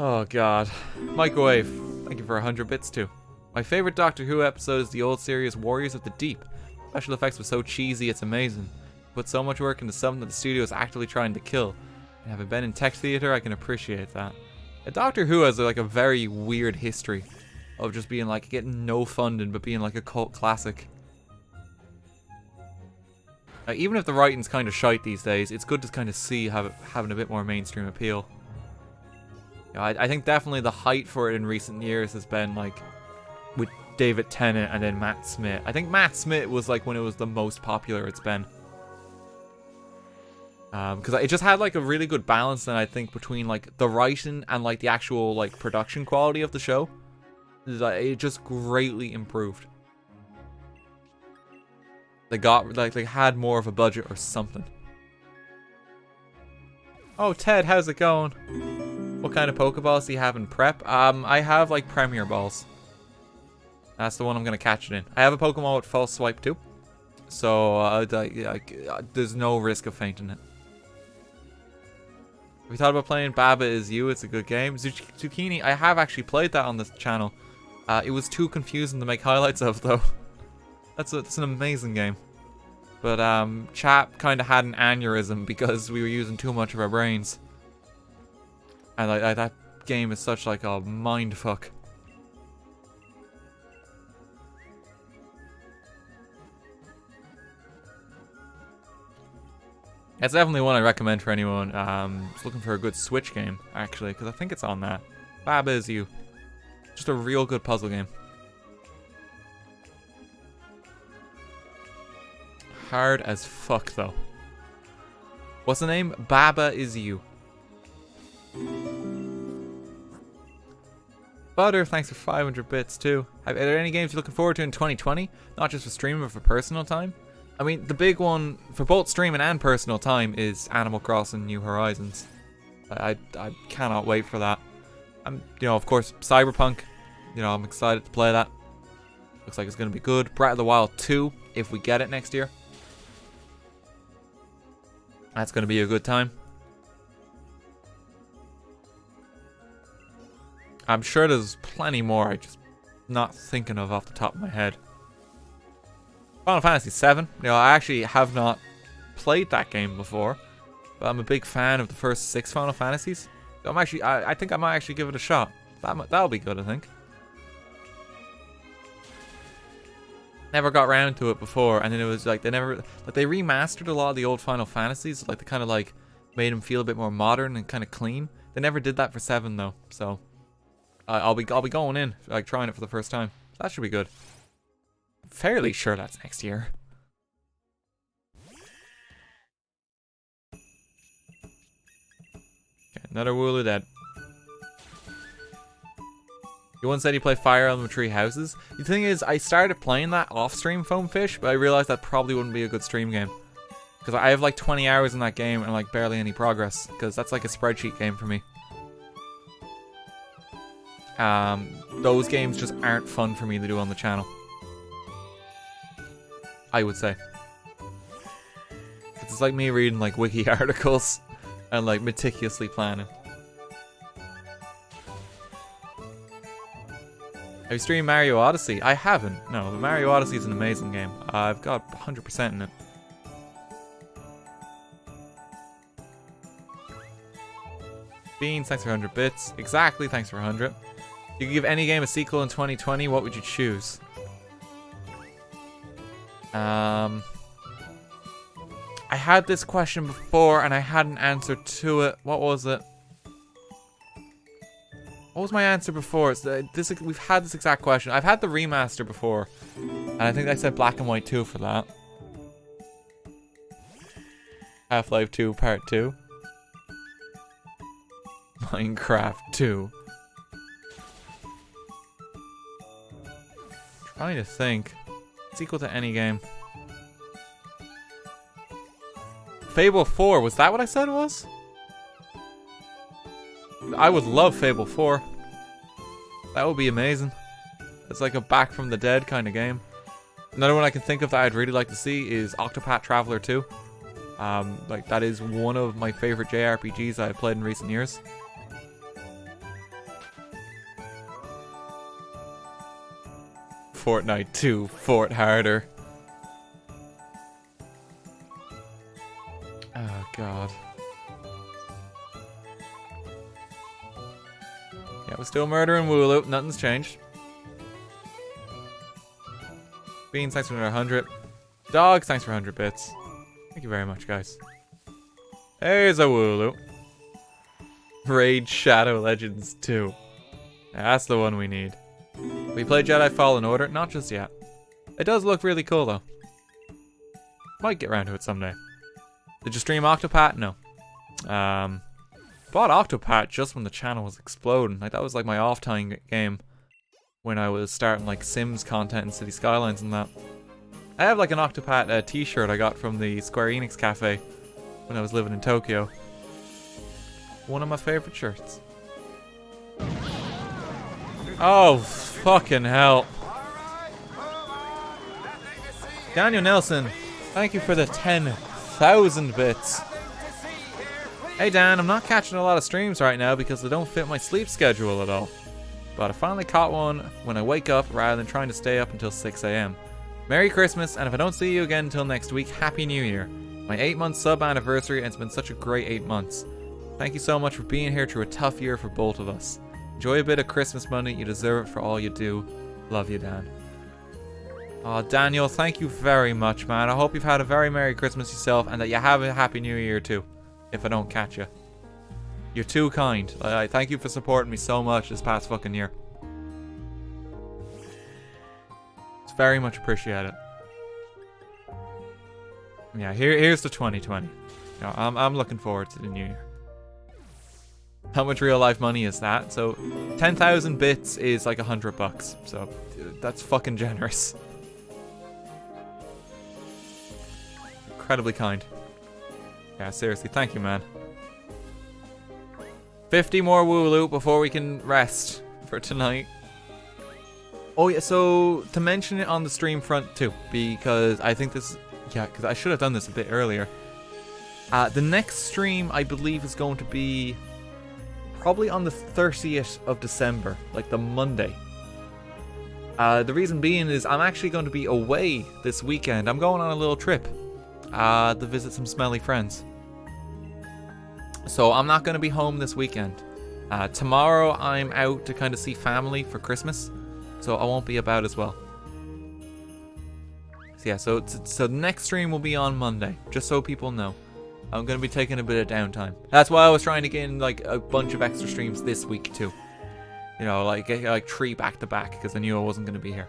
Oh god. Microwave, thank you for 100 bits too. My favorite Doctor Who episode is the old series Warriors of the Deep. Special effects were so cheesy, it's amazing. Put so much work into something that the studio is actively trying to kill. And having been in tech theater, I can appreciate that. Doctor Who has like a very weird history of just being like getting no funding but being like a cult classic. Even if the writing's kind of shite these days, it's good to kind of see having a bit more mainstream appeal. I think definitely the height for it in recent years has been like with David Tennant and then Matt Smith. I think Matt Smith was like when it was the most popular it's been. Because it just had like a really good balance then I think between like the writing and like the actual like production quality of the show. It just greatly improved. They got like they had more of a budget or something. Oh Ted, how's it going? What kind of Pokeballs do you have in prep? I have like Premier Balls. That's the one I'm gonna catch it in. I have a Pokemon with False Swipe too, so there's no risk of fainting it. Have you thought about playing Baba Is You? It's a good game. Zucchini, I have actually played that on this channel. It was too confusing to make highlights of though. That's an amazing game. But Chap kind of had an aneurysm because we were using too much of our brains. And that game is such like a mind fuck. It's definitely one I recommend for anyone who's looking for a good Switch game, actually, because I think it's on that. Baba Is You. Just a real good puzzle game. Hard as fuck, though. What's the name? Baba Is You. Butter, thanks for 500 bits too. Are there any games you're looking forward to in 2020? Not just for streaming, but for personal time? I mean, the big one for both streaming and personal time is Animal Crossing New Horizons. I cannot wait for that. You know, of course, Cyberpunk. You know, I'm excited to play that. Looks like it's going to be good. Breath of the Wild 2, if we get it next year. That's going to be a good time. I'm sure there's plenty more I'm just not thinking of off the top of my head. Final Fantasy VII. You know, I actually have not played that game before, but I'm a big fan of the first 6 Final Fantasies. So I think I might actually give it a shot. That'll be good, I think. Never got around to it before, and then it was like they remastered a lot of the old Final Fantasies, like they kind of like made them feel a bit more modern and kind of clean. They never did that for 7 though, so I'll be going in like trying it for the first time. So that should be good. Fairly sure that's next year. Okay, another Wooloo dead. You once said you play Fire Emblem Tree Houses. The thing is, I started playing that off stream, Foamfish, but I realized that probably wouldn't be a good stream game. Because I have like 20 hours in that game and like barely any progress. Because that's like a spreadsheet game for me. Those games just aren't fun for me to do on the channel. I would say. It's like me reading like wiki articles and like meticulously planning. Have you streamed Mario Odyssey? I haven't. No, but Mario Odyssey is an amazing game. I've got 100% in it. Beans, thanks for 100 bits. Exactly, thanks for 100. You could give any game a sequel in 2020, what would you choose? I had this question before and I had an answer to it. What was it? What was my answer before? We've had this exact question. I've had the remaster before, and I think I said Black and White 2 for that. Half-Life 2 Part 2. Minecraft 2. Trying to think. It's equal to any game. Fable 4, was that what I said it was? I would love Fable 4. That would be amazing. It's like a Back from the Dead kind of game. Another one I can think of that I'd really like to see is Octopath Traveler 2. Like that is one of my favorite JRPGs I've played in recent years. Fortnite 2, Fort Harder. Oh, God. Yeah, we're still murdering Wooloo. Nothing's changed. Beans, thanks for another 100. Dogs, thanks for 100 bits. Thank you very much, guys. There's a Wooloo. Raid Shadow Legends 2. Yeah, that's the one we need. We play Jedi Fallen Order? Not just yet. It does look really cool, though. Might get around to it someday. Did you stream Octopath? No. Bought Octopath just when the channel was exploding. Like, that was like my off-time game when I was starting like Sims content in City Skylines and that. I have like an Octopath t-shirt I got from the Square Enix cafe when I was living in Tokyo. One of my favorite shirts. Oh, fucking hell. Daniel Nelson, thank you for the 10,000 bits. Hey Dan, I'm not catching a lot of streams right now because they don't fit my sleep schedule at all. But I finally caught one when I wake up rather than trying to stay up until 6 AM. Merry Christmas, and if I don't see you again until next week, Happy New Year. My 8-month sub anniversary, and it's been such a great 8 months. Thank you so much for being here through a tough year for both of us. Enjoy a bit of Christmas money, you deserve it for all you do. Love you, Dan. Oh, Daniel, thank you very much, man. I hope you've had a very Merry Christmas yourself, and that you have a Happy New Year too, if I don't catch you. You're too kind. I thank you for supporting me so much this past fucking year. It's very much appreciated. Yeah, here's the 2020. You know, I'm looking forward to the new year. How much real life money is that? So 10,000 bits is like $100. So that's fucking generous. Incredibly kind. Yeah, seriously, thank you, man. 50 more Wooloo before we can rest for tonight. Oh yeah, so to mention it on the stream front too, because I think this, yeah, because I should have done this a bit earlier. The next stream I believe is going to be probably on the 30th of December, like the Monday. The reason being is I'm actually going to be away this weekend. I'm going on a little trip to visit some smelly friends. So I'm not going to be home this weekend. Tomorrow I'm out to kind of see family for Christmas, so I won't be about as well. So yeah, so the next stream will be on Monday, just so people know. I'm going to be taking a bit of downtime. That's why I was trying to get in like a bunch of extra streams this week too. You know, like get like 3 back to back, because I knew I wasn't going to be here.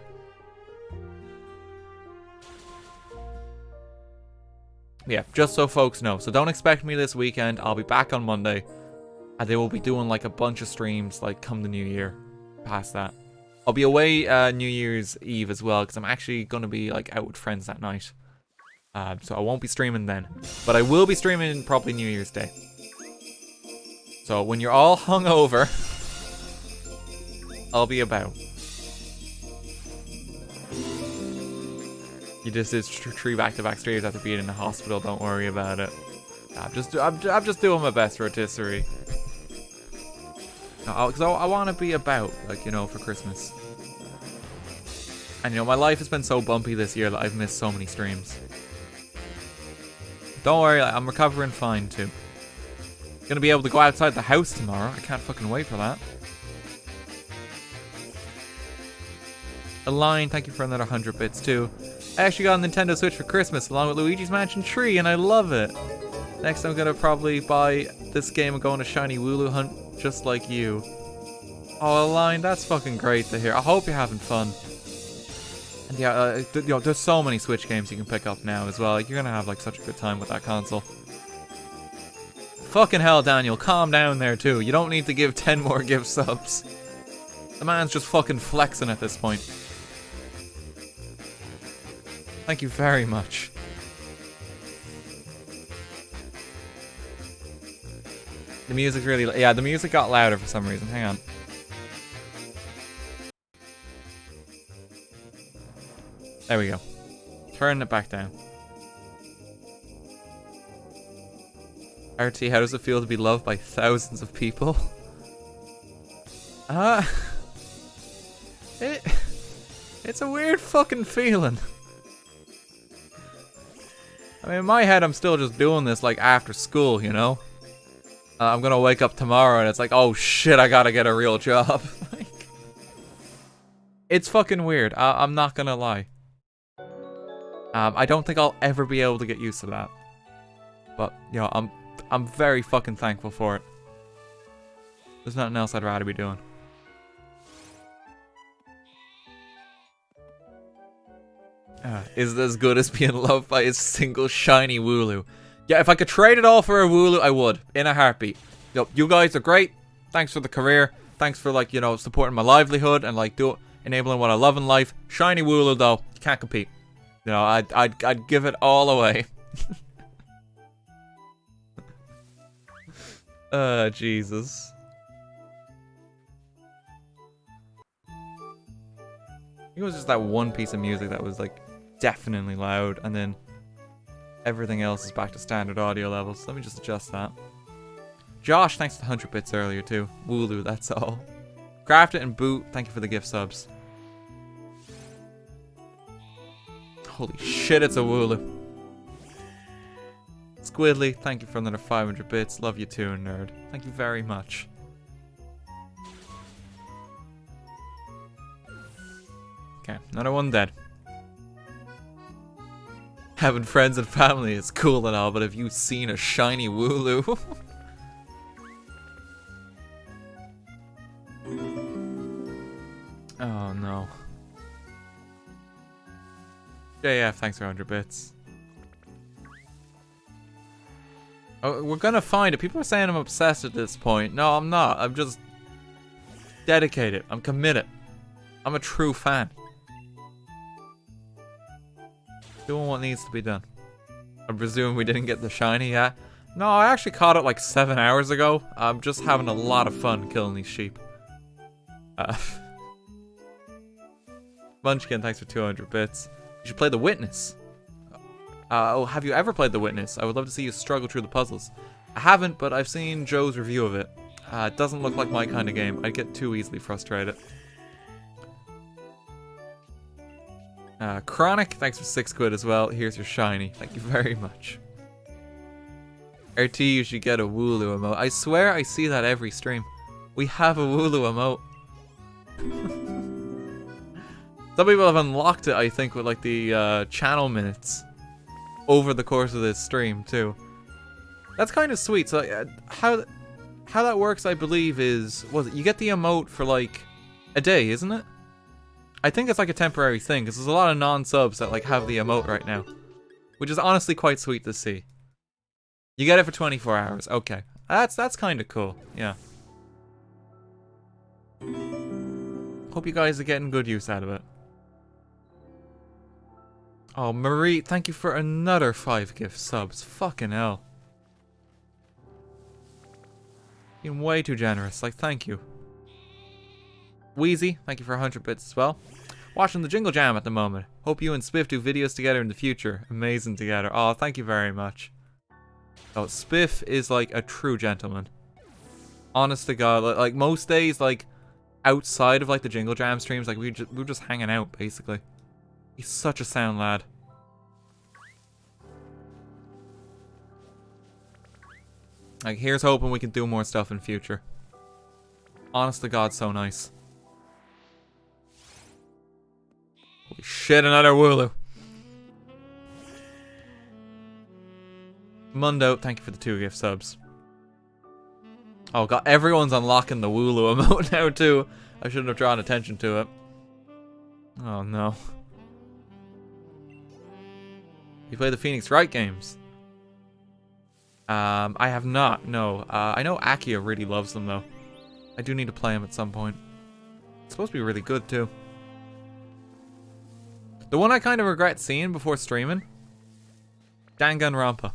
Yeah, just so folks know. So don't expect me this weekend. I'll be back on Monday. And they will be doing like a bunch of streams like come the new year. Past that. I'll be away New Year's Eve as well, because I'm actually going to be like out with friends that night. So I won't be streaming then. But I will be streaming probably New Year's Day. So when you're all hungover, I'll be about. You just did 3 back-to-back streams after being in the hospital. Don't worry about it. I'm just doing my best rotisserie. Because I want to be about, like, you know, for Christmas. And you know, my life has been so bumpy this year that I've missed so many streams. Don't worry, I'm recovering fine too. Gonna be able to go outside the house tomorrow. I can't fucking wait for that. Align, thank you for another 100 bits too. I actually got a Nintendo Switch for Christmas along with Luigi's Mansion 3 and I love it. Next I'm gonna probably buy this game and go on a shiny Wooloo hunt just like you. Oh, Align, that's fucking great to hear. I hope you're having fun. And yeah, you know, there's so many Switch games you can pick up now as well. Like, you're gonna have like such a good time with that console. Fucking hell, Daniel, calm down there too. You don't need to give 10 more gift subs. The man's just fucking flexing at this point. Thank you very much. The music's really... Yeah, the music got louder for some reason. Hang on. There we go. Turn it back down. RT, how does it feel to be loved by thousands of people? It It's a weird fucking feeling. I mean, in my head, I'm still just doing this, like, after school, you know? I'm gonna wake up tomorrow and it's like, oh shit, I gotta get a real job. Like, it's fucking weird. I'm not gonna lie. I don't think I'll ever be able to get used to that. But, you know, I'm very fucking thankful for it. There's nothing else I'd rather be doing. Is it as good as being loved by a single shiny Wooloo? Yeah, if I could trade it all for a Wooloo, I would. In a heartbeat. Yo, you guys are great. Thanks for the career. Thanks for, like, you know, supporting my livelihood and, like, enabling what I love in life. Shiny Wooloo, though, can't compete. You know, I'd give it all away. Jesus. It was just that one piece of music that was, like, definitely loud, and then everything else is back to standard audio levels. Let me just adjust that. Josh, thanks for the 100 bits earlier too. Wooloo, that's all. Craft It and Boot, thank you for the gift subs. Holy shit, it's a Wooloo. Squidly, thank you for another 500 bits. Love you too, nerd. Thank you very much. Okay, another one dead. Having friends and family is cool and all, but have you seen a shiny Wooloo? Oh no. JF, thanks for 100 bits. Oh, we're gonna find it. People are saying I'm obsessed at this point. No, I'm not. I'm just dedicated. I'm committed. I'm a true fan. Doing what needs to be done. I presume we didn't get the shiny yet. No, I actually caught it like 7 hours ago. I'm just having a lot of fun killing these sheep. Munchkin, thanks for 200 bits. You should play The Witness. Oh, have you ever played The Witness? I would love to see you struggle through the puzzles. I haven't, but I've seen Joe's review of it. It doesn't look like my kind of game. I'd get too easily frustrated. Chronic, thanks for 6 quid as well. Here's your shiny. Thank you very much. RT, you should get a Wooloo emote. I swear I see that every stream. We have a Wooloo emote. Some people have unlocked it, I think, with like the channel minutes over the course of this stream too. That's kind of sweet. So how that works, I believe, is you get the emote for like a day, isn't it? I think it's like a temporary thing, because there's a lot of non-subs that like have the emote right now. Which is honestly quite sweet to see. You get it for 24 hours. Okay. That's kind of cool. Yeah. Hope you guys are getting good use out of it. Oh, Marie, thank you for another 5 gift subs. Fucking hell. Being way too generous. Like, thank you. Wheezy, thank you for 100 bits as well. Watching the Jingle Jam at the moment. Hope you and Spiff do videos together in the future. Amazing together. Oh, thank you very much. Oh, Spiff is like a true gentleman. Honest to God, like most days, like outside of like the Jingle Jam streams, like we're just hanging out basically. He's such a sound lad. Like, here's hoping we can do more stuff in future. Honest to God, so nice. Holy shit, another Wooloo. Mundo, thank you for the 2 gift subs. Oh god, everyone's unlocking the Wooloo emote now too. I shouldn't have drawn attention to it. Oh no. You play the Phoenix Wright games? I have not, no. I know Akia really loves them though. I do need to play them at some point. It's supposed to be really good too. The one I kind of regret seeing before streaming? Danganronpa.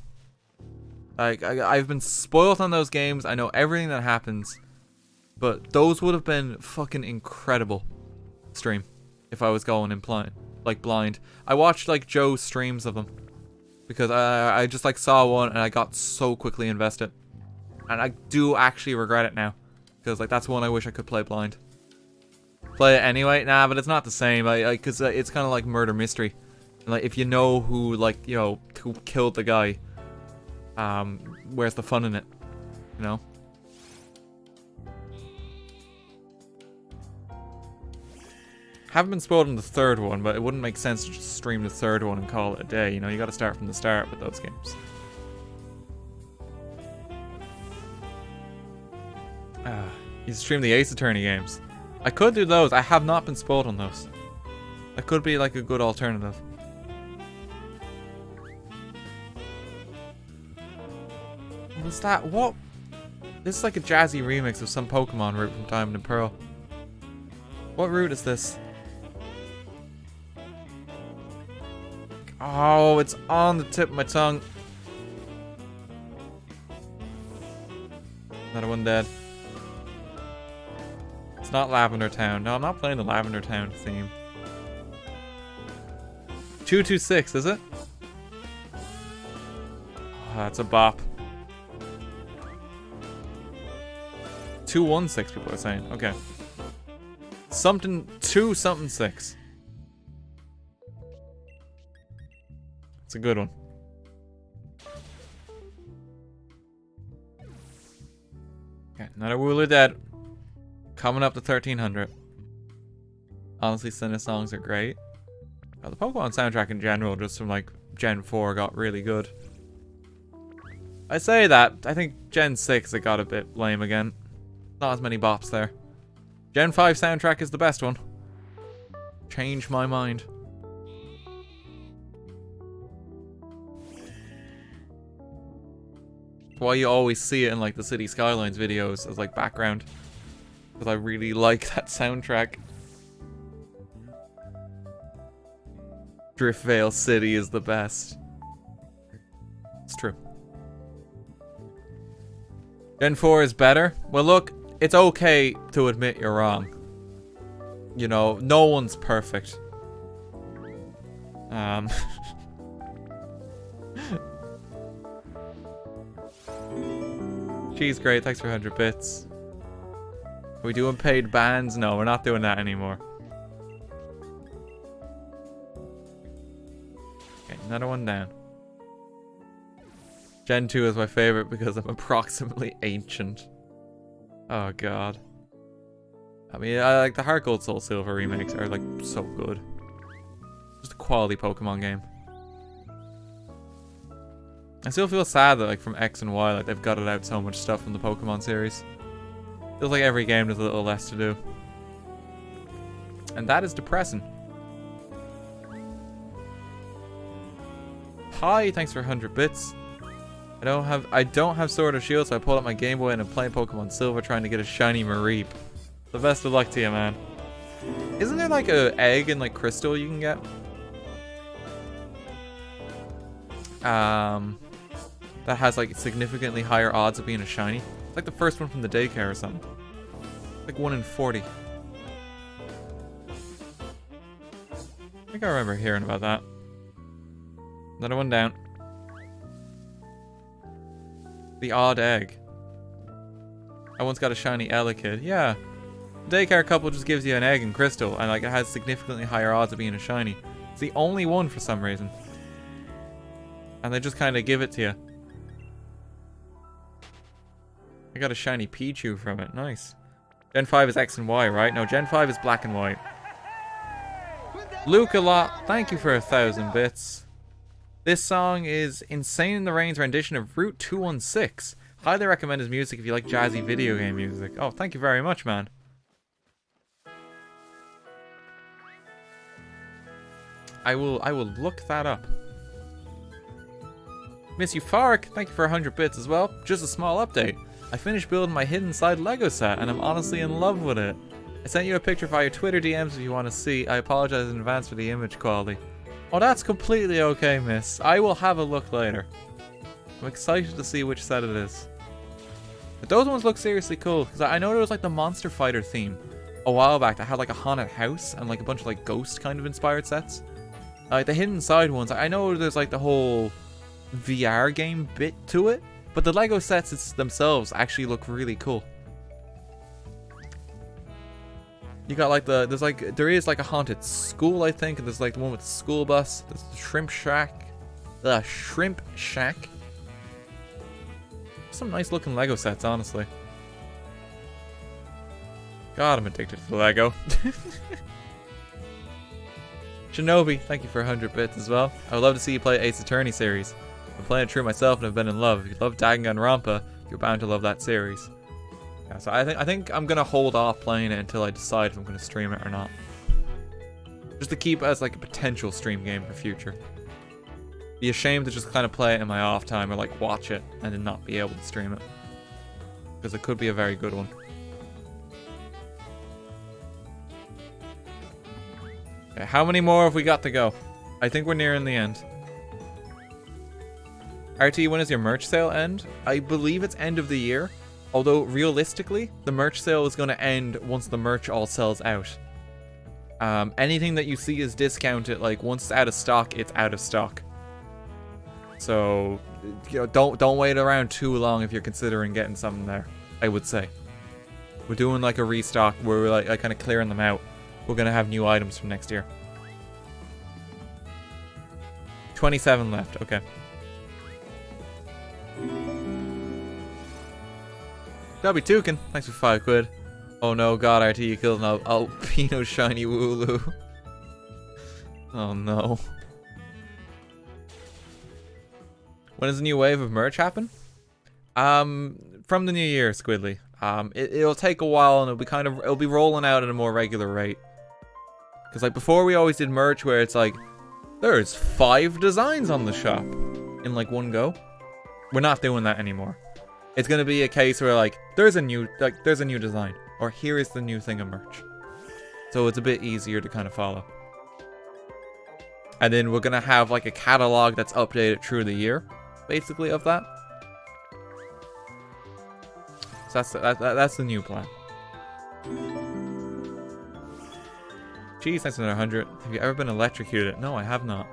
Like, I've been spoiled on those games. I know everything that happens. But those would have been fucking incredible stream if I was going in blind. Like, blind. I watched, like, Joe's streams of them. Because I just, like, saw one and I got so quickly invested. And I do actually regret it now. Because, like, that's one I wish I could play blind. Play it anyway? Nah, but it's not the same. Because it's kind of like murder mystery. Like, if you know who, like, you know, who killed the guy, where's the fun in it? You know? Haven't been spoiled on the third one, but it wouldn't make sense to just stream the third one and call it a day. You know, you gotta start from the start with those games. You stream the Ace Attorney games. I could do those. I have not been spoiled on those. That could be like a good alternative. What was that? What? This is like a jazzy remix of some Pokemon route from Diamond and Pearl. What route is this? Oh, it's on the tip of my tongue. Another one dead. It's not Lavender Town. No, I'm not playing the Lavender Town theme. 226, is it? Oh, that's a bop. 216, people are saying. Okay. Something 2 something 6. It's a good one. Okay, another Wooloo dead. Coming up to 1300. Honestly, Sinnoh songs are great. The Pokemon soundtrack in general, just from like Gen 4, got really good. I say that, I think Gen 6 it got a bit lame again. Not as many bops there. Gen 5 soundtrack is the best one. Change my mind. Why you always see it in like the City Skylines videos as like background. Because I really like that soundtrack. Driftvale City is the best. It's true. Gen 4 is better? Well look, it's okay to admit you're wrong. You know, no one's perfect. She's great, thanks for 100 bits. Are we doing paid bans? No, we're not doing that anymore. Okay, another one down. Gen 2 is my favorite because I'm approximately ancient. Oh god. I mean, I like the Heart Gold Soul Silver remakes are like so good. Just a quality Pokemon game. I still feel sad that like from X and Y, like they've gutted out so much stuff from the Pokemon series. Feels like every game has a little less to do. And that is depressing. Hi, thanks for 100 bits. I don't have Sword or Shield, so I pulled out my Game Boy and I'm playing Pokemon Silver trying to get a shiny Mareep. The best of luck to you, man. Isn't there like a egg and like crystal you can get? That has like significantly higher odds of being a shiny. It's like the first one from the daycare or something. Like 1 in 40. I think I remember hearing about that. Another one down. The odd egg. I once got a shiny Elekid. Yeah. The daycare couple just gives you an egg and crystal, and like it has significantly higher odds of being a shiny. It's the only one for some reason. And they just kind of give it to you. I got a shiny Pichu from it. Nice. Gen 5 is X and Y, right? No, Gen 5 is black and white. Luke a lot. Thank you for 1,000 bits. This song is Insane in the Rain's rendition of Route 216. Highly recommend his music if you like jazzy video game music. Oh, thank you very much, man. I will look that up. Miss Euphoric, thank you for 100 bits as well. Just a small update. I finished building my Hidden Side Lego set and I'm honestly in love with it. I sent you a picture via Twitter DMs if you want to see. I apologize in advance for the image quality. Oh, that's completely okay, miss. I will have a look later. I'm excited to see which set it is. But those ones look seriously cool, because I know there was like the Monster Fighter theme a while back that had like a haunted house and like a bunch of like ghost kind of inspired sets. Like the Hidden Side ones, I know there's like the whole VR game bit to it, but the Lego sets themselves actually look really cool. You got like there is like a haunted school, I think, and there's like the one with the school bus. There's the shrimp shack. The shrimp shack. Some nice looking Lego sets, honestly. God, I'm addicted to the Lego. Shinobi, thank you for 100 bits as well. I would love to see you play Ace Attorney series. I'm playing it through myself and I've been in love. If you love Danganronpa, you're bound to love that series. Yeah, so I think I'm gonna hold off playing it until I decide if I'm gonna stream it or not. Just to keep it as like a potential stream game for future. Be ashamed to just kind of play it in my off time or like watch it and then not be able to stream it. Because it could be a very good one. Okay, how many more have we got to go? I think we're nearing the end. RT, when does your merch sale end? I believe it's end of the year. Although, realistically, the merch sale is going to end once the merch all sells out. Anything that you see is discounted, like, once it's out of stock, it's out of stock. So, you know, don't wait around too long if you're considering getting something there, I would say. We're doing, like, a restock where we're, like kind of clearing them out. We're going to have new items from next year. 27 left, okay. Dobby Toucan, thanks for 5 quid. Oh no, God, RT, you killed an albino shiny Wooloo. Oh no. When does the new wave of merch happen? From the new year, Squidly. It'll take a while and it'll be rolling out at a more regular rate. Because like before we always did merch where it's like, there's 5 designs on the shop in like one go. We're not doing that anymore. It's gonna be a case where like there's a new design, or here is the new thing of merch. So it's a bit easier to kind of follow. And then we're gonna have like a catalog that's updated through the year, basically, of that. So that's the new plan. Geez, thanks for another 100. Have you ever been electrocuted? No, I have not.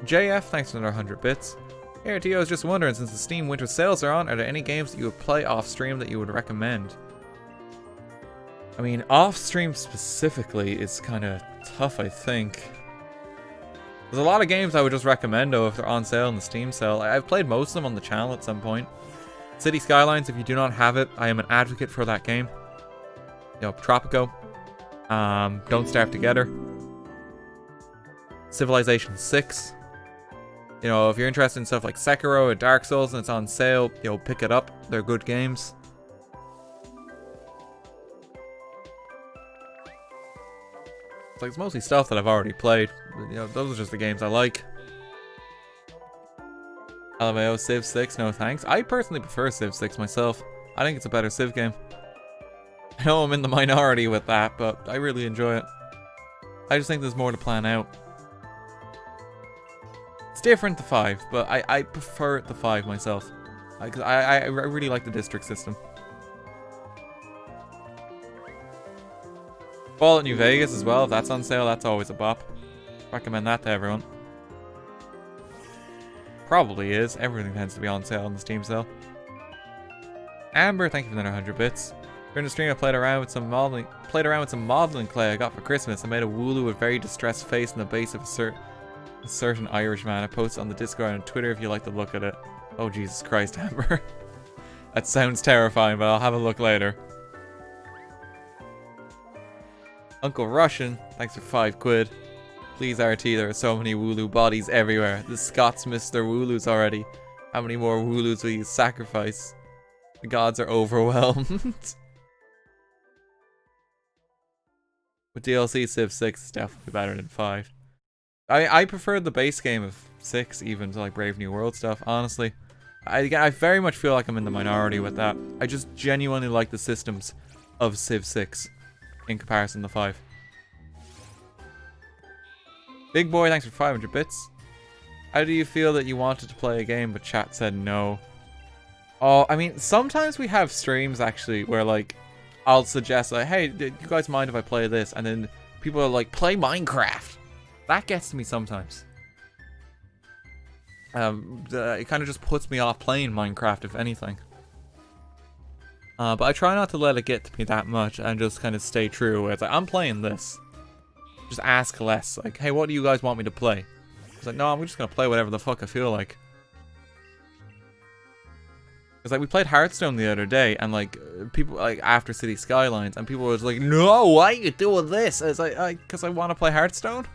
JF, thanks for another 100 bits. Hey, RT, I was just wondering, since the Steam winter sales are on, are there any games that you would play off stream that you would recommend? I mean, off stream specifically is kind of tough, I think. There's a lot of games I would just recommend, though, if they're on sale in the Steam sale. I've played most of them on the channel at some point. City Skylines, if you do not have it, I am an advocate for that game. You know, Tropico. Don't Starve Together. Civilization 6. You know, if you're interested in stuff like Sekiro or Dark Souls and it's on sale, you know, pick it up. They're good games. It's like, it's mostly stuff that I've already played. But, you know, those are just the games I like. LMAO Civ 6, no thanks. I personally prefer Civ 6 myself. I think it's a better Civ game. I know I'm in the minority with that, but I really enjoy it. I just think there's more to plan out. It's different to 5, but I prefer it to 5 myself. I really like the district system. Fallout New Vegas as well, if that's on sale, that's always a bop. Recommend that to everyone. Probably is. Everything tends to be on sale on the Steam sale. Amber, thank you for another 100 bits. During the stream, I played around with some modeling clay I got for Christmas. I made a Wooloo with a very distressed face in the base of a certain Irish man. I posted on the Discord and Twitter if you like to look at it. Oh Jesus Christ, Amber. That sounds terrifying, but I'll have a look later. Uncle Russian, thanks for 5 quid. Please RT, there are so many Wooloo bodies everywhere. The Scots missed their Wooloos already. How many more Wooloos will you sacrifice? The gods are overwhelmed. With DLC, Civ 6 is definitely better than 5. I prefer the base game of 6 even to like Brave New World stuff, honestly. I very much feel like I'm in the minority with that. I just genuinely like the systems of Civ 6 in comparison to 5. Big Boy, thanks for 500 bits. How do you feel that you wanted to play a game but chat said no? Oh, I mean, sometimes we have streams actually where like I'll suggest like, hey, do you guys mind if I play this? And then people are like, play Minecraft. That gets to me sometimes. It kind of just puts me off playing Minecraft, if anything. But I try not to let it get to me that much and just kind of stay true. It's like, I'm playing this. Just ask less. Like, hey, what do you guys want me to play? It's like, no, I'm just gonna play whatever the fuck I feel like. It's like, we played Hearthstone the other day, and like, people, like, after City Skylines, and people was like, no, why are you doing this? And it's like, because I want to play Hearthstone?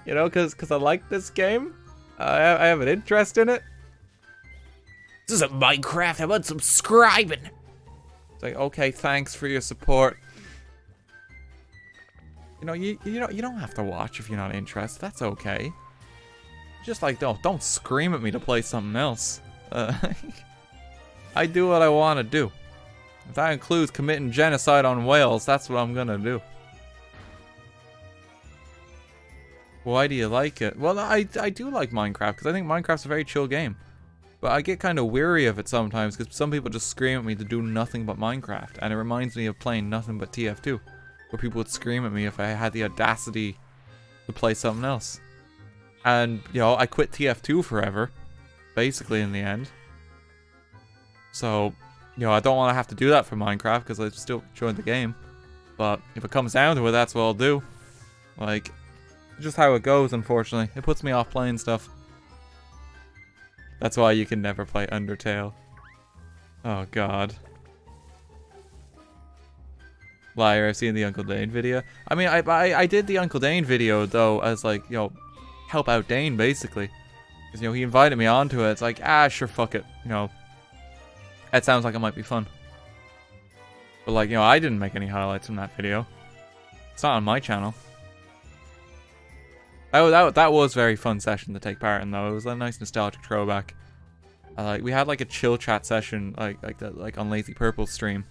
You know, because I like this game? I have an interest in it? This isn't Minecraft, I want subscribing! It's like, okay, thanks for your support. You know, you don't have to watch if you're not interested, that's okay. Just like, don't scream at me to play something else. I do what I want to do. If that includes committing genocide on Wales, that's what I'm gonna do. Why do you like it? Well, I do like Minecraft, because I think Minecraft's a very chill game. But I get kind of weary of it sometimes, because some people just scream at me to do nothing but Minecraft. And it reminds me of playing nothing but TF2, where people would scream at me if I had the audacity to play something else. And, you know, I quit TF2 forever, basically in the end. So, you know, I don't want to have to do that for Minecraft, because I still enjoy the game. But if it comes down to it, that's what I'll do. Like, just how it goes, unfortunately. It puts me off playing stuff. That's why you can never play Undertale. Oh, God. Liar, I've seen the Uncle Dane video. I mean, I did the Uncle Dane video, though, as, like, you know, help out Dane, basically. Because, you know, he invited me onto it. It's like, sure, fuck it. You know, that sounds like it might be fun. But, like, you know, I didn't make any highlights from that video. It's not on my channel. That was a very fun session to take part in, though. It was a nice nostalgic throwback. Like, we had, like, a chill chat session, like on Lazy Purple's stream.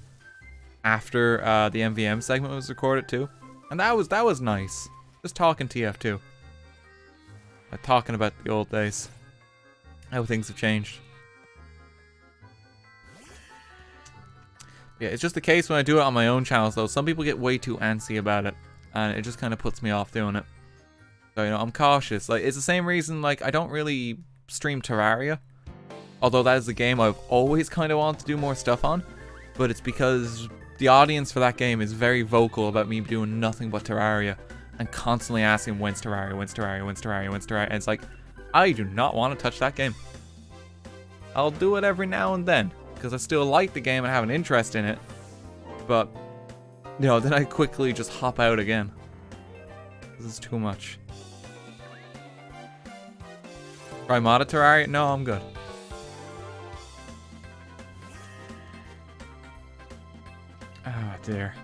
After, the MVM segment was recorded, too. And that was nice. Just talking TF2. Like, talking about the old days. How things have changed. Yeah, it's just the case when I do it on my own channels, though. Some people get way too antsy about it. And it just kind of puts me off doing it. So, you know, I'm cautious. Like, it's the same reason, like, I don't really stream Terraria. Although that is the game I've always kind of wanted to do more stuff on. But it's because the audience for that game is very vocal about me doing nothing but Terraria. And constantly asking, when's Terraria, when's Terraria, when's Terraria, when's Terraria. And it's like, I do not want to touch that game. I'll do it every now and then. Because I still like the game and have an interest in it. But, you know, then I quickly just hop out again. This is too much. Try mod Terraria? No, I'm good. Oh dear.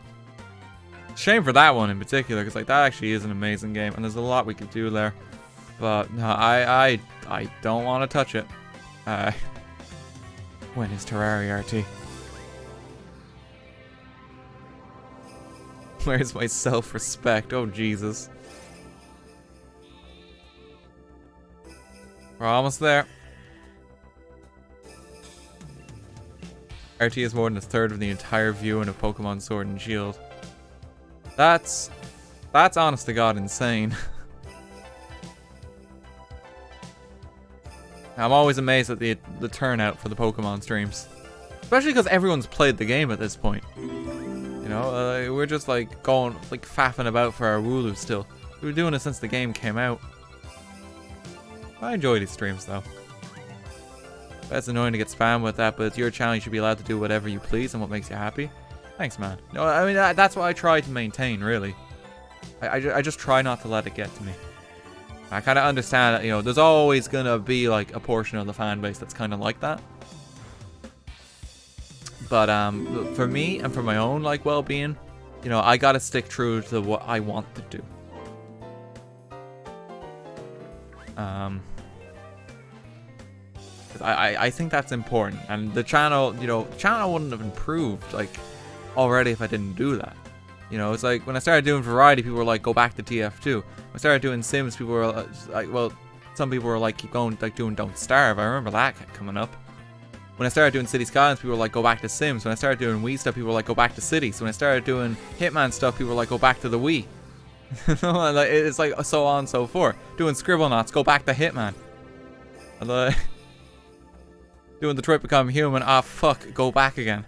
Shame for that one in particular, because like that actually is an amazing game, and there's a lot we could do there. But no, I don't want to touch it. When is Terraria RT? Where's my self-respect? Oh Jesus. We're almost there. RT is more than a third of the entire viewing of Pokemon Sword and Shield. That's honest to God insane. I'm always amazed at the turnout for the Pokemon streams. Especially because everyone's played the game at this point. You know, we're just like going, like faffing about for our Wooloo still. We were doing it since the game came out. I enjoy these streams though. That's annoying to get spammed with that, but it's your channel, you should be allowed to do whatever you please and what makes you happy. Thanks, man. No, I mean, that's what I try to maintain, really. I just try not to let it get to me. I kind of understand that, you know, there's always going to be, like, a portion of the fan base that's kind of like that. But, for me and for my own, like, well-being, you know, I gotta stick true to what I want to do. I think that's important, and the channel, you know, wouldn't have improved, like, already if I didn't do that. You know, it's like, when I started doing variety, people were like, go back to TF2. When I started doing Sims, people were like, well, some people were like, keep going, like, doing Don't Starve. I remember that coming up. When I started doing City Skylines, people were like, go back to Sims. When I started doing Wii stuff, people were like, go back to Cities. When I started doing Hitman stuff, people were like, go back to the Wii. It's like, so on and so forth. Doing Scribblenauts, go back to Hitman. And, doing the Detroit Become Human, fuck, go back again.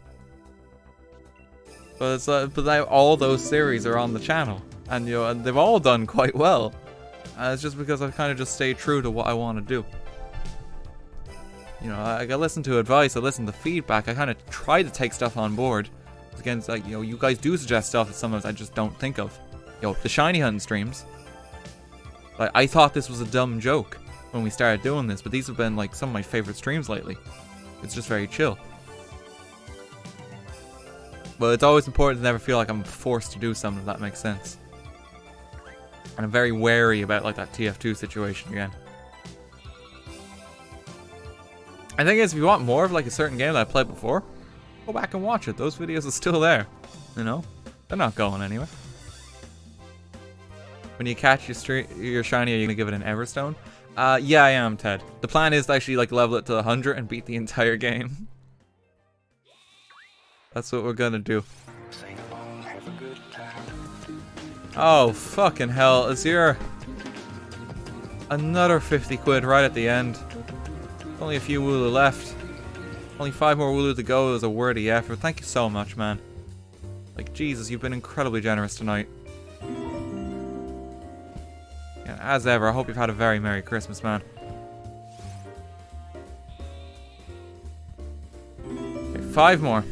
But it's but now all those series are on the channel, and and they've all done quite well. And it's just because I've kind of just stayed true to what I want to do. I listen to advice, I listen to feedback, I kind of try to take stuff on board. Again, it's like, you guys do suggest stuff that sometimes I just don't think of. The shiny hunting streams. Like, I thought this was a dumb joke when we started doing this, but these have been like some of my favorite streams lately. It's just very chill. But it's always important to never feel like I'm forced to do something, if that makes sense. And I'm very wary about like that TF2 situation again. I think if you want more of like a certain game that I played before, go back and watch it. Those videos are still there. They're not going anywhere. When you catch your shiny, are you gonna give it an Everstone? Yeah, I am, Ted. The plan is to actually like level it to 100 and beat the entire game. That's what we're gonna do. Oh, fucking hell. Is here another 50 quid right at the end? Only a few Wooloo left. Only 5 more Wooloo to go. It was a worthy effort. Thank you so much, man. Like, Jesus, you've been incredibly generous tonight. Yeah, as ever, I hope you've had a very Merry Christmas, man. Okay, 5 more.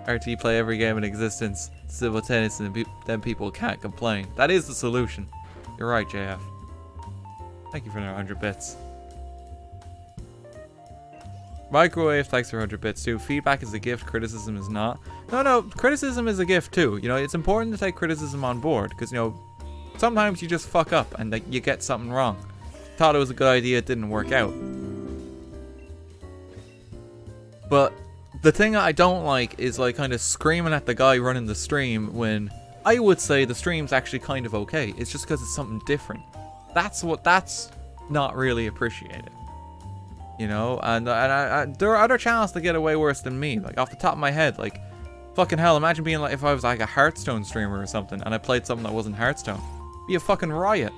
RT play every game in existence. Civil tennis, and then people can't complain. That is the solution. You're right, JF. Thank you for another 100 bits. Microwave, thanks for 100 bits too. Feedback is a gift, criticism is not. No, criticism is a gift too. It's important to take criticism on board, because, sometimes you just fuck up and like, you get something wrong. Thought it was a good idea, it didn't work out. But the thing I don't like is like kind of screaming at the guy running the stream when I would say the stream's actually kind of okay. It's just because it's something different. That's not really appreciated. And there are other channels that get away worse than me. Like off the top of my head, like fucking hell, imagine being like if I was like a Hearthstone streamer or something and I played something that wasn't Hearthstone. Be a fucking riot.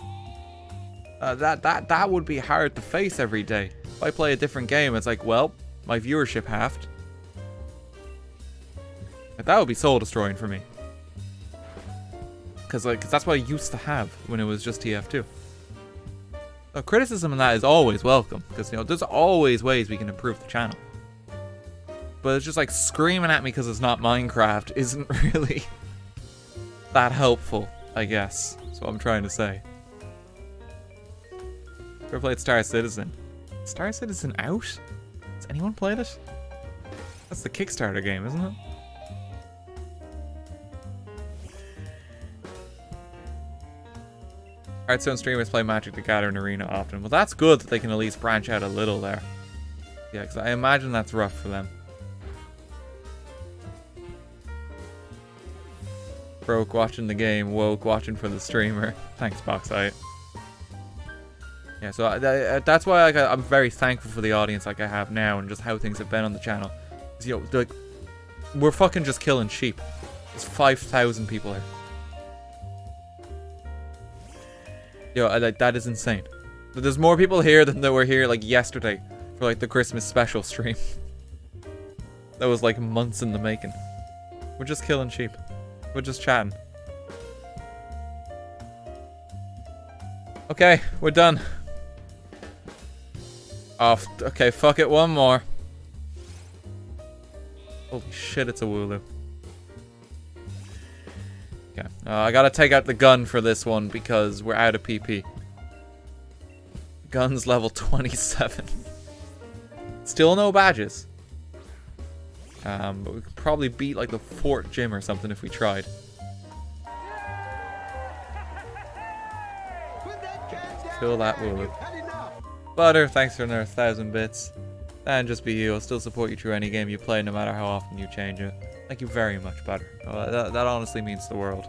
That would be hard to face every day. If I play a different game, it's like, well, my viewership halved. Like, that would be soul destroying for me. Cause that's what I used to have when it was just TF2. So criticism and that is always welcome, because there's always ways we can improve the channel. But it's just like screaming at me because it's not Minecraft isn't really that helpful, I guess. That's what I'm trying to say. Ever played Star Citizen? Star Citizen out? Has anyone played it? That's the Kickstarter game, isn't it? Hearthstone streamers play Magic the Gathering Arena often. Well, that's good that they can at least branch out a little there. Yeah, because I imagine that's rough for them. Broke watching the game, woke watching for the streamer. Thanks, Boxite. Yeah, so that's why I'm very thankful for the audience like I have now and just how things have been on the channel. Like, we're fucking just killing sheep. There's 5,000 people here. That is insane. But there's more people here than there were here like yesterday for like the Christmas special stream. That was like months in the making. We're just killing sheep. We're just chatting. Okay, we're done. Oh, okay, fuck it, one more. Holy shit, it's a Wooloo. Okay, I gotta take out the gun for this one because we're out of PP. Gun's level 27. Still no badges. But we could probably beat like the Fort Gym or something if we tried. Kill that Wooloo. Butter, thanks for another 1,000 bits. And just be you, I'll still support you through any game you play no matter how often you change it. Thank you very much, Butter. That honestly means the world.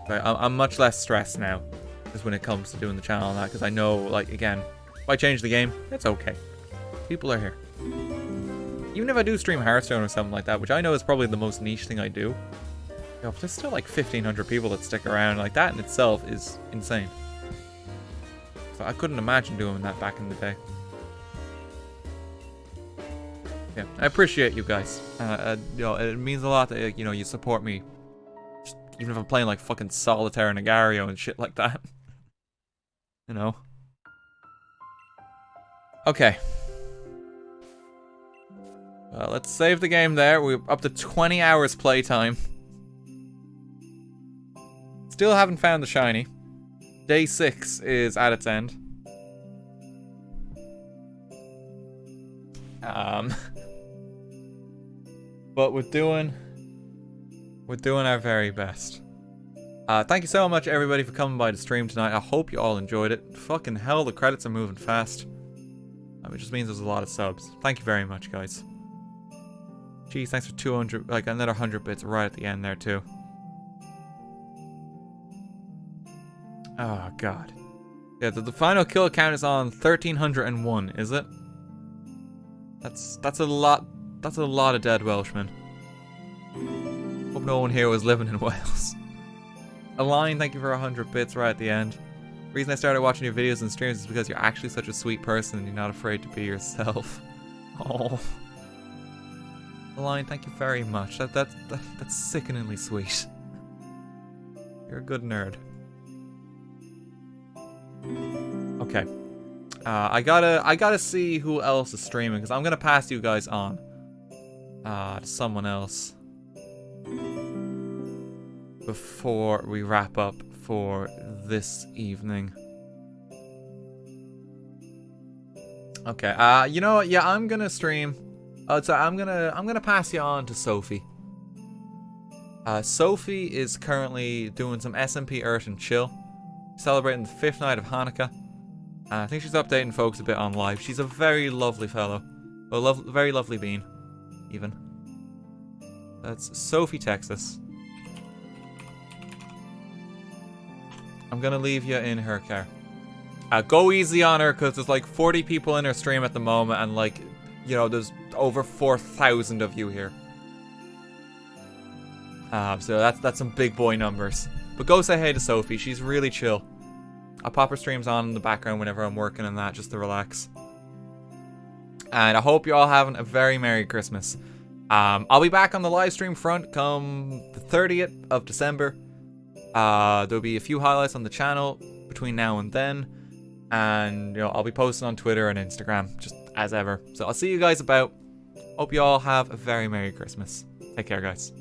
I'm much less stressed now, just when it comes to doing the channel and that, because I know, like, again, if I change the game, it's okay. People are here. Even if I do stream Hearthstone or something like that, which I know is probably the most niche thing I do, but there's still like 1,500 people that stick around. Like, that in itself is insane. So I couldn't imagine doing that back in the day. Yeah, I appreciate you guys. You know, it means a lot that, you know, you support me. Just, even if I'm playing like fucking Solitaire and Agario and shit like that. You know? Okay. Well, let's save the game there. We're up to 20 hours playtime. Still haven't found the shiny. Day 6 is at its end. But we're doing our very best. Thank you so much, everybody, for coming by the stream tonight. I hope you all enjoyed it. Fucking hell, the credits are moving fast. Which just means there's a lot of subs. Thank you very much, guys. Geez, thanks for 200, like another 100 bits right at the end there too. Oh god. Yeah, the final kill count is on 1301, is it? That's a lot. That's a lot of dead Welshmen. Hope no one here was living in Wales. Align, thank you for 100 bits right at the end. The reason I started watching your videos and streams is because you're actually such a sweet person and you're not afraid to be yourself. Oh. Align, thank you very much. That's sickeningly sweet. You're a good nerd. Okay. I gotta see who else is streaming, because I'm gonna pass you guys on to someone else before we wrap up for this evening. Okay, you know what? Yeah, I'm gonna stream. So I'm gonna pass you on to Sophie. Sophie is currently doing some SMP Earth and Chill, celebrating the 5th night of Hanukkah. I think she's updating folks a bit on live. She's a very lovely fellow. A very lovely bean, even. That's Sophie, Texas. I'm gonna leave you in her care. Go easy on her, because there's like 40 people in her stream at the moment, and like, you know, there's over 4,000 of you here. So that's some big boy numbers. But go say hey to Sophie. She's really chill. I'll pop her streams on in the background whenever I'm working on that, just to relax. And I hope you're all having a very Merry Christmas. I'll be back on the live stream front come the 30th of December. There'll be a few highlights on the channel between now and then. And, you know, I'll be posting on Twitter and Instagram, just as ever. So I'll see you guys about. Hope you all have a very Merry Christmas. Take care, guys.